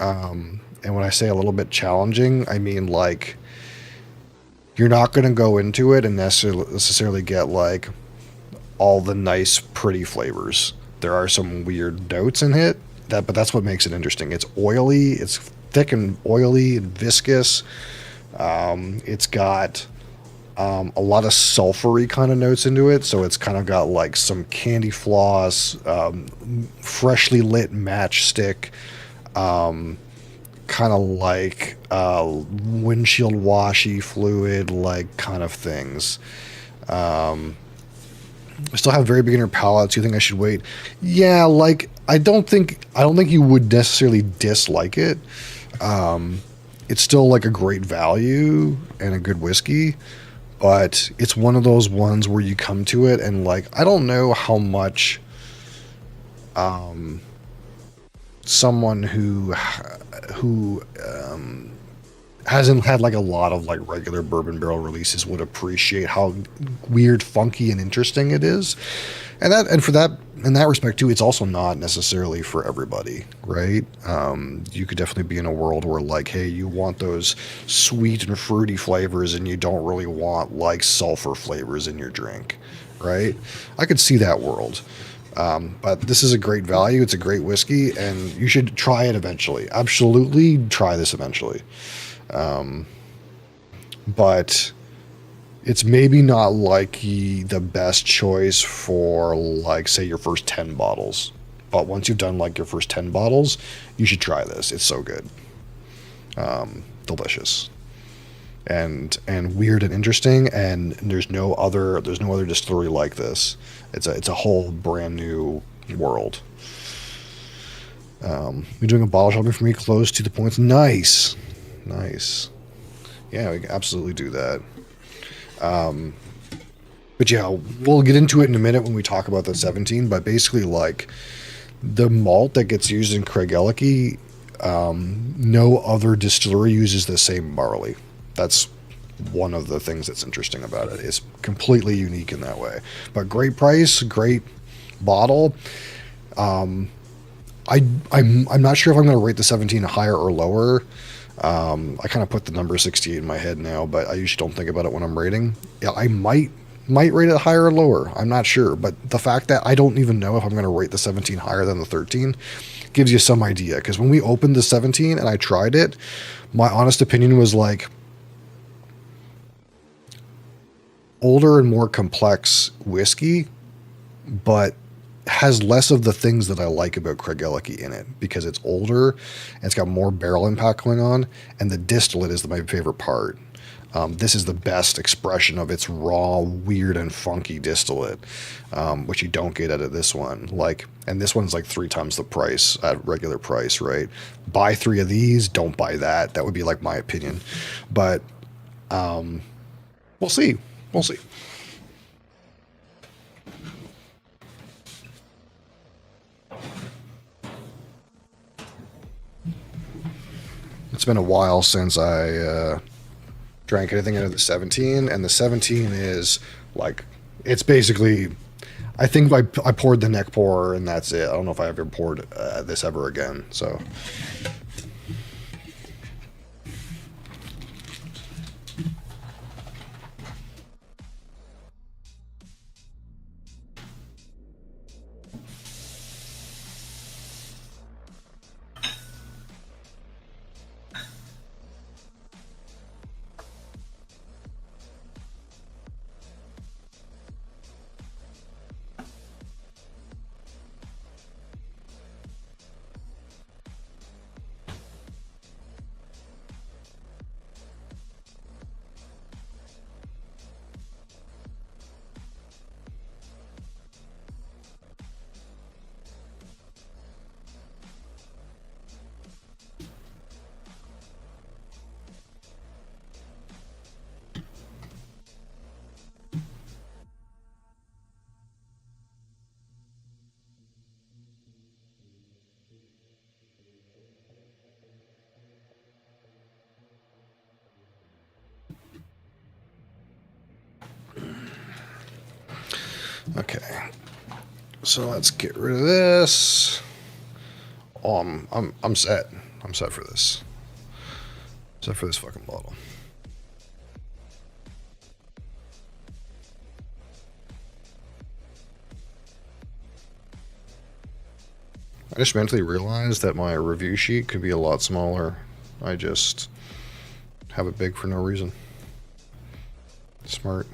And when I say a little bit challenging, I mean like you're not going to go into it and necessarily get like all the nice, pretty flavors. There are some weird notes in it, but that's what makes it interesting. It's oily, it's thick and oily and viscous. It's got a lot of sulfury kind of notes into it, so it's kind of got like some candy floss, freshly lit matchstick, kind of like windshield washy fluid, like kind of things. I still have very beginner palates. You think I should wait? Yeah, like I don't think you would necessarily dislike it. It's still like a great value and a good whiskey, but it's one of those ones where you come to it and like I don't know how much someone who hasn't had like a lot of like regular bourbon barrel releases would appreciate how weird, funky, and interesting it is. And in that respect too, it's also not necessarily for everybody, right? You could definitely be in a world where like, hey, you want those sweet and fruity flavors and you don't really want like sulfur flavors in your drink, right? I could see that world. But this is a great value. It's a great whiskey, and you should try it eventually. Absolutely try this eventually. But it's maybe not like the best choice for like, say, your first 10 bottles. But once you've done like your first 10 bottles, you should try this. It's so good. Delicious. and weird and interesting, and there's no other distillery like this. It's a whole brand new world. You're doing a bottle shopping for me close to the points. Nice. Yeah, we can absolutely do that. But yeah, we'll get into it in a minute when we talk about the 17. But basically, like, the malt that gets used in Craigellachie, no other distillery uses the same barley. That's one of the things that's interesting about it. It's completely unique in that way. But great price, great bottle. I'm not sure if I'm going to rate the 17 higher or lower. I kind of put the number 68 in my head now, but I usually don't think about it when I'm rating. Yeah, I might rate it higher or lower. I'm not sure, but the fact that I don't even know if I'm going to rate the 17 higher than the 13 gives you some idea. Because when we opened the 17 and I tried it, my honest opinion was like, older and more complex whiskey, but has less of the things that I like about Craigellachie in it, because it's older and it's got more barrel impact going on, and the distillate is my favorite part. This is the best expression of its raw, weird, and funky distillate, which you don't get out of this one. And this one's like 3 times the price at regular price, right? Buy 3 of these, don't buy that. That would be like my opinion. But we'll see. We'll see. It's been a while since I drank anything out of the 17, and the 17 is like, it's basically, I think I poured the neck pour and that's it. I don't know if I ever poured this ever again, so. Okay, so let's get rid of this. Oh, I'm set. I'm set for this. Set for this fucking bottle. I just mentally realized that my review sheet could be a lot smaller. I just have it big for no reason. Smart.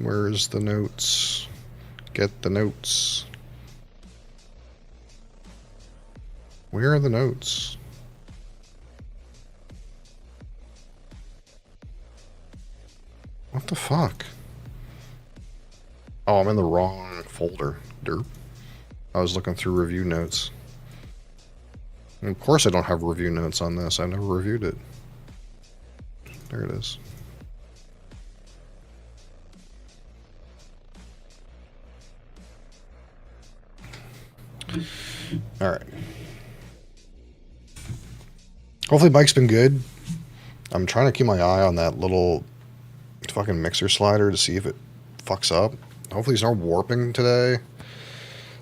Where's the notes? Get the notes. Where are the notes? What the fuck? Oh, I'm in the wrong folder. Derp. I was looking through review notes. And of course I don't have review notes on this. I never reviewed it. There it is. All right. Hopefully Mike's been good. I'm trying to keep my eye on that little fucking mixer slider to see if it fucks up. Hopefully it's not warping today.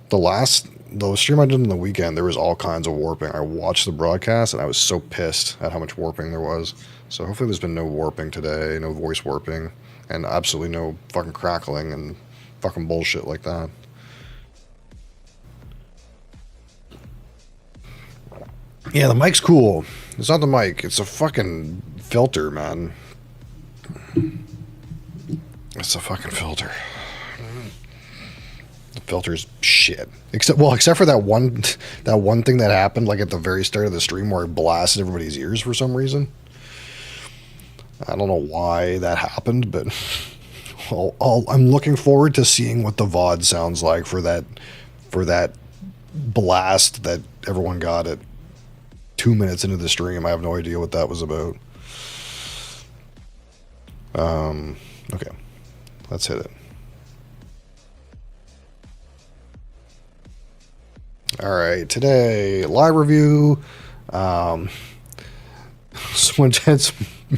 The stream I did on the weekend, there was all kinds of warping. I watched the broadcast and I was so pissed at how much warping there was. So hopefully there's been no warping today, no voice warping, and absolutely no fucking crackling and fucking bullshit like that. Yeah, the mic's cool. It's not the mic, it's a fucking filter, man. It's a fucking filter. The filter's shit. Except for that one thing that happened like at the very start of the stream where it blasted everybody's ears for some reason. I don't know why that happened, but I'm looking forward to seeing what the VOD sounds like for that blast that everyone got at 2 minutes into the stream. I have no idea what that was about. Okay, let's hit it. All right, today live review. Swintet's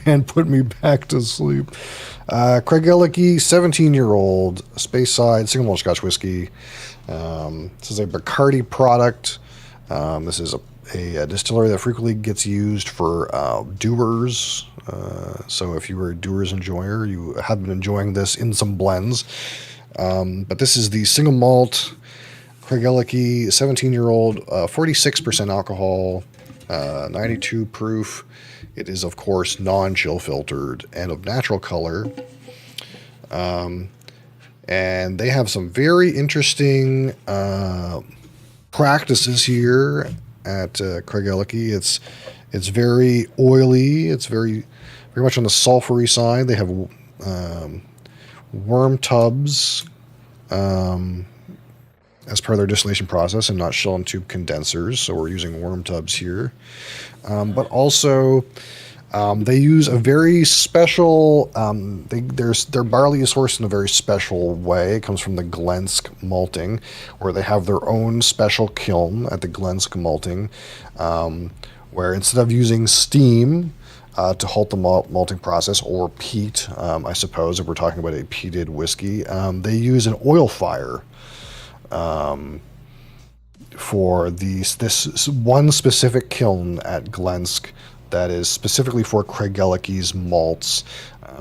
man put me back to sleep. Craig Ellicky, 17-year-old, Speyside single malt Scotch whiskey. This is a Bacardi product. This is a distillery that frequently gets used for doers. So if you were a doers enjoyer, you have been enjoying this in some blends. But this is the single malt Craig Ellicky, 17-year-old, 46% alcohol, 92 proof. It is, of course, non-chill filtered and of natural color. And they have some very interesting practices here at Craig Ellicky. It's very oily. It's very much on the sulfury side. They have worm tubs as part of their distillation process and not shell and tube condensers. So we're using worm tubs here. But also they use a very special, their barley is sourced in a very special way. It comes from the Glensk malting, where they have their own special kiln at the Glensk malting, where instead of using steam to halt the malting process, or peat, I suppose, if we're talking about a peated whiskey, they use an oil fire for this one specific kiln at Glensk that is specifically for Craig Ellicky's malts.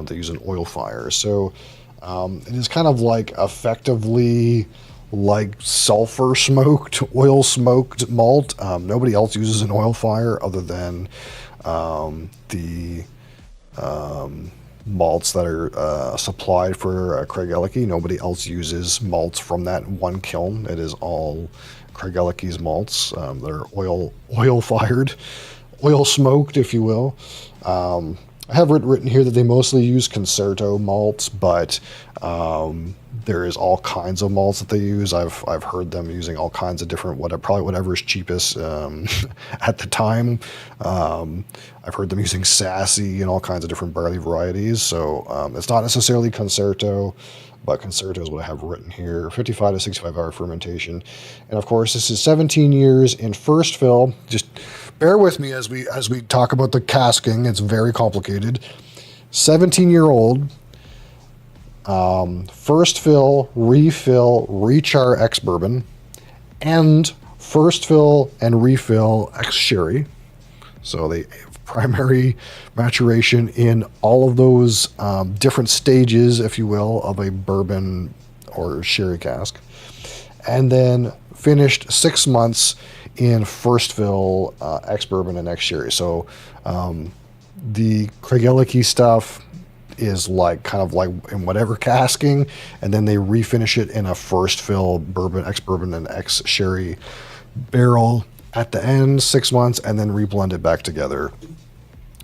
They use an oil fire. So it is kind of like effectively like sulfur smoked, oil smoked malt. Nobody else uses an oil fire other than the malts that are supplied for Craig Ellicky. Nobody else uses malts from that one kiln. It is all Craig Ellicky's malts. They're oil fired, oil smoked, if you will. I have written here that they mostly use Concerto malts, but there is all kinds of malts that they use. I've heard them using all kinds of different whatever is cheapest at the time. I've heard them using Sassy and all kinds of different barley varieties. So it's not necessarily Concerto, but Concerto is what I have written here. 55 to 65 hour fermentation, and of course this is 17 years in first fill. Just bear with me as we talk about the casking. It's very complicated. 17-year-old. First fill, refill, rechar ex bourbon, and first fill and refill ex sherry. So they have primary maturation in all of those different stages, if you will, of a bourbon or sherry cask, and then finished 6 months in first fill ex bourbon and ex sherry. So the Craig Ellicky stuff is like kind of like in whatever casking, and then they refinish it in a first fill bourbon, ex bourbon, and ex sherry barrel at the end, 6 months, and then reblend it back together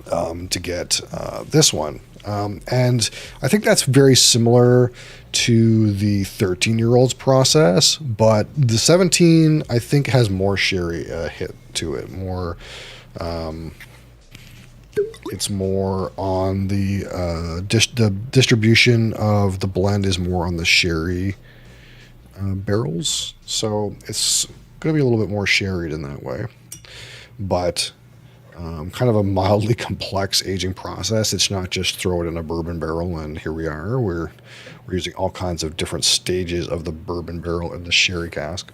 to get this one. And I think that's very similar to the 13-year-old's process, but the 17 I think has more sherry hit to it, more. It's more on the the distribution of the blend is more on the sherry barrels, so it's going to be a little bit more sherried in that way, but kind of a mildly complex aging process. It's not just throw it in a bourbon barrel and here we are. We're using all kinds of different stages of the bourbon barrel and the sherry cask.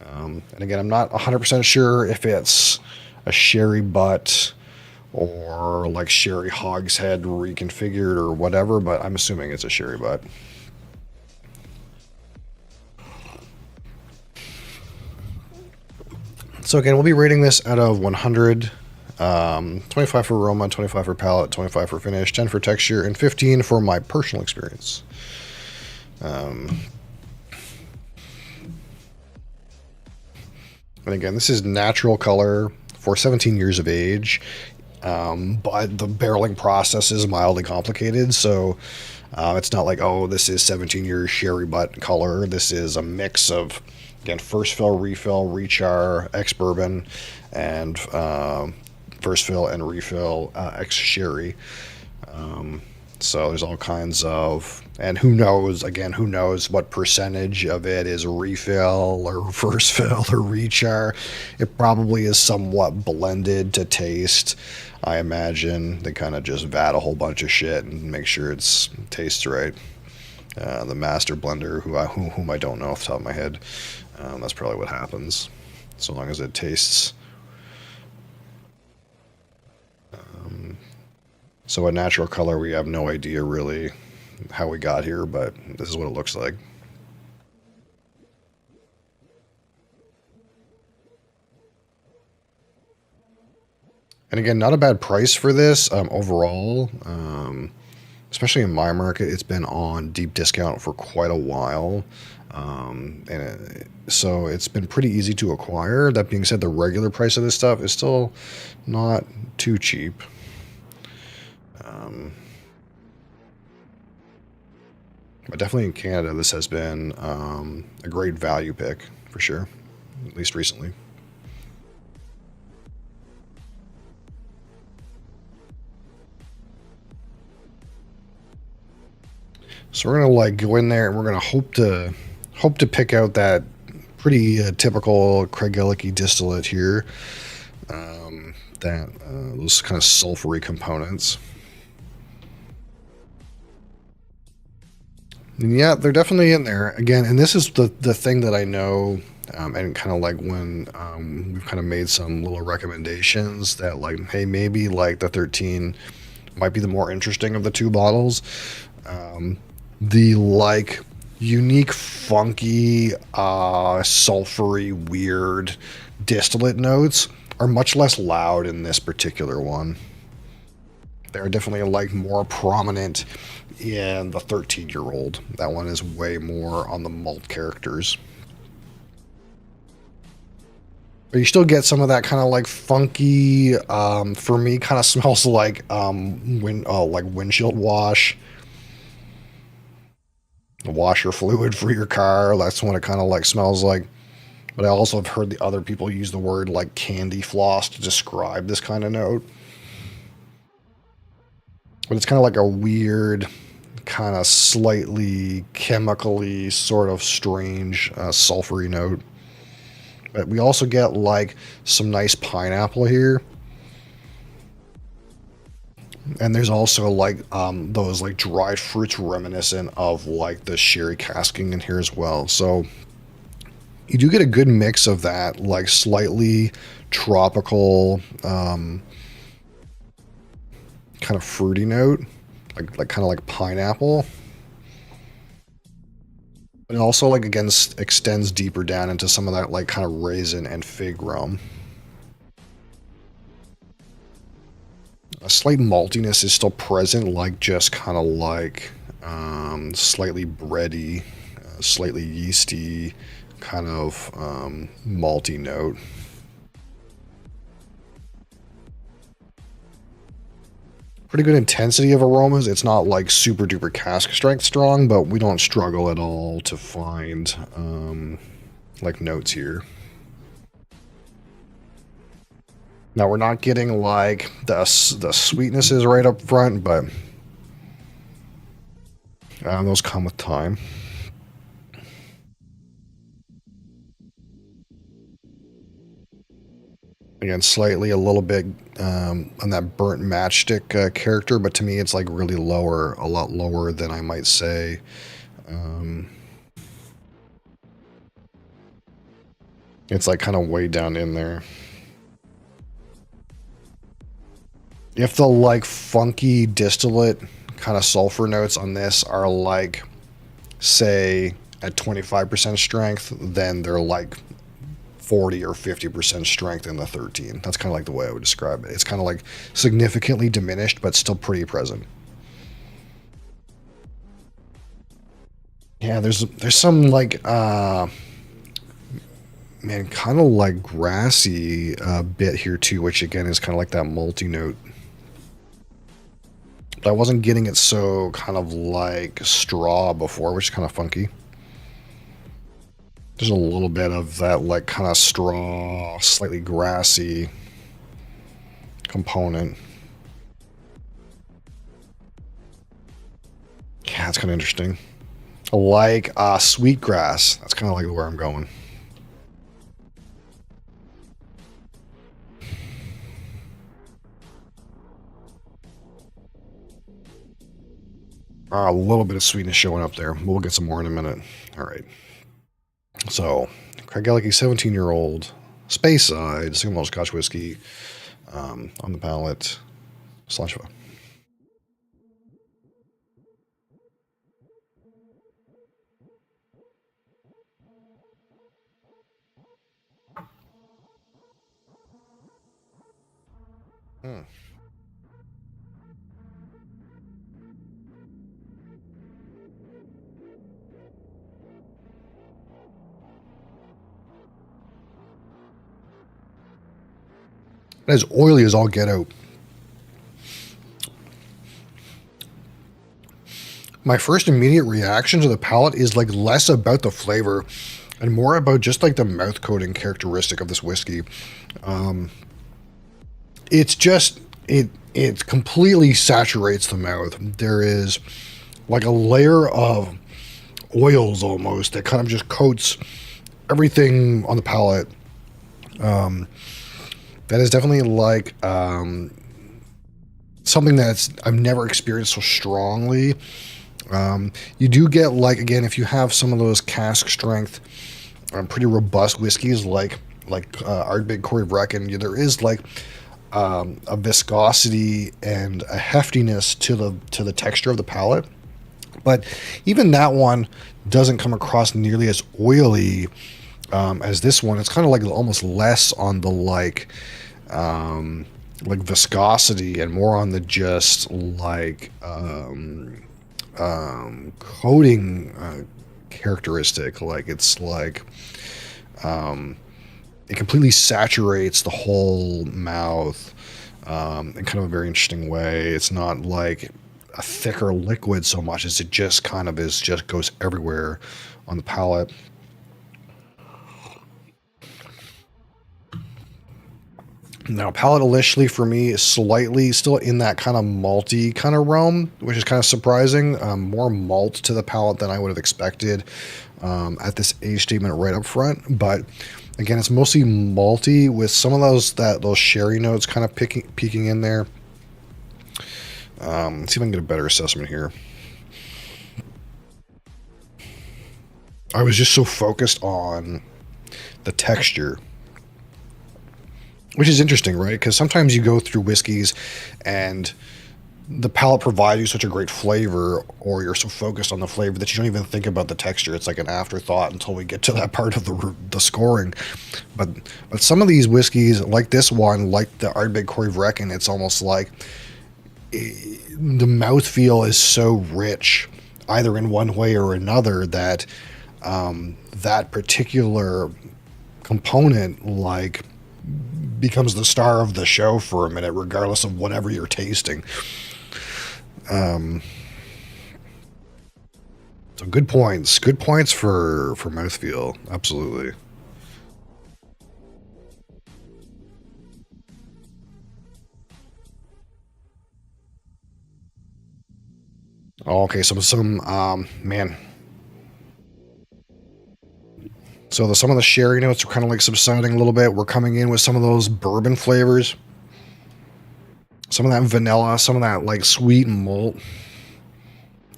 And again, I'm not 100% sure if it's a sherry butt or like sherry hogshead reconfigured or whatever, but I'm assuming it's a sherry butt. So again, we'll be rating this out of 100. 25 for aroma, 25 for palate, 25 for finish, 10 for texture, and 15 for my personal experience. And again, this is natural color for 17 years of age, but the barreling process is mildly complicated, so it's not like, oh, this is 17 years sherry butt color. This is a mix of, again, first fill, refill, rechar, ex-bourbon, and first fill and refill ex-sherry. So there's all kinds of, and who knows, again, who knows what percentage of it is refill or first fill or rechar. It probably is somewhat blended to taste. I imagine they kind of just vat a whole bunch of shit and make sure it tastes right. The master blender, whom I don't know off the top of my head, that's probably what happens. So long as it tastes. So a natural color, we have no idea really how we got here, but this is what it looks like. And again, not a bad price for this overall. Especially in my market, it's been on deep discount for quite a while. So it's been pretty easy to acquire. That being said, the regular price of this stuff is still not too cheap. But definitely in Canada, this has been a great value pick, for sure, at least recently. So we're gonna like go in there and we're gonna hope to pick out that pretty typical Craig Ellicky distillate here. Those kind of sulfury components. And yeah, they're definitely in there again. And this is the thing that I know, and kind of like when we've kind of made some little recommendations that like, hey, maybe like the 13 might be the more interesting of the two bottles. The like unique, funky, sulfury, weird distillate notes are much less loud in this particular one. They're definitely like more prominent in the 13-year-old. That one is way more on the malt characters. But you still get some of that kind of like funky, for me, kind of smells like like windshield wash. The washer fluid for your car. That's what it kind of like smells like. But I also have heard the other people use the word like candy floss to describe this kind of note. But it's kind of like a weird, kind of slightly chemically sort of strange sulfury note. But we also get like some nice pineapple here. And there's also like those like dried fruits reminiscent of like the sherry casking in here as well. So you do get a good mix of that like slightly tropical kind of fruity note, like kind of like pineapple. But it also like again extends deeper down into some of that like kind of raisin and fig rum. A slight maltiness is still present, like just kind of like slightly bready, slightly yeasty, kind of malty note. Pretty good intensity of aromas. It's not like super duper cask strength strong, but we don't struggle at all to find like notes here. Now we're not getting like the sweetnesses right up front, but those come with time. Again, slightly a little bit on that burnt matchstick character, but to me it's like really lower, a lot lower than I might say. It's like kind of way down in there. If the like funky distillate kind of sulfur notes on this are like, say, at 25% strength, then they're like 40 or 50% strength in the 13. That's kind of like the way I would describe it. It's kind of like significantly diminished, but still pretty present. Yeah, there's some like man, kind of like grassy bit here too, which again is kind of like that multi note. But I wasn't getting it so kind of like straw before, which is kind of funky. There's a little bit of that like kind of straw, slightly grassy component. Yeah, that's kind of interesting. I like sweetgrass. That's kind of like where I'm going. A little bit of sweetness showing up there. We'll get some more in a minute. All right. So, Craig Gallagher, 17-year-old, space side, single malt Scotch whiskey on the palate. Slancheva. As oily as all get out. My first immediate reaction to the palate is like less about the flavor and more about just like the mouth coating characteristic of this whiskey. It's just it completely saturates the mouth. There is like a layer of oils almost that kind of just coats everything on the palate. That is definitely like something that's I've never experienced so strongly. You do get like, again, if you have some of those cask strength, pretty robust whiskeys like Ardbeg Corey Vrecken, there is like a viscosity and a heftiness to the texture of the palate. But even that one doesn't come across nearly as oily as this one. It's kind of like almost less on the like viscosity and more on the just like coating characteristic. Like it's like it completely saturates the whole mouth in kind of a very interesting way. It's not like a thicker liquid so much as it just kind of is, just goes everywhere on the palate. Now, palate initially for me is slightly still in that kind of malty kind of realm, which is kind of surprising. More malt to the palate than I would have expected at this age statement right up front. But again, it's mostly malty with some of those sherry notes kind of peeking in there. Let's see if I can get a better assessment here. I was just so focused on the texture, which is interesting, right? Because sometimes you go through whiskeys and the palate provides you such a great flavor, or you're so focused on the flavor that you don't even think about the texture. It's like an afterthought until we get to that part of the scoring. But some of these whiskeys, like this one, like the Ardbeg Corey Vrecken, it's almost like the mouthfeel is so rich, either in one way or another, that that particular component like becomes the star of the show for a minute, regardless of whatever you're tasting. So good points for mouthfeel, absolutely. Okay, some man. So some of the sherry notes are kind of like subsiding a little bit. We're coming in with some of those bourbon flavors. Some of that vanilla, some of that like sweet malt.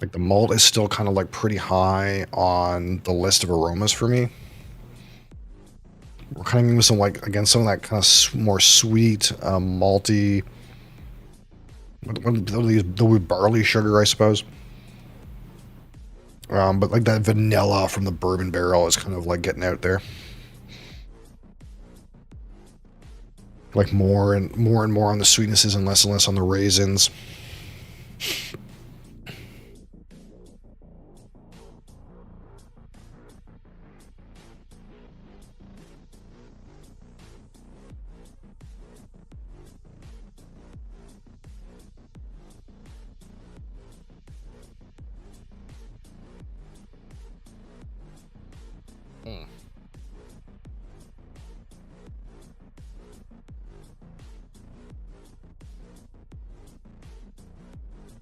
Like the malt is still kind of like pretty high on the list of aromas for me. We're coming in with some like, again, some of that kind of more sweet, malty. What are these? The barley sugar, I suppose. But like that vanilla from the bourbon barrel is kind of like getting out there. Like more and more on the sweetnesses and less on the raisins.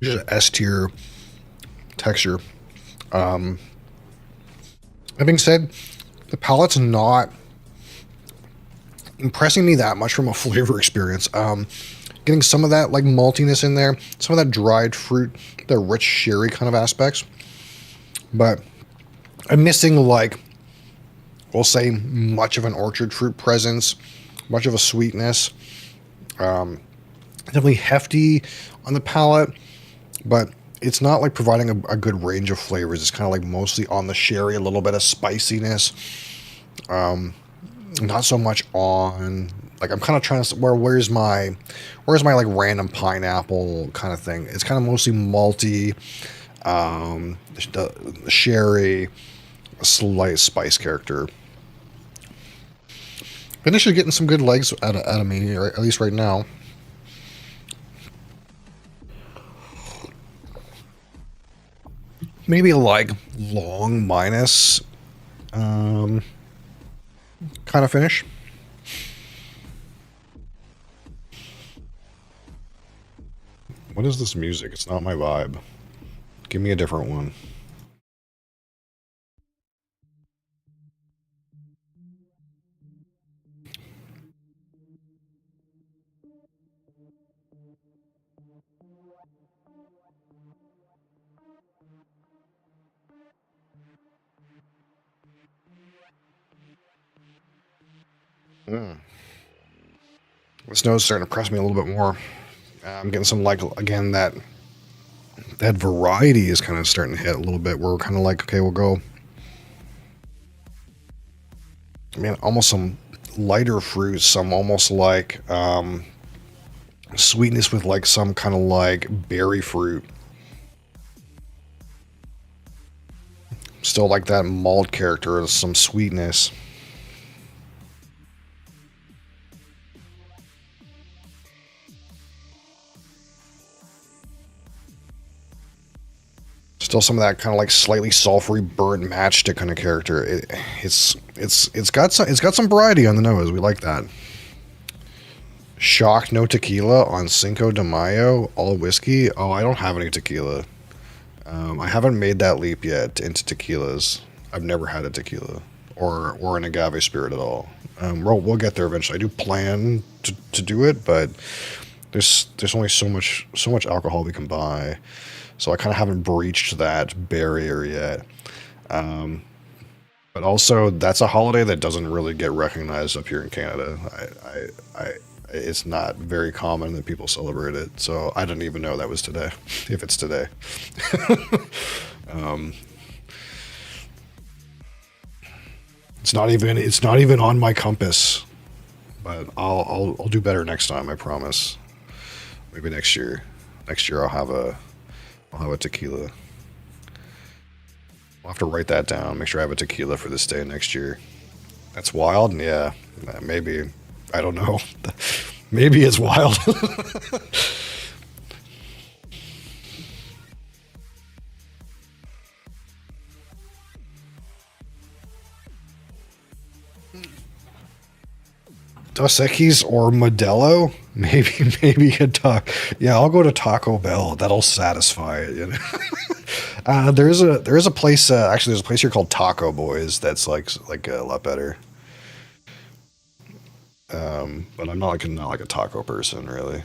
Just an S tier texture. That being said, the palate's not impressing me that much from a flavor experience. Getting some of that like maltiness in there, some of that dried fruit, the rich sherry kind of aspects, but I'm missing, like, we'll say, much of an orchard fruit presence, much of a sweetness. Definitely hefty on the palate, but it's not like providing a good range of flavors. It's kind of like mostly on the sherry, a little bit of spiciness. Not so much on, like, I'm kind of trying to, where's my like random pineapple kind of thing. It's kind of mostly malty, the sherry, a slight spice character. Finish is getting some good legs out of me, at least right now. Maybe like long minus kind of finish. What is this music? It's not my vibe. Give me a different one. This nose is starting to press me a little bit more. I'm getting some, like, again, that variety is kind of starting to hit a little bit, where we're kind of like, okay, we'll go, I mean, almost some lighter fruits, some almost like sweetness with like some kind of like berry fruit. Still like that malt character, some sweetness. Still some of that kind of like slightly sulfury burnt matchstick kind of character. It's got some variety on the nose. We like that. Shock no tequila on Cinco de Mayo, all whiskey. Oh, I don't have any tequila. I haven't made that leap yet into tequilas. I've never had a tequila or an agave spirit at all. We'll get there eventually. I do plan to do it, but there's only so much alcohol we can buy. So I kind of haven't breached that barrier yet. But also, that's a holiday that doesn't really get recognized up here in Canada. It's not very common that people celebrate it. So I didn't even know that was today, if it's today. It's not even on my compass. But I'll do better next time, I promise. Maybe next year. Next year I'll have a tequila. I'll have to write that down. Make sure I have a tequila for this day next year. That's wild? Yeah. Maybe. I don't know. Maybe it's wild. Dos Equis or Modelo? Maybe a taco. Yeah, I'll go to Taco Bell. That'll satisfy it. You know? There is a place. Actually, there's a place here called Taco Boys. That's like a lot better. But I'm not like a taco person, really.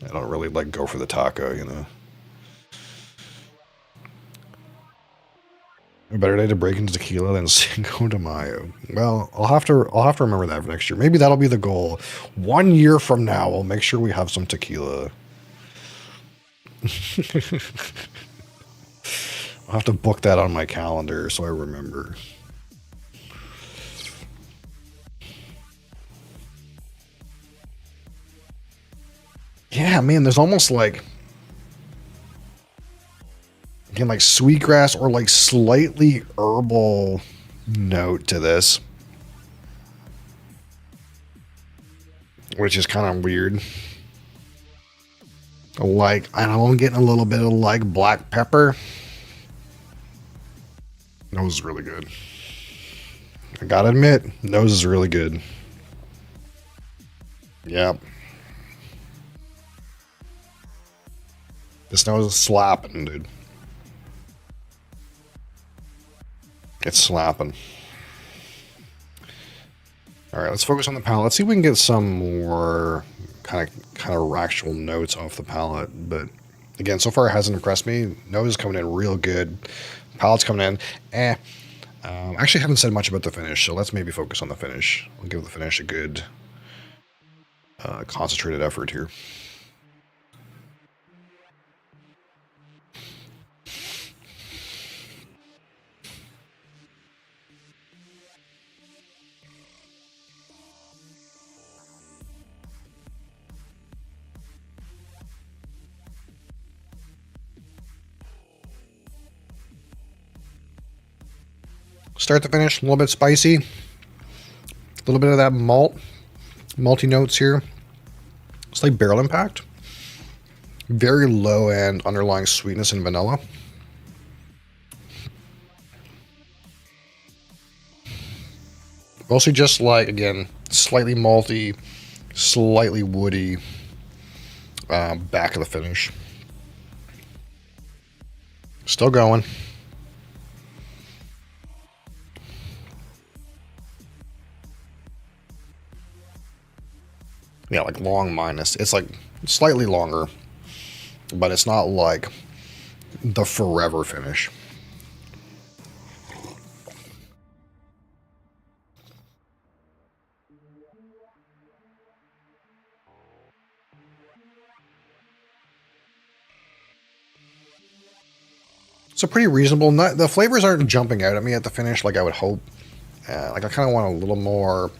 I don't really like go for the taco, you know. A better day to break into tequila than Cinco de Mayo. Well, I'll have to remember that for next year. Maybe that'll be the goal. 1 year from now, we'll make sure we have some tequila. I'll have to book that on my calendar so I remember. Yeah, man, there's almost like, again, like sweetgrass or like slightly herbal note to this, which is kind of weird. Like, I don't know, I'm getting a little bit of like black pepper. Nose is really good. I gotta admit, nose is really good. Yep. This nose is slapping, dude. It's slapping. All right, let's focus on the palate. Let's see if we can get some more kind of actual notes off the palate. But again, so far it hasn't impressed me. Nose is coming in real good. Palate's coming in. I actually haven't said much about the finish, so let's maybe focus on the finish. We'll give the finish a good concentrated effort here. Start to finish, a little bit spicy. A little bit of that malty notes here. It's like barrel impact. Very low end underlying sweetness and vanilla. Mostly just like, again, slightly malty, slightly woody back of the finish. Still going. Yeah, like long minus. It's like slightly longer, but it's not like the forever finish. So pretty reasonable. The flavors aren't jumping out at me at the finish like I would hope. Like I kind of want a little more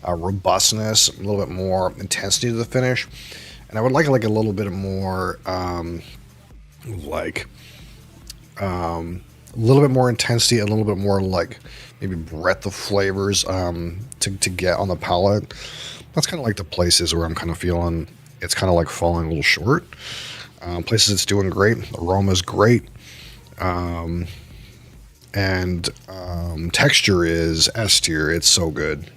robustness, a little bit more intensity to the finish, and I would like a little bit more a little bit more intensity, a little bit more like maybe breadth of flavors to get on the palate. That's kind of like the places where I'm kind of feeling it's kind of like falling a little short. Places it's doing great, aroma's great. And texture is S tier. It's so good.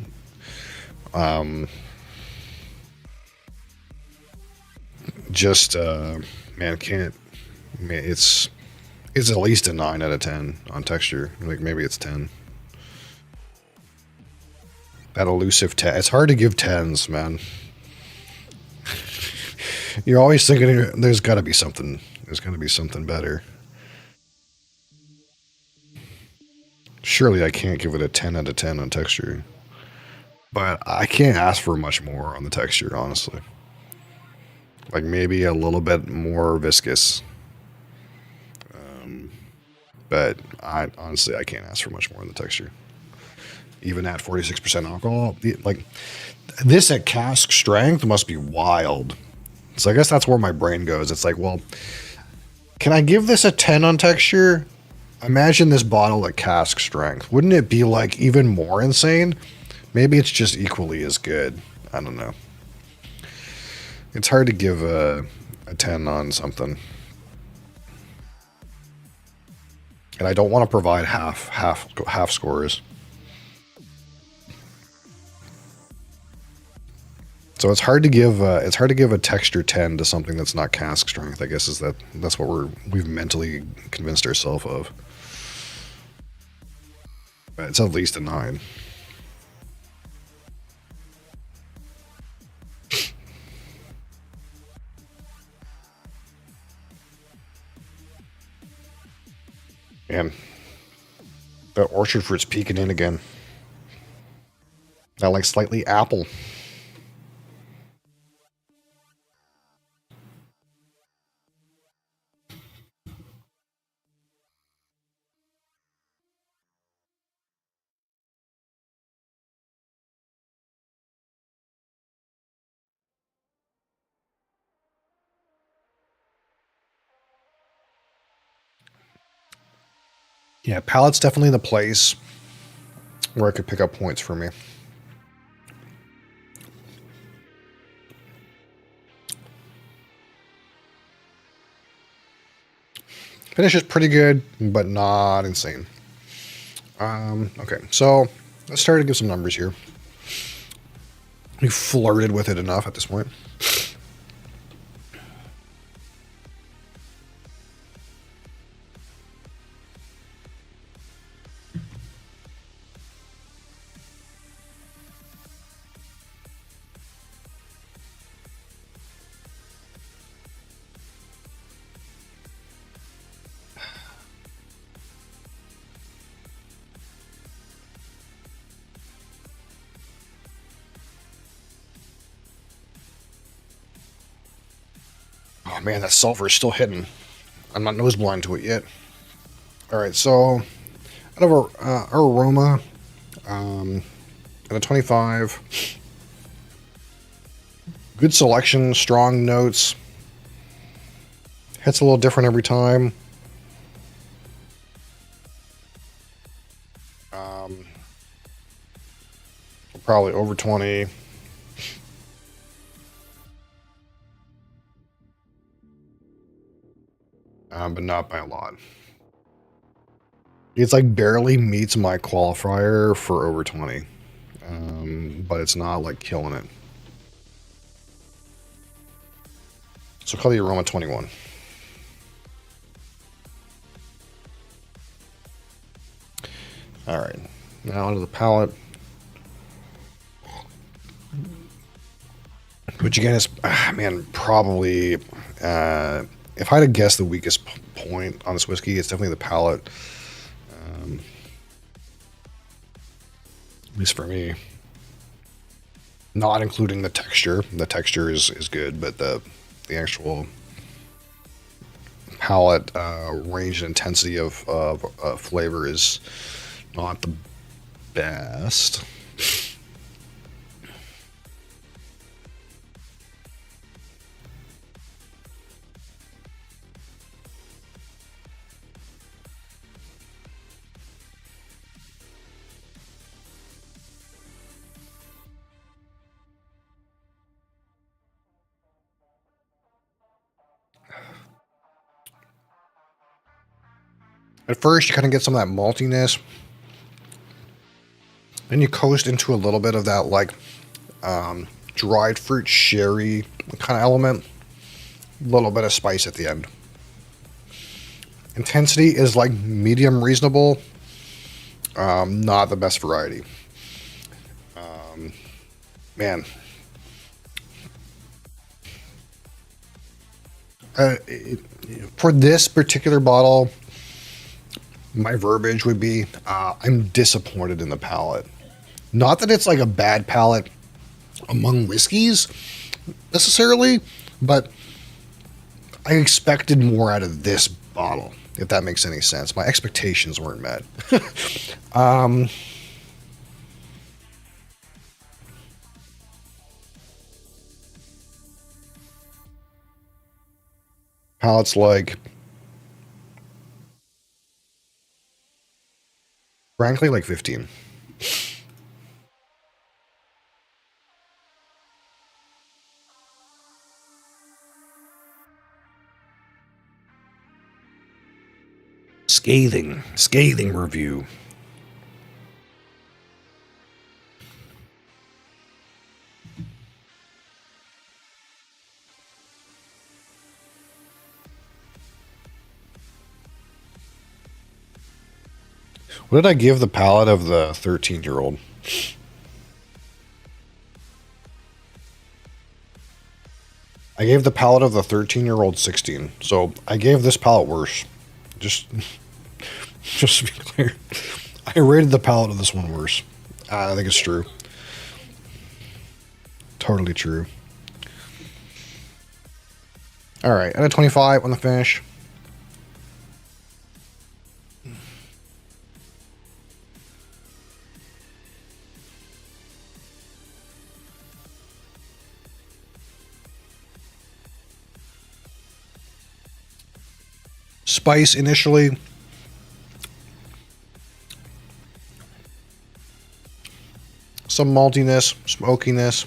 It's at least a 9 out of 10 on texture. Like maybe it's 10. That elusive 10. It's hard to give 10s, man. You're always thinking there's got to be something. There's got to be something better. Surely I can't give it a 10 out of 10 on texture. But I can't ask for much more on the texture, honestly. Like maybe a little bit more viscous. But I can't ask for much more on the texture. Even at 46% alcohol, like this at cask strength must be wild. So I guess that's where my brain goes. It's like, well, can I give this a 10 on texture? Imagine this bottle at cask strength. Wouldn't it be like even more insane? Maybe it's just equally as good. I don't know. It's hard to give a 10 on something. And I don't want to provide half scores. So it's hard to give a texture 10 to something that's not cask strength. I guess that's what we've mentally convinced ourselves of. But it's at least a 9. Man, that orchard fruit's peeking in again. I like slightly apple. Yeah, palate's definitely the place where I could pick up points for me. Finish is pretty good, but not insane. Okay, so let's start to give some numbers here. We flirted with it enough at this point. Oh man, that sulfur is still hitting. I'm not nose blind to it yet. All right, so out of our aroma, at a 25, good selection, strong notes. Hits a little different every time. Probably over 20. But not by a lot. It's like barely meets my qualifier for over 20. But it's not like killing it. So call the aroma 21. All right, now onto the palate, which again is, man, probably, if I had to guess the weakest point on this whiskey, it's definitely the palate. At least for me. Not including the texture. The texture is good, but the actual palate range and intensity of flavor is not the best. At first, you kind of get some of that maltiness. Then you coast into a little bit of that, like, dried fruit sherry kind of element. A little bit of spice at the end. Intensity is like medium reasonable. Not the best variety. Man. For this particular bottle, my verbiage would be, I'm disappointed in the palate. Not that it's like a bad palate among whiskeys necessarily, but I expected more out of this bottle, if that makes any sense. My expectations weren't met. Palate's like, frankly, like 15. Scathing review. What did I give the palate of the 13-year-old? I gave the palate of the 13-year-old 16. So I gave this palate worse. Just to be clear. I rated the palate of this one worse. I think it's true. Totally true. All right, at a 25 on the finish. Spice initially. Some maltiness, smokiness.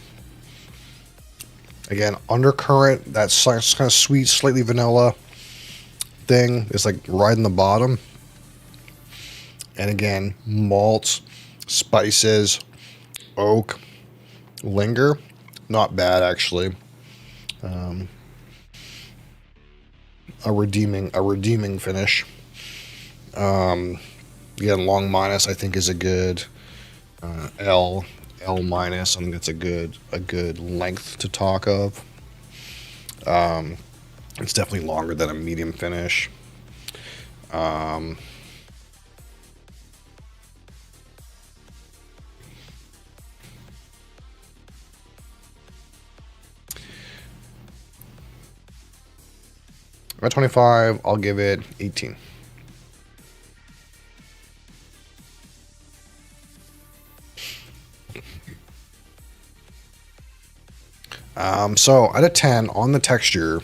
Again, undercurrent, that kind of sweet, slightly vanilla thing is like right in the bottom. And again, malts, spices, oak, linger. Not bad, actually. A redeeming finish. Again, long minus I think is a good L minus. I think that's a good length to talk of. It's definitely longer than a medium finish. At 25, I'll give it 18. So at a 10 on the texture,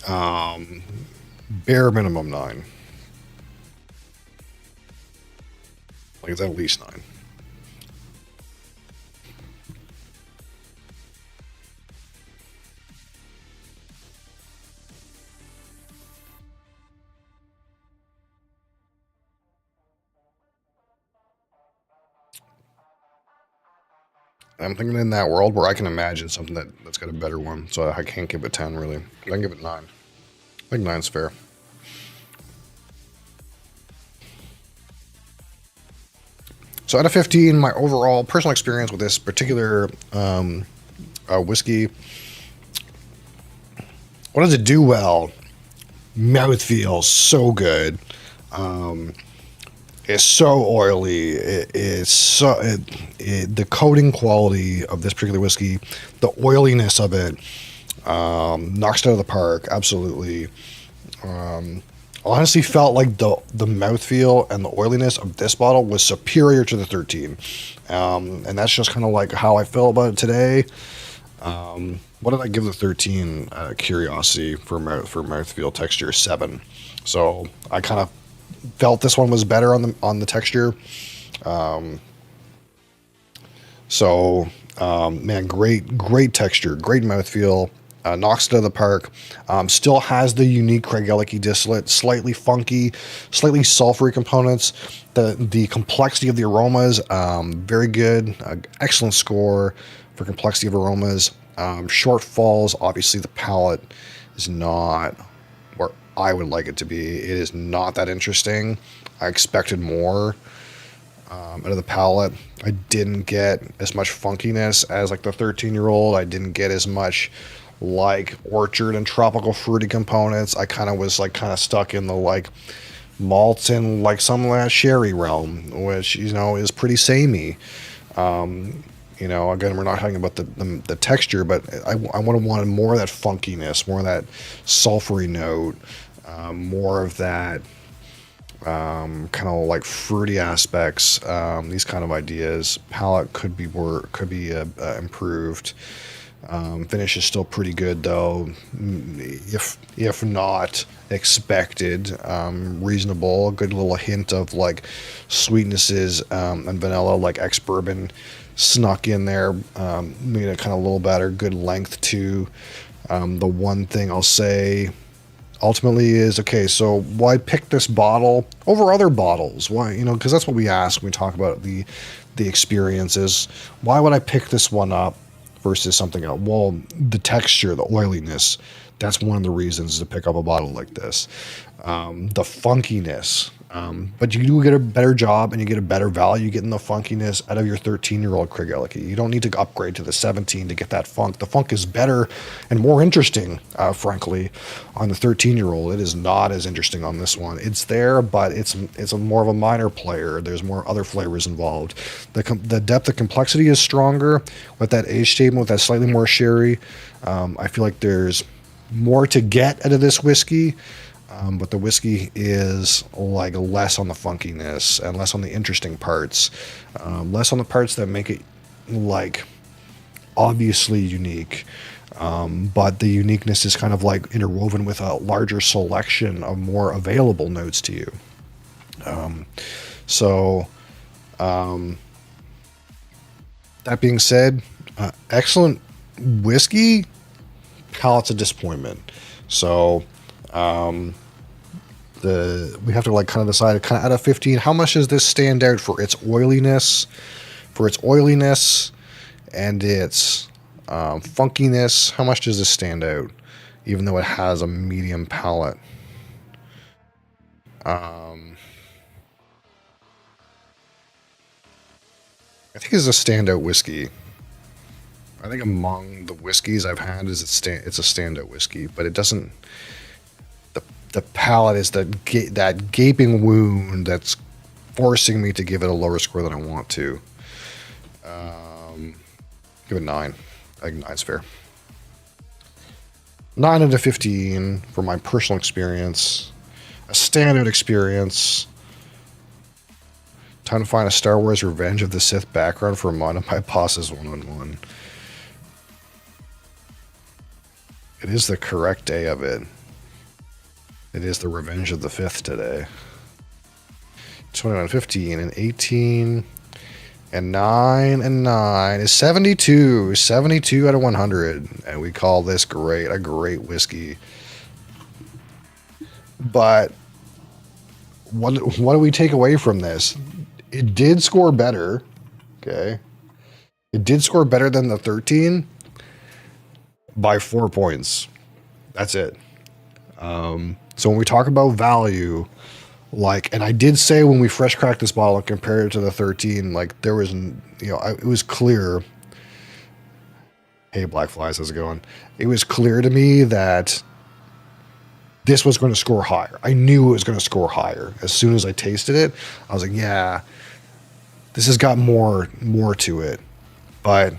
bare minimum 9. Like it's at least 9. I'm thinking in that world where I can imagine something that's got a better one, so I can't give it 10 really. I can give it 9. I think 9's fair. So out of 15, my overall personal experience with this particular whiskey, what does it do well? Mouthfeel, so good. It's so oily. The coating quality of this particular whiskey, the oiliness of it, knocks it out of the park. Absolutely. I honestly felt like the mouthfeel and the oiliness of this bottle was superior to the 13. And that's just kind of like how I feel about it today. What did I give the 13? Curiosity for mouthfeel texture, 7. So I kind of felt this one was better on the texture. Man, great texture, great mouthfeel. Knocks it out of the park. Still has the unique Craig Ellicky distillate, slightly funky, slightly sulfury components. The complexity of the aromas, very good. Excellent score for complexity of aromas. Shortfalls, obviously the palate is not where I would like it to be. It is not that interesting. I expected more out of the palate. I didn't get as much funkiness as like the 13-year-old. I didn't get as much like orchard and tropical fruity components. I kind of was like stuck in the like malts and like some of that sherry realm, which, you know, is pretty samey. You know, again, we're not talking about the texture, but I would have wanted more of that funkiness, more of that sulfury note, more of that kind of like fruity aspects. These kind of ideas. Palate could be improved. Finish is still pretty good though, if not expected. Reasonable. A good little hint of like sweetnesses and vanilla, like ex-bourbon snuck in there, made it kind of a little better. Good length too. The one thing I'll say ultimately is, okay, so why pick this bottle over other bottles? Why, you know, because that's what we ask when we talk about the experiences. Why would I pick this one up versus something else? Well, the texture, the oiliness, that's one of the reasons to pick up a bottle like this. The funkiness, but you do get a better job and you get a better value getting the funkiness out of your 13-year-old Craig Ellicky. You don't need to upgrade to the 17 to get that funk. The funk is better and more interesting, frankly, on the 13-year-old. It is not as interesting on this one. It's there, but it's a more of a minor player. There's more other flavors involved. The depth of complexity is stronger with that age statement, with that slightly more sherry. I feel like there's more to get out of this whiskey. But the whiskey is like less on the funkiness and less on the interesting parts, less on the parts that make it like obviously unique. But the uniqueness is kind of like interwoven with a larger selection of more available notes to you. That being said, excellent whiskey, palate's a disappointment. So, we have to like kind of decide kind of out of 15, how much does this stand out for its oiliness, and its funkiness? How much does this stand out, even though it has a medium palate? I think it's a standout whiskey. I think among the whiskeys I've had, it's a standout whiskey, but it doesn't. The palate is that gaping wound that's forcing me to give it a lower score than I want to. Give it 9. I think 9's fair. 9 out of 15 from my personal experience. A standout experience. Time to find a Star Wars Revenge of the Sith background for one of my bosses one-on-one. It is the correct day of it. It is the Revenge of the Fifth today. 21, 15, and 18, and 9, and 9 is 72. 72 out of 100. And we call this a great whiskey. But what do we take away from this? It did score better. Okay. It did score better than the 13 by 4 points. That's it. So when we talk about value, like, and I did say when we fresh cracked this bottle and compared it to the 13, like there was, it was clear. Hey, Black Flies, how's it going? It was clear to me that this was going to score higher. I knew it was going to score higher. As soon as I tasted it, I was like, yeah, this has got more to it. But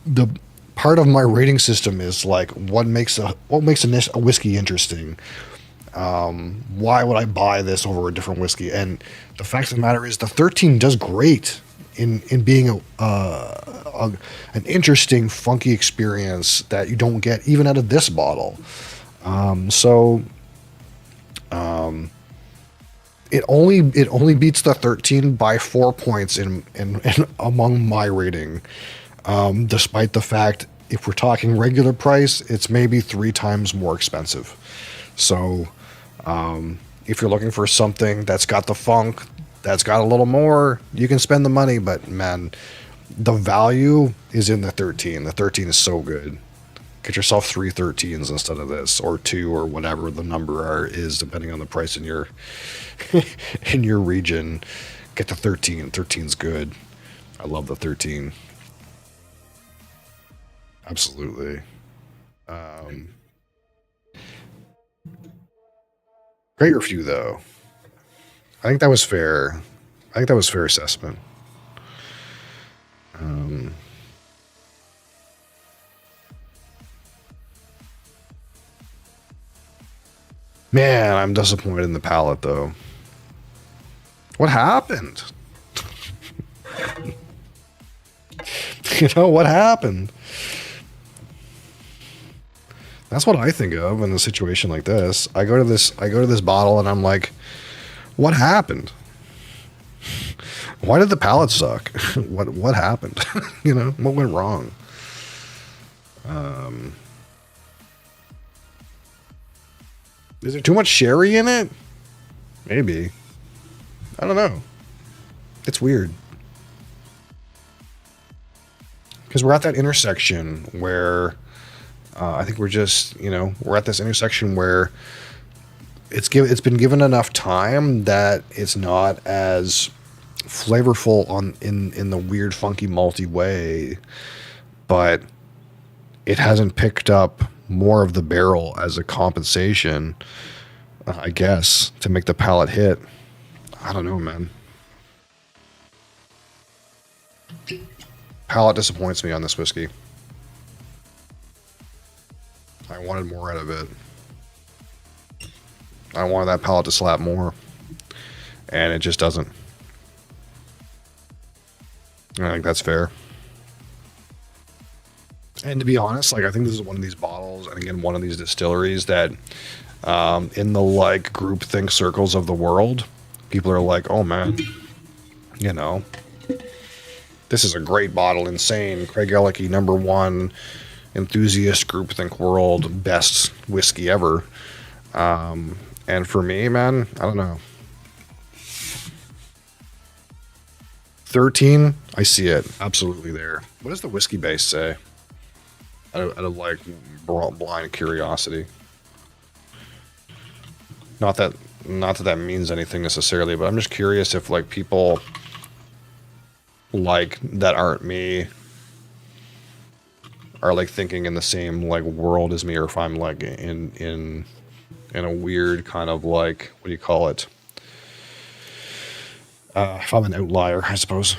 the part of my rating system is like, what makes a whiskey interesting? Why would I buy this over a different whiskey? And the fact of the matter is the 13 does great in being an interesting, funky experience that you don't get even out of this bottle. It only beats the 13 by 4 points in among my rating. Despite the fact, if we're talking regular price, it's maybe 3 times more expensive. So, if you're looking for something that's got the funk, that's got a little more, you can spend the money, but man, the value is in the 13. The 13 is so good. Get yourself 3 13s instead of this, or 2, or whatever the number is, depending on the price in your in your region. Get the 13. 13's good. I love the 13. Absolutely. Great review, though. I think that was fair. I think that was fair assessment. Man, I'm disappointed in the palate, though. What happened? What happened? That's what I think of in a situation like this. I go to this bottle and I'm like, what happened? Why did the palate suck? What happened? What went wrong? Is there too much sherry in it? Maybe. I don't know. It's weird. Because we're at that intersection where I think we're just, we're at this intersection where it's been given enough time that it's not as flavorful in the weird, funky, malty way, but it hasn't picked up more of the barrel as a compensation, I guess, to make the palate hit. I don't know, man. Palate disappoints me on this whiskey. I wanted more out of it. I wanted that palate to slap more, and it just doesn't. I think that's fair. And to be honest, I think this is one of these bottles, and again, one of these distilleries that, in the groupthink circles of the world, people are like, "Oh man, this is a great bottle, insane, Craig Ellicky, #1 enthusiast groupthink world, best whiskey ever." And for me, man, I don't know. 13, I see it absolutely there. What does the whiskey base say? Out of blind curiosity. Not that that means anything necessarily, but I'm just curious if people that aren't me are thinking in the same world as me, or if I'm in a weird kind of what do you call it? If I'm an outlier, I suppose.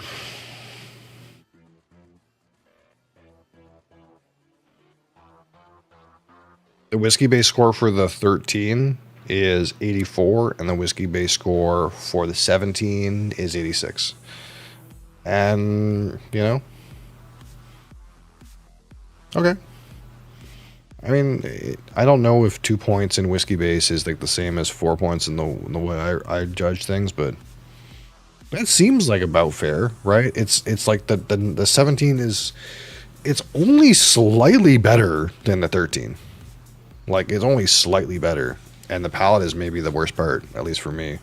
The whiskey base score for the 13 is 84, and the whiskey base score for the 17 is 86. And, you know, okay. I mean, I don't know if 2 points in whiskey base is like the same as 4 points in the way I judge things, but that seems like about fair, right? It's like the 17 is, it's only slightly better than the 13. Like, it's only slightly better. And the palette is maybe the worst part, at least for me.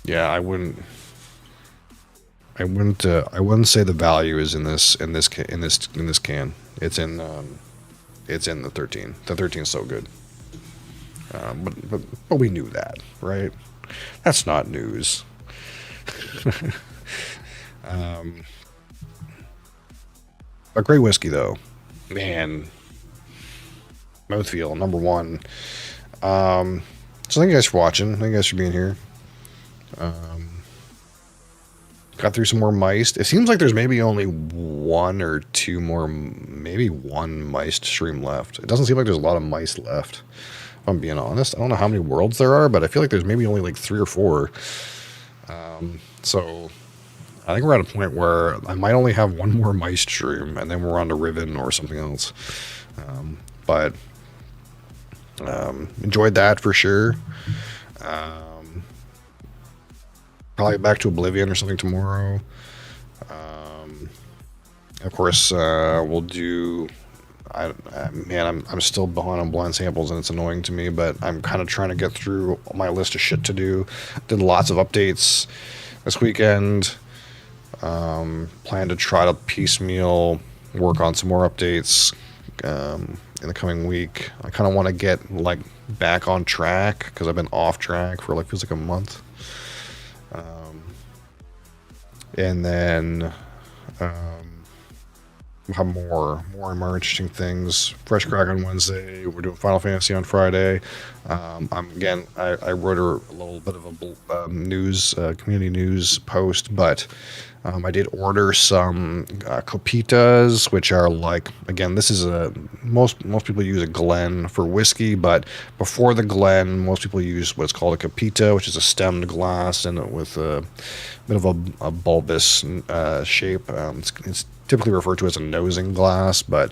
Yeah, I wouldn't say the value is in this can. It's in the 13. The 13 is so good. But we knew that, right? That's not news. A great whiskey, though. Man. Mouthfeel, number one. So thank you guys for watching. Thank you guys for being here. Got through some more Myst. It seems like there's maybe only one or two more, maybe one Myst stream left. It doesn't seem like there's a lot of Myst left, if I'm being honest. I don't know how many worlds there are, but I feel like there's maybe only like 3 or 4. So I think we're at a point where I might only have one more Myst stream, and then we're on to Riven or something else. But enjoyed that for sure. Probably back to Oblivion or something tomorrow. Of course, we'll do. I'm still behind on blind samples, and it's annoying to me. But I'm kind of trying to get through my list of shit to do. Did lots of updates this weekend. Plan to try to piecemeal work on some more updates in the coming week. I kind of want to get like back on track because I've been off track for like feels like a month. And then we'll have more and more interesting things. Fresh Crack on Wednesday. We're doing Final Fantasy on Friday. I wrote a little bit of a news, community news post, but I did order some copitas, which are like, again, this is most people use a Glen for whiskey, but before the Glen, most people use what's called a copita, which is a stemmed glass and with a bit of a bulbous shape. It's typically referred to as a nosing glass, but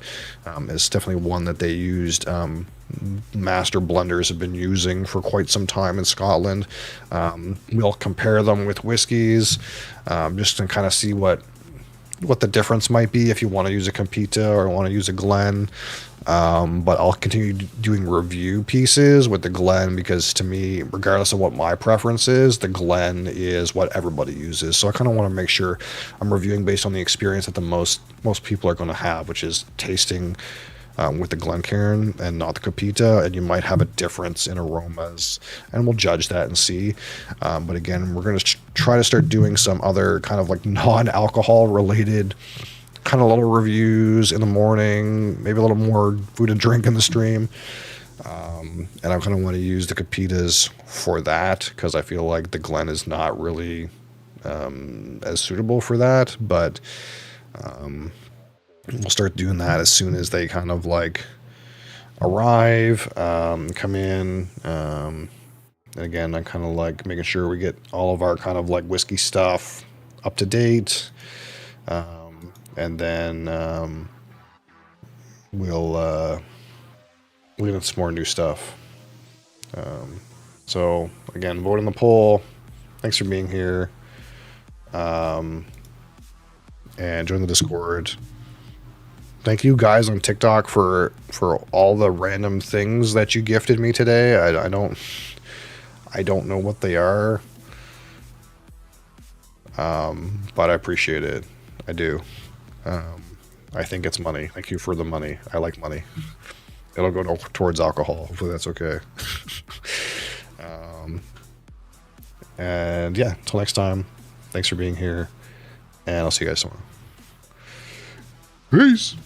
it's definitely one that they used. Master blenders have been using for quite some time in Scotland. We'll compare them with whiskeys, just to kind of see what the difference might be if you want to use a Compita or want to use a Glen. But I'll continue doing review pieces with the Glen because to me, regardless of what my preference is, the Glen is what everybody uses. So I kind of want to make sure I'm reviewing based on the experience that the most people are going to have, which is tasting with the Glencairn and not the Copita, and you might have a difference in aromas, and we'll judge that and see. But again, we're going to try to start doing some other kind of like non-alcohol related kind of little reviews in the morning, maybe a little more food and drink in the stream. And I kind of want to use the Copitas for that because I feel like the Glen is not really as suitable for that, but we'll start doing that as soon as they kind of like arrive, come in. And again, I'm kind of like making sure we get all of our kind of like whiskey stuff up to date. And then we'll get some more new stuff. So again, vote in the poll. Thanks for being here. And join the Discord. Thank you guys on TikTok for all the random things that you gifted me today. I don't know what they are. But I appreciate it. I do. I think it's money. Thank you for the money. I like money. It'll go towards alcohol. Hopefully that's okay. And yeah, until next time, thanks for being here, and I'll see you guys tomorrow. Peace.